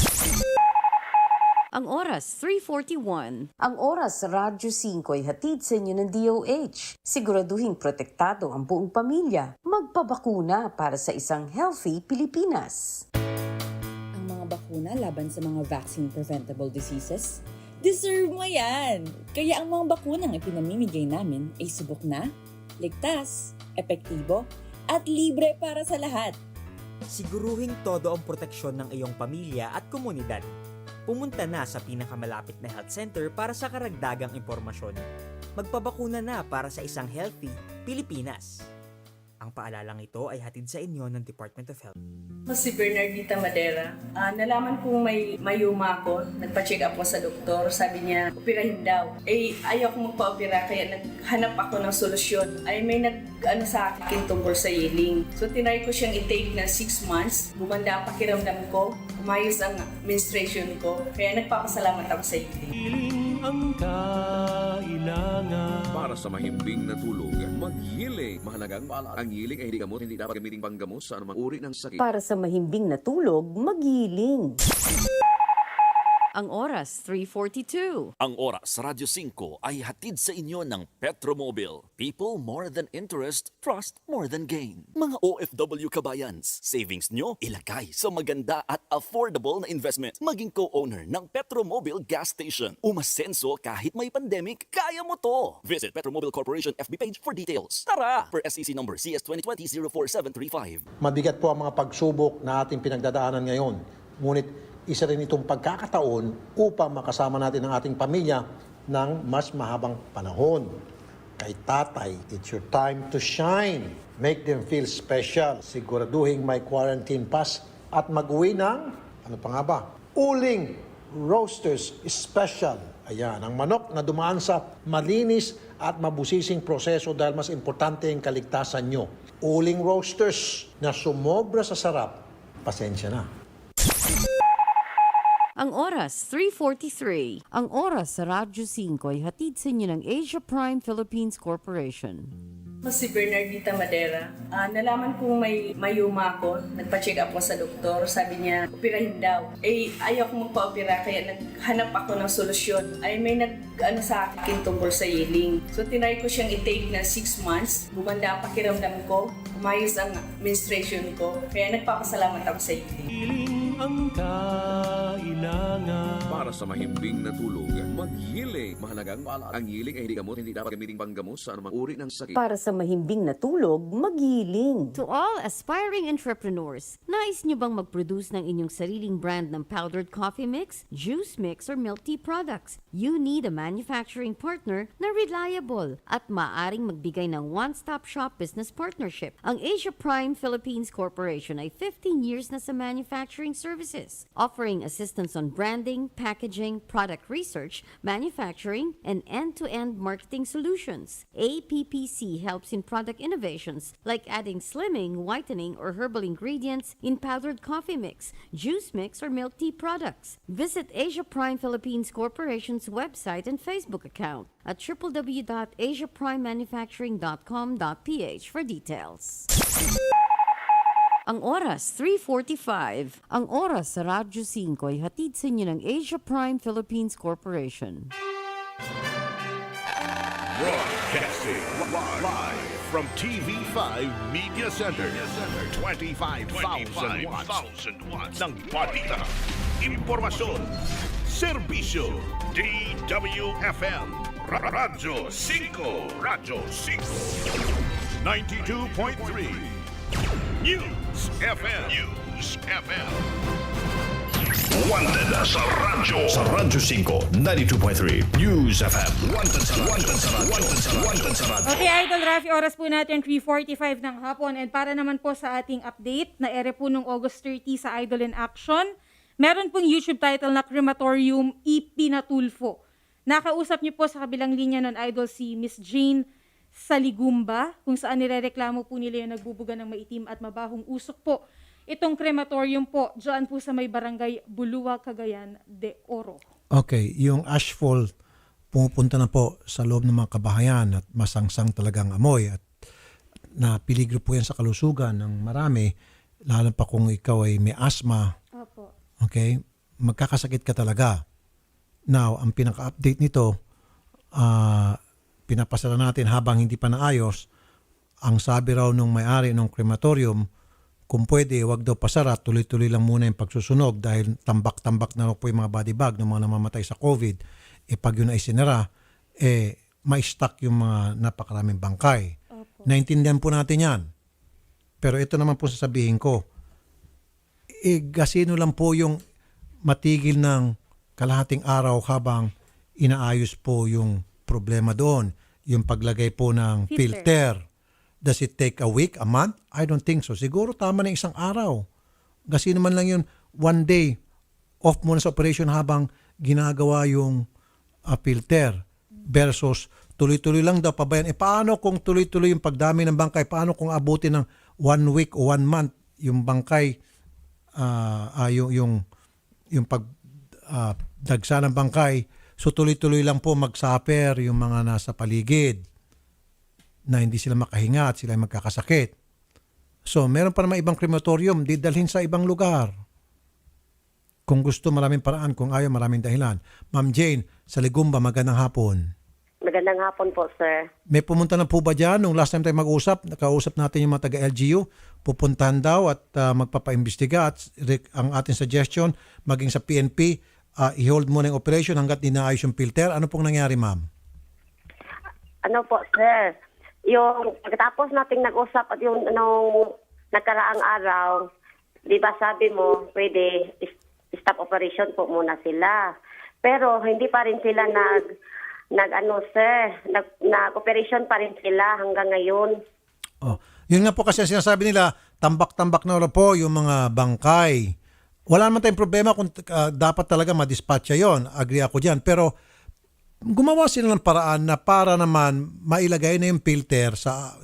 Ang oras, 3:41. Ang oras sa Radyo 5 ay hatid sa inyo ng DOH. Siguraduhin protektado ang buong pamilya. Magpabakuna para sa isang healthy Pilipinas. Ang mga bakuna laban sa mga vaccine-preventable diseases, deserve mo yan! Kaya ang mga bakunang ipinamimigay namin ay subok na, ligtas, epektibo, at libre para sa lahat. Siguruhing todo ang proteksyon ng iyong pamilya at komunidad. Pumunta na sa pinakamalapit na health center para sa karagdagang impormasyon. Magpabakuna na para sa isang healthy Pilipinas. Ang Ang paalalang ito ay hatid sa inyo ng Department of Health. Si Bernardita Madera. Nalaman kong may mayuma ako. Nagpa-check up ko sa doktor. Sabi niya, operahin daw. Ayaw ko magpa-opera kaya naghanap ako ng solusyon. May sa akin tungkol sa healing. So tinry ko siyang i-take na 6 months. Gumanda ang pakiramdam ko. Umayos ang menstruation ko. Kaya nagpapasalamat ako sa healing. Ang kailangan para sa mahimbing na tulog, mag-healing. Mahalagang paalala. Ang healing ay hindi gamot, hindi dapat gamitin panggamot sa anumang uri ng sakit. Para sa mahimbing na tulog, mag-healing. Ang oras, 3:42. Ang oras sa Radyo 5 ay hatid sa inyo ng Petromobile. People more than interest, trust more than gain. Mga OFW kabayans, savings nyo ilagay sa maganda at affordable na investment. Maging co-owner ng Petromobile Gas Station. Umasenso kahit may pandemic, kaya mo to. Visit Petromobile Corporation FB page for details. Tara! Per SEC number CS 2020-04735. Mabigat po ang mga pagsubok na ating pinagdadaanan ngayon. Ngunit isa rin itong pagkakataon upang makasama natin ang ating pamilya ng mas mahabang panahon. Kay tatay, it's your time to shine. Make them feel special. Siguraduhin may quarantine pass at mag-uwi ng, ano pa nga ba? Uling Roasters Special. Ayan, ang manok na dumaan sa malinis at mabusising proseso dahil mas importante ang kaligtasan nyo. Uling Roasters na sumobra sa sarap. Pasensya na. Ang oras, 3:43. Ang oras sa Radyo 5 ay hatid sa inyo ng Asia Prime Philippines Corporation. Si Bernardita Madera. Nalaman kong may mayuma ako. Nagpa-check up ko sa doktor. Sabi niya, operahin daw. Ayaw ko magpa-opera kaya naghanap ako ng solusyon. May sa akin tungkol sa healing. So tinry ko siyang i-take na 6 months. Gumanda ang pakiramdam ko. Umayos ang menstruation ko. Kaya nagpapasalamat ako sa healing. Ang kailangan para sa mahimbing na tulog, mag-healing. Mahalagang paalala. Ang healing ay hindi gamot, hindi dapat gamitin panggamot sa anumang uri ng sakit. Para sa mahimbing na tulog, mag-healing. To all aspiring entrepreneurs, nais nyo bang mag-produce ng inyong sariling brand ng powdered coffee mix, juice mix, or milk tea products? You need a manufacturing partner na reliable at maaring magbigay ng one-stop shop business partnership. Ang Asia Prime Philippines Corporation ay 15 years na sa manufacturing services, offering assistance on branding, packaging, product research, manufacturing, and end-to-end marketing solutions. APPC helps in product innovations like adding slimming, whitening, or herbal ingredients in powdered coffee mix, juice mix, or milk tea products. Visit Asia Prime Philippines Corporation's website and Facebook account at www.asiaprimemanufacturing.com.ph for details. Ang oras, 3:45. Ang oras sa Radyo 5 ay hatid sa inyo ng Asia Prime Philippines Corporation. Broadcasting live from TV5 Media Center. 25,000 watts ng balita, impormasyon, serbisyo, DWFM, Radyo 5, Radyo 5, 92.3. News FM. Wanted sa Radyo. Sa Radyo 5, 92.3. News FM. Wanted sa Radyo. Okay, Idol Raffy, oras po natin 3:45 ng hapon. And para naman po sa ating update na ere po nung August 30 sa Idol in Action, meron pong YouTube title na Crematorium Ipinatulfo. Nakausap niyo po sa kabilang linya nun, Idol, si Miss Jane sa Ligumba, kung saan nirereklamo po nila yung nagbubuga ng maitim at mabahong usok po. Itong crematorium po, dyan po sa may barangay Bulua, Cagayan de Oro. Okay, yung ashfall pumupunta na po sa loob ng mga kabahayan at masangsang talagang amoy at na peligro po yan sa kalusugan ng marami, lalo pa kung ikaw ay may asthma. Opo. Okay, magkakasakit ka talaga. Now, ang pinaka-update nito, pinapasara natin habang hindi pa naayos, ang sabi raw nung may-ari ng crematorium, kung pwede, wag daw pasara, tuloy-tuloy lang muna yung pagsusunog dahil tambak-tambak na raw po yung mga body bag ng mga namamatay sa COVID. Pag yun ay sinara, may stock yung mga napakaraming bangkay. Opo. Naintindihan po natin yan. Pero ito naman po sasabihin ko, gasino lang po yung matigil ng kalahating araw habang inaayos po yung problema doon, yung paglagay po ng filter Does it take a week, a month? I don't think so. Siguro tama na isang araw. Kasi naman lang yun, one day, off muna sa operation habang ginagawa yung filter versus tuloy-tuloy lang daw pabayan. Paano kung tuloy-tuloy yung pagdami ng bangkay? Paano kung abutin ng 1 week o 1 month yung bangkay, yung pagdagsa ng bangkay? So tuloy-tuloy lang po mag-suffer yung mga nasa paligid na hindi sila makahinga at sila ay magkakasakit. So meron pa naman ibang crematorium, didalhin sa ibang lugar. Kung gusto, maraming paraan. Kung ayaw, maraming dahilan. Ma'am Jane, sa Ligumba, magandang hapon. Magandang hapon po, sir. May pumunta na po ba dyan? Nung last time tayo mag-usap, nakausap natin yung mga taga-LGU, pupuntahan daw at magpapaimbestiga at ang ating suggestion, maging sa PNP, i-hold muna yung operation hanggat dinaayos yung filter. Ano pong nangyari, ma'am? Ano po, sir? Yung pagkatapos nating nag-usap at yung nagkaraang araw, di ba sabi mo, pwede stop operation po muna sila. Pero hindi pa rin sila nag-operation pa rin sila hanggang ngayon. Oh, yun nga po kasi sinasabi nila, tambak-tambak na wala po yung mga bangkay. Wala naman tayong problema kung dapat talaga madispatcha yon. Agree ako dyan. Pero gumawa sila ng paraan na para naman mailagay na yung filter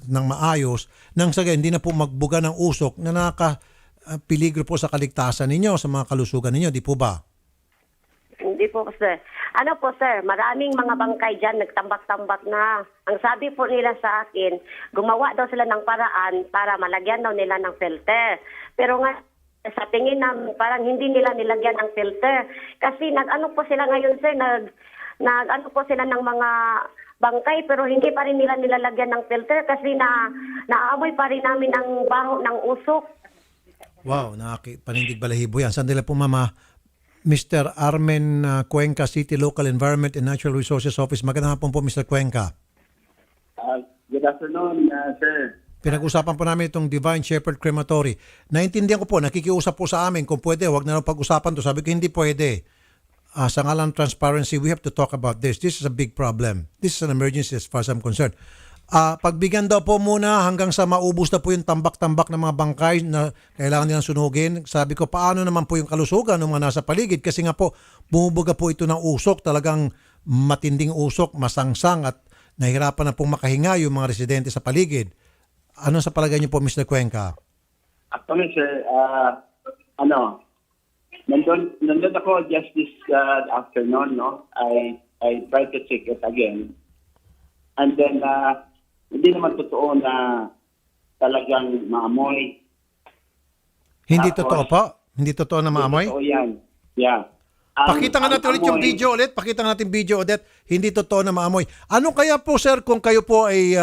ng maayos nang sa hindi na po magbuga ng usok na nakakapiligro po sa kaligtasan ninyo, sa mga kalusugan ninyo. Di po ba? Hindi po, sir. Ano po, sir, maraming mga bangkay dyan, nagtambak-tambak na. Ang sabi po nila sa akin, gumawa daw sila ng paraan para malagyan daw nila ng filter. Pero nga, sa tingin namin, parang hindi nila nilagyan ng filter. Kasi nag-ano po sila ngayon, sir, nag-ano po sila ng mga bangkay, pero hindi pa rin nila nilalagyan ng filter kasi naaamoy pa rin namin ang baho ng usok. Wow, panindig balahibo yan. Sandali po, mama. Mr. Armen Cuenca, City Local Environment and Natural Resources Office. Magandang hapon po, Mr. Cuenca. Good afternoon, sir. Pinag-usapan po namin itong Divine Shepherd Crematory. Naintindihan ko po, nakikiusap po sa amin kung pwede, wag na lang pag-usapan to. Sabi ko, hindi pwede. Sa ngalan transparency, we have to talk about this. This is a big problem. This is an emergency as far as I'm concerned. Pagbigyan daw po muna hanggang sa maubos na po yung tambak-tambak ng mga bangkay na kailangan nilang sunugin. Sabi ko, paano naman po yung kalusugan ng mga nasa paligid? Kasi nga po, bumubuga po ito ng usok, talagang matinding usok, masangsang at nahihirapan na pong makahinga yung mga residente sa paligid. Ano sa palagay niyo po, Mr. Cuenca? Actually, sir, nandun ako just this afternoon, no? I tried to check it again. And then, hindi naman totoo na talagang maamoy. Hindi totoo po? Hindi totoo na maamoy? Totoo yan. Yeah. Pakita nga natin ulit yung video ulit. Pakita nga natin video ulit. Hindi totoo na maamoy. Ano kaya po, sir, kung kayo po ay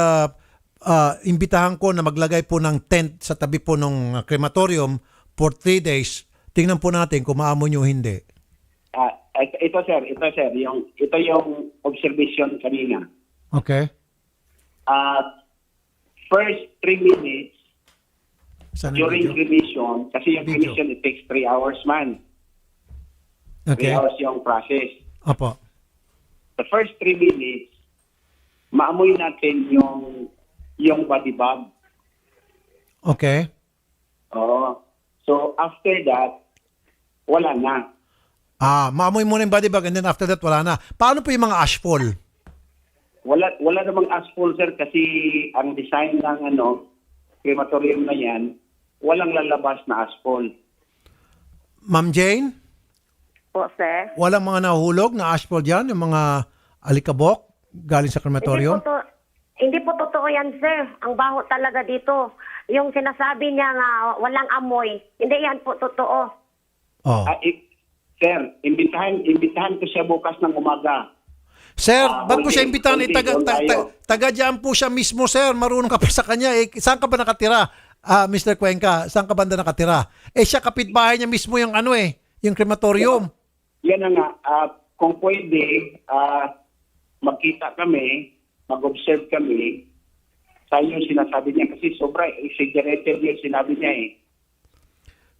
imbitahan ko na maglagay po ng tent sa tabi po ng crematorium for 3 days, tingnan po natin kung maamoy nyo o hindi. Ito sir, ito yung observation kanina. Okay. First 3 minutes during cremation, kasi yung cremation it takes 3 hours man. Okay. 3 hours yung process. Apo. The first 3 minutes, maamoy natin yung body bag. Okay. Oo. So after that, wala na. Maamoy muna yung body bag and then after that wala na. Paano po yung mga ashfall? Wala namang asphalt, sir, kasi ang design ng crematorium na yan, walang lalabas na asphalt. Ma'am Jane? Po, sir. Walang mga nahulog na asphalt dyan? Yung mga alikabok galing sa crematorium? Hindi po totoo yan, sir. Ang baho talaga dito. Yung sinasabi niya nga walang amoy, hindi yan po totoo. Oh. Sir, imbitahan ko siya bukas ng umaga. Sir, ba't ko siya imbitahan? Taga dyan po siya mismo, sir. Marunong ka pa sa kanya. Saan ka ba nakatira? Mr. Cuenca, saan ka ba nakatira? Siya kapitbahay niya mismo yung yung crematorium. Yan na nga. Kung pwede, magkita kami, mag-observe kami, sa yung sinasabi niya. Kasi sobra, exaggerated yung sinabi niya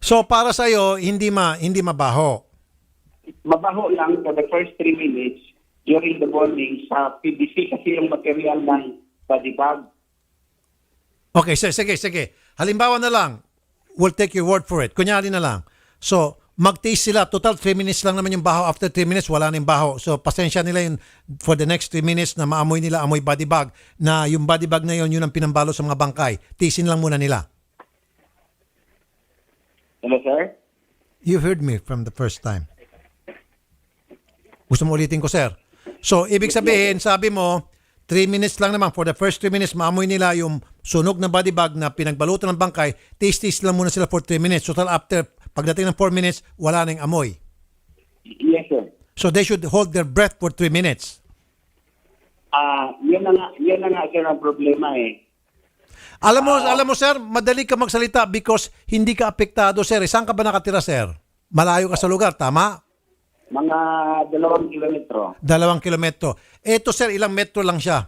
So, para sa'yo, hindi mabaho? Mabaho lang for the first 3 minutes during the morning sa PVC kasi yung material ng body bag. Okay, sige. Halimbawa na lang, we'll take your word for it. Kunyari na lang. So, mag-taste sila. Total, 3 minutes lang naman yung baho. After 3 minutes, wala na yung baho. So, pasensya nila yun for the next 3 minutes na maamoy nila, amoy body bag. Na yung body bag na yun ang pinambalo sa mga bangkay. Tisin lang muna nila. Hello, sir? You heard me from the first time. Gusto mo ulitin ko, sir? So, ibig sabihin, sabi mo, 3 minutes lang naman. For the first 3 minutes, maamoy nila yung sunog na body bag na pinagbalutan ng bangkay. Taste lang muna sila for 3 minutes. Total, after, pagdating ng 4 minutes, wala nang amoy. Yes, sir. So, they should hold their breath for 3 minutes. Yun na nga, sir, ang problema eh. Alam mo, sir, madali ka magsalita because hindi ka apektado, sir. Saan ka ba nakatira, sir? Malayo ka sa lugar, tama? Mga 2 kilometro. 2 kilometro. Eto, sir, ilang metro lang siya?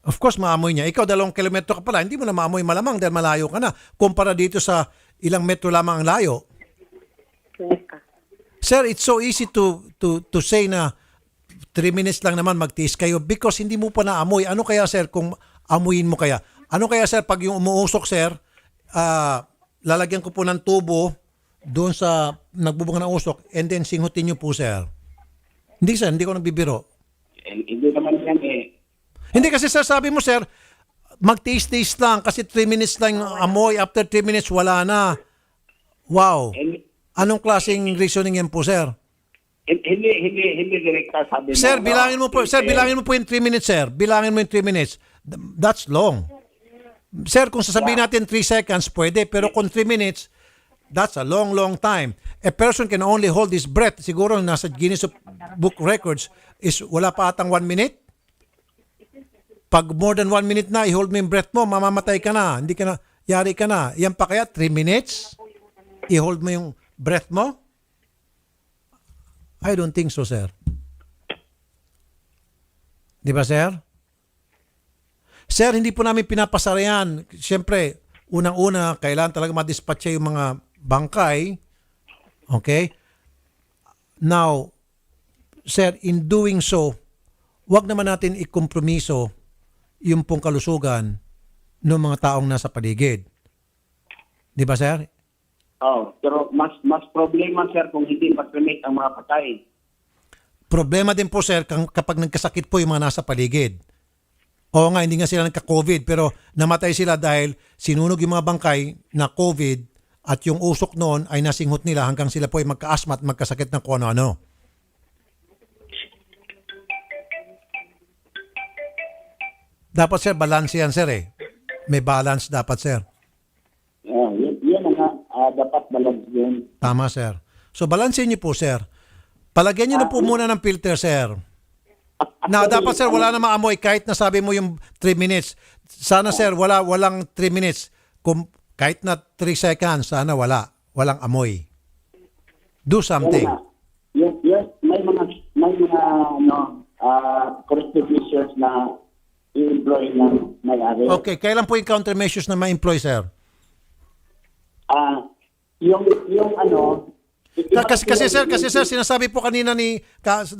Of course, maamoy niya. Ikaw, 2 kilometro ka pala. Hindi mo na maamoy malamang dahil malayo ka na. Kumpara dito sa ilang metro lamang ang layo. Sir, it's so easy to say na 3 minutes lang naman magtiis kayo because hindi mo pa naamoy. Ano kaya, sir, kung amuyin mo kaya? Ano kaya, sir, pag yung umuusok, sir, lalagyan ko po ng tubo doon sa nagbubunga ng usok and then singhutin niyo po, sir. Hindi, sir, hindi ko nagbibiro. Hindi naman yan eh. Hindi kasi, sir, sabi mo, sir, mag-taste lang kasi 3 minutes lang yung amoy. After 3 minutes, wala na. Wow. Anong klaseng reasoning yan po, sir? Hindi direkta sabi mo. Sir, bilangin mo po yung 3 minutes, sir. Bilangin mo yung 3 minutes. That's long. Sir, kung sasabihin natin 3 seconds, pwede. Pero kung 3 minutes, that's a long, long time. A person can only hold his breath. Siguro nasa Guinness Book Records is wala pa atang 1 minute. Pag more than 1 minute na, i-hold mo yung breath mo, mamamatay ka na. Hindi ka na, yari ka na. Yan pa kaya, 3 minutes? I-hold mo yung breath mo? I don't think so, sir. Di ba, sir? Sir, hindi po namin pinapasara yan. Siyempre, unang-una, kailangan talaga madispatcha yung mga bangkay. Okay? Now, sir, in doing so, wag naman natin ikompromiso yung pong kalusugan ng mga taong nasa paligid. Di ba, sir? Pero mas problema, sir, kung hindi mag-cremate ang mga patay. Problema din po, sir, kapag nagkasakit po yung mga nasa paligid. Oo nga, hindi nga sila nagka-COVID, pero namatay sila dahil sinunog yung mga bangkay na COVID at yung usok noon ay nasinghot nila hanggang sila po ay magka-asthma at magkasakit ng kung ano-ano. Dapat, sir, balance yan, sir, eh. May balance dapat, sir. Yan nga, dapat balance yun. Tama, sir. So, balansin niyo po, sir. Palagyan niyo na po muna ng filter, sir. Na dapat, sir, wala na maamoy kahit nasabi mo yung 3 minutes. Sana, sir, walang 3 minutes. Kahit na 3 seconds, sana walang amoy. Do something. Yes, may mga corrective measures na i-employ ng may-ari. Okay, kailan po yung countermeasures na ma-employ, sir? Kasi sir, sinasabi po kanina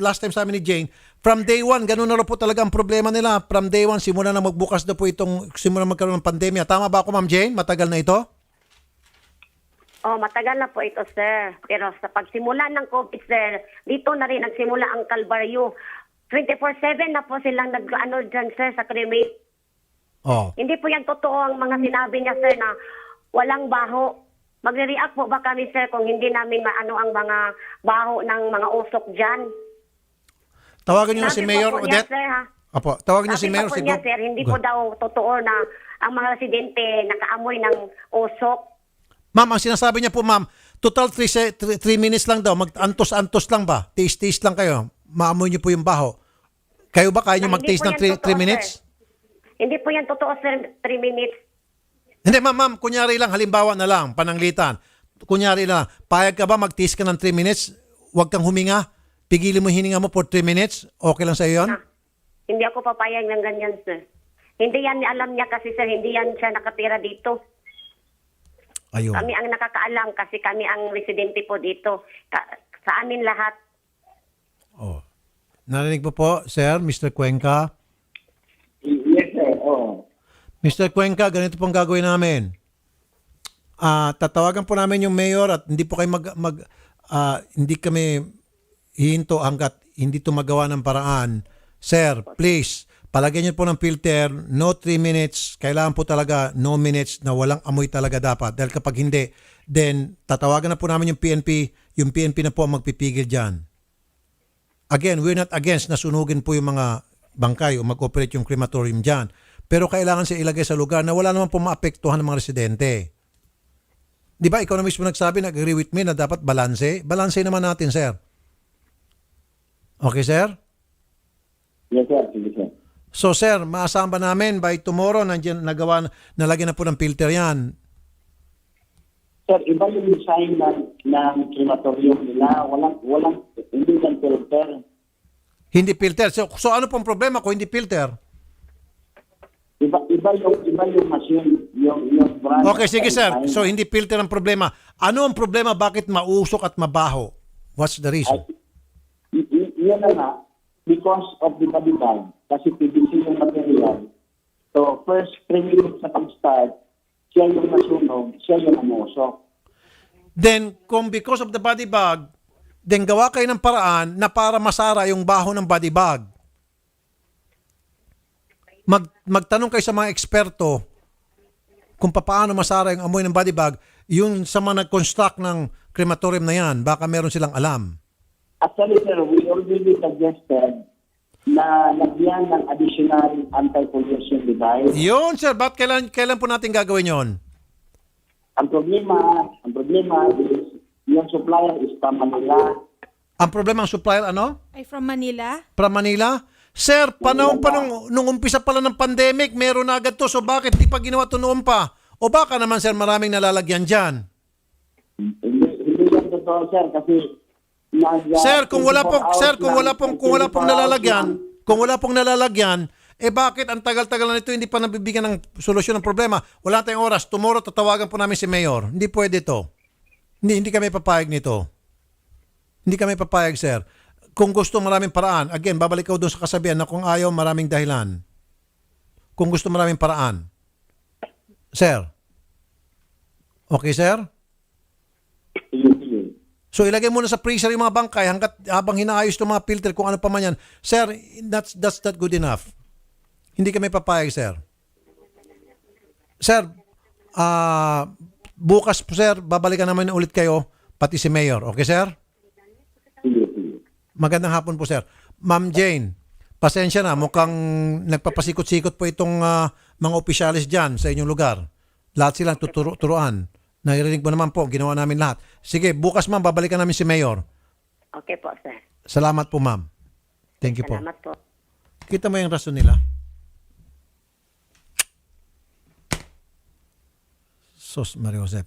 last time sa amin ni Jane, from day one, ganun na po talaga ang problema nila. From day one, simula na magbukas na po simula magkaroon ng pandemya. Tama ba ako, Ma'am Jane? Matagal na ito? Matagal na po ito, sir. Pero sa pagsimula ng COVID, sir, dito na rin nagsimula ang kalbaryo. 24/7 na po silang nag-ano dyan, sir, sa cremate. Hindi po yan totoo ang mga sinabi niya, sir, na walang baho. Magre-react po ba kami, sir, kung hindi namin maano ang mga baho ng mga usok dyan? Tawagan niyo na si Mayor Odette. Sir, ha? Apo, tawagan niyo si Mayor. Niya, sir, hindi po daw totoo na ang mga residente nakaamoy ng usok. Ma'am, ang sinasabi niya po, ma'am, total 3 minutes lang daw. Mag-antos-antos lang ba? Taste lang kayo. Maamoy niyo po yung baho. Kayo ba kaya niyo mag-taste ng 3 minutes? Sir. Hindi po yan totoo, sir, 3 minutes. Hindi, ma'am, kunyari lang, halimbawa na lang, pananglitan. Kunyari lang, payag ka ba mag-taste ka ng 3 minutes? Huwag kang huminga. Pigilin mo hininga mo for 3 minutes. Okay lang sa'yo yun? Hindi ako papayag ng ganyan, sir. Hindi yan, alam niya kasi, sir, hindi yan siya nakatira dito. Ayun. Kami ang nakakaalam kasi kami ang residente po dito. Sa amin lahat. Narinig po po, sir, Mr. Cuenca? Yes, sir. Mr. Cuenca, ganito pong gagawin namin. Tatawagan po namin yung mayor at hindi po kayo hindi kami hihinto hanggat hindi ito magawa ng paraan. Sir, please, palagyan niyo po ng filter, no 3 minutes, kailangan po talaga no minutes na walang amoy talaga dapat. Dahil kapag hindi, then tatawagan na po namin yung PNP na po ang magpipigil dyan. Again, we're not against na sunugin po yung mga bangkay o mag-operate yung crematorium dyan. Pero kailangan siya ilagay sa lugar na wala naman po maapektuhan ng mga residente. Di ba, ikaw na mismo nagsabi, nag-agree with me na dapat balanse? Balanse naman natin, sir. Okay, sir? Yes, sir. Sige, sir. So, sir, maasahan ba namin by tomorrow nalagyan na po ng filter yan? Sir, iba yung design ng crematorium nila. Hindi lang filter. Hindi filter. So ano pong problema kung hindi filter? Iba yung machine, yung brand. Okay, sige sir. So hindi filter ang problema. Ano ang problema? Bakit mausok at mabaho? What's the reason? Yan na nga, because of the body bag, kasi PVC yung material. So first 3 minutes sa pag-start, siya yung nasunog, siya yung umusok. Then kung because of the body bag, then gawa kayo ng paraan na para masara yung baho ng body bag. Magtanong kayo sa mga eksperto kung paano masara yung amoy ng body bag, yung sa mga nag-construct ng crematorium na yan, baka meron silang alam. Actually, sir, we already suggested na lagyan ng additional anti-pollution device. Yun, sir. Ba't kailan po natin gagawin yon? Ang problema is yung supplier is from Manila. Ang problema ang supplier ano? Ay, from Manila? From Manila? Sir, nung umpisa pala ng pandemic, meron na agad to. So bakit di pa ginawa to noon pa? O baka naman, sir, maraming nalalagyan dyan? Hindi yan totoo, sir, kasi Sir, kung wala pong nalalagyan, eh bakit ang tagal-tagal na ito hindi pa nabibigyan ng solusyon ng problema? Wala tayong oras. Tomorrow tatawagan po namin si Mayor. Hindi pwede to. Hindi kami papayag nito. Hindi kami papayag, sir. Kung gusto maraming paraan, again, babalik ko doon sa kasabihan na kung ayaw, maraming dahilan. Kung gusto maraming paraan. Sir? Okay, sir? So ilagay muna sa freezer yung mga bangkay habang hinaayos itong mga filter kung ano pa man yan. Sir, that's not good enough. Hindi kami papayag, sir. Sir, bukas po, sir, babalikan naman ulit kayo, pati si Mayor. Okay, sir? Magandang hapon po, sir. Ma'am Jane, pasensya na. Mukhang nagpapasikot-sikot po itong mga opisyalis dyan sa inyong lugar. Lahat silang turuan. Naririnig mo naman po, ginawa namin lahat. Sige, bukas ma'am, babalikan namin si Mayor. Okay po, sir. Salamat po, ma'am. Thank you po. Salamat po. Kita mo yung rason nila? Sos, Mario Josep.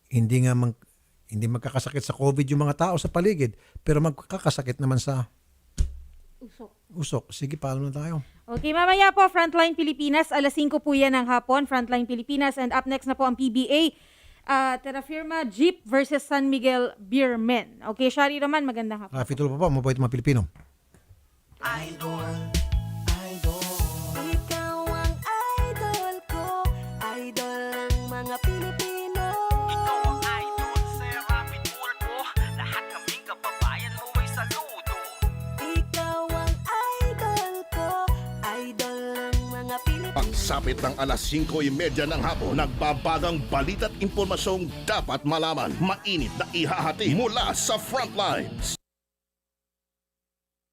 Hindi magkakasakit sa COVID yung mga tao sa paligid, pero magkakasakit naman sa usok. Sige, paalam na tayo. Okay, mamaya po, Frontline Pilipinas. 5:00 po yan ng hapon, Frontline Pilipinas. And up next na po ang PBA. Terra Firma Jeep versus San Miguel Beermen. Okay, Shari Roman, magandang hapon. Raffy, tuloy pa po. Mabait mga Pilipino. Idol. Ikaw ang idol ko. Idol ng mga Pilipino. Ikaw ang idol, Sir Raffy Tulpo. Lahat kaming kababayan mo ay saludo. Ikaw ang idol ko. Idol ng mga Pilipino. Pagsapit ng 5:30 ng hapon, nagbabagang balita at impormasyong dapat malaman. Mainit na ihahati mula sa Frontlines.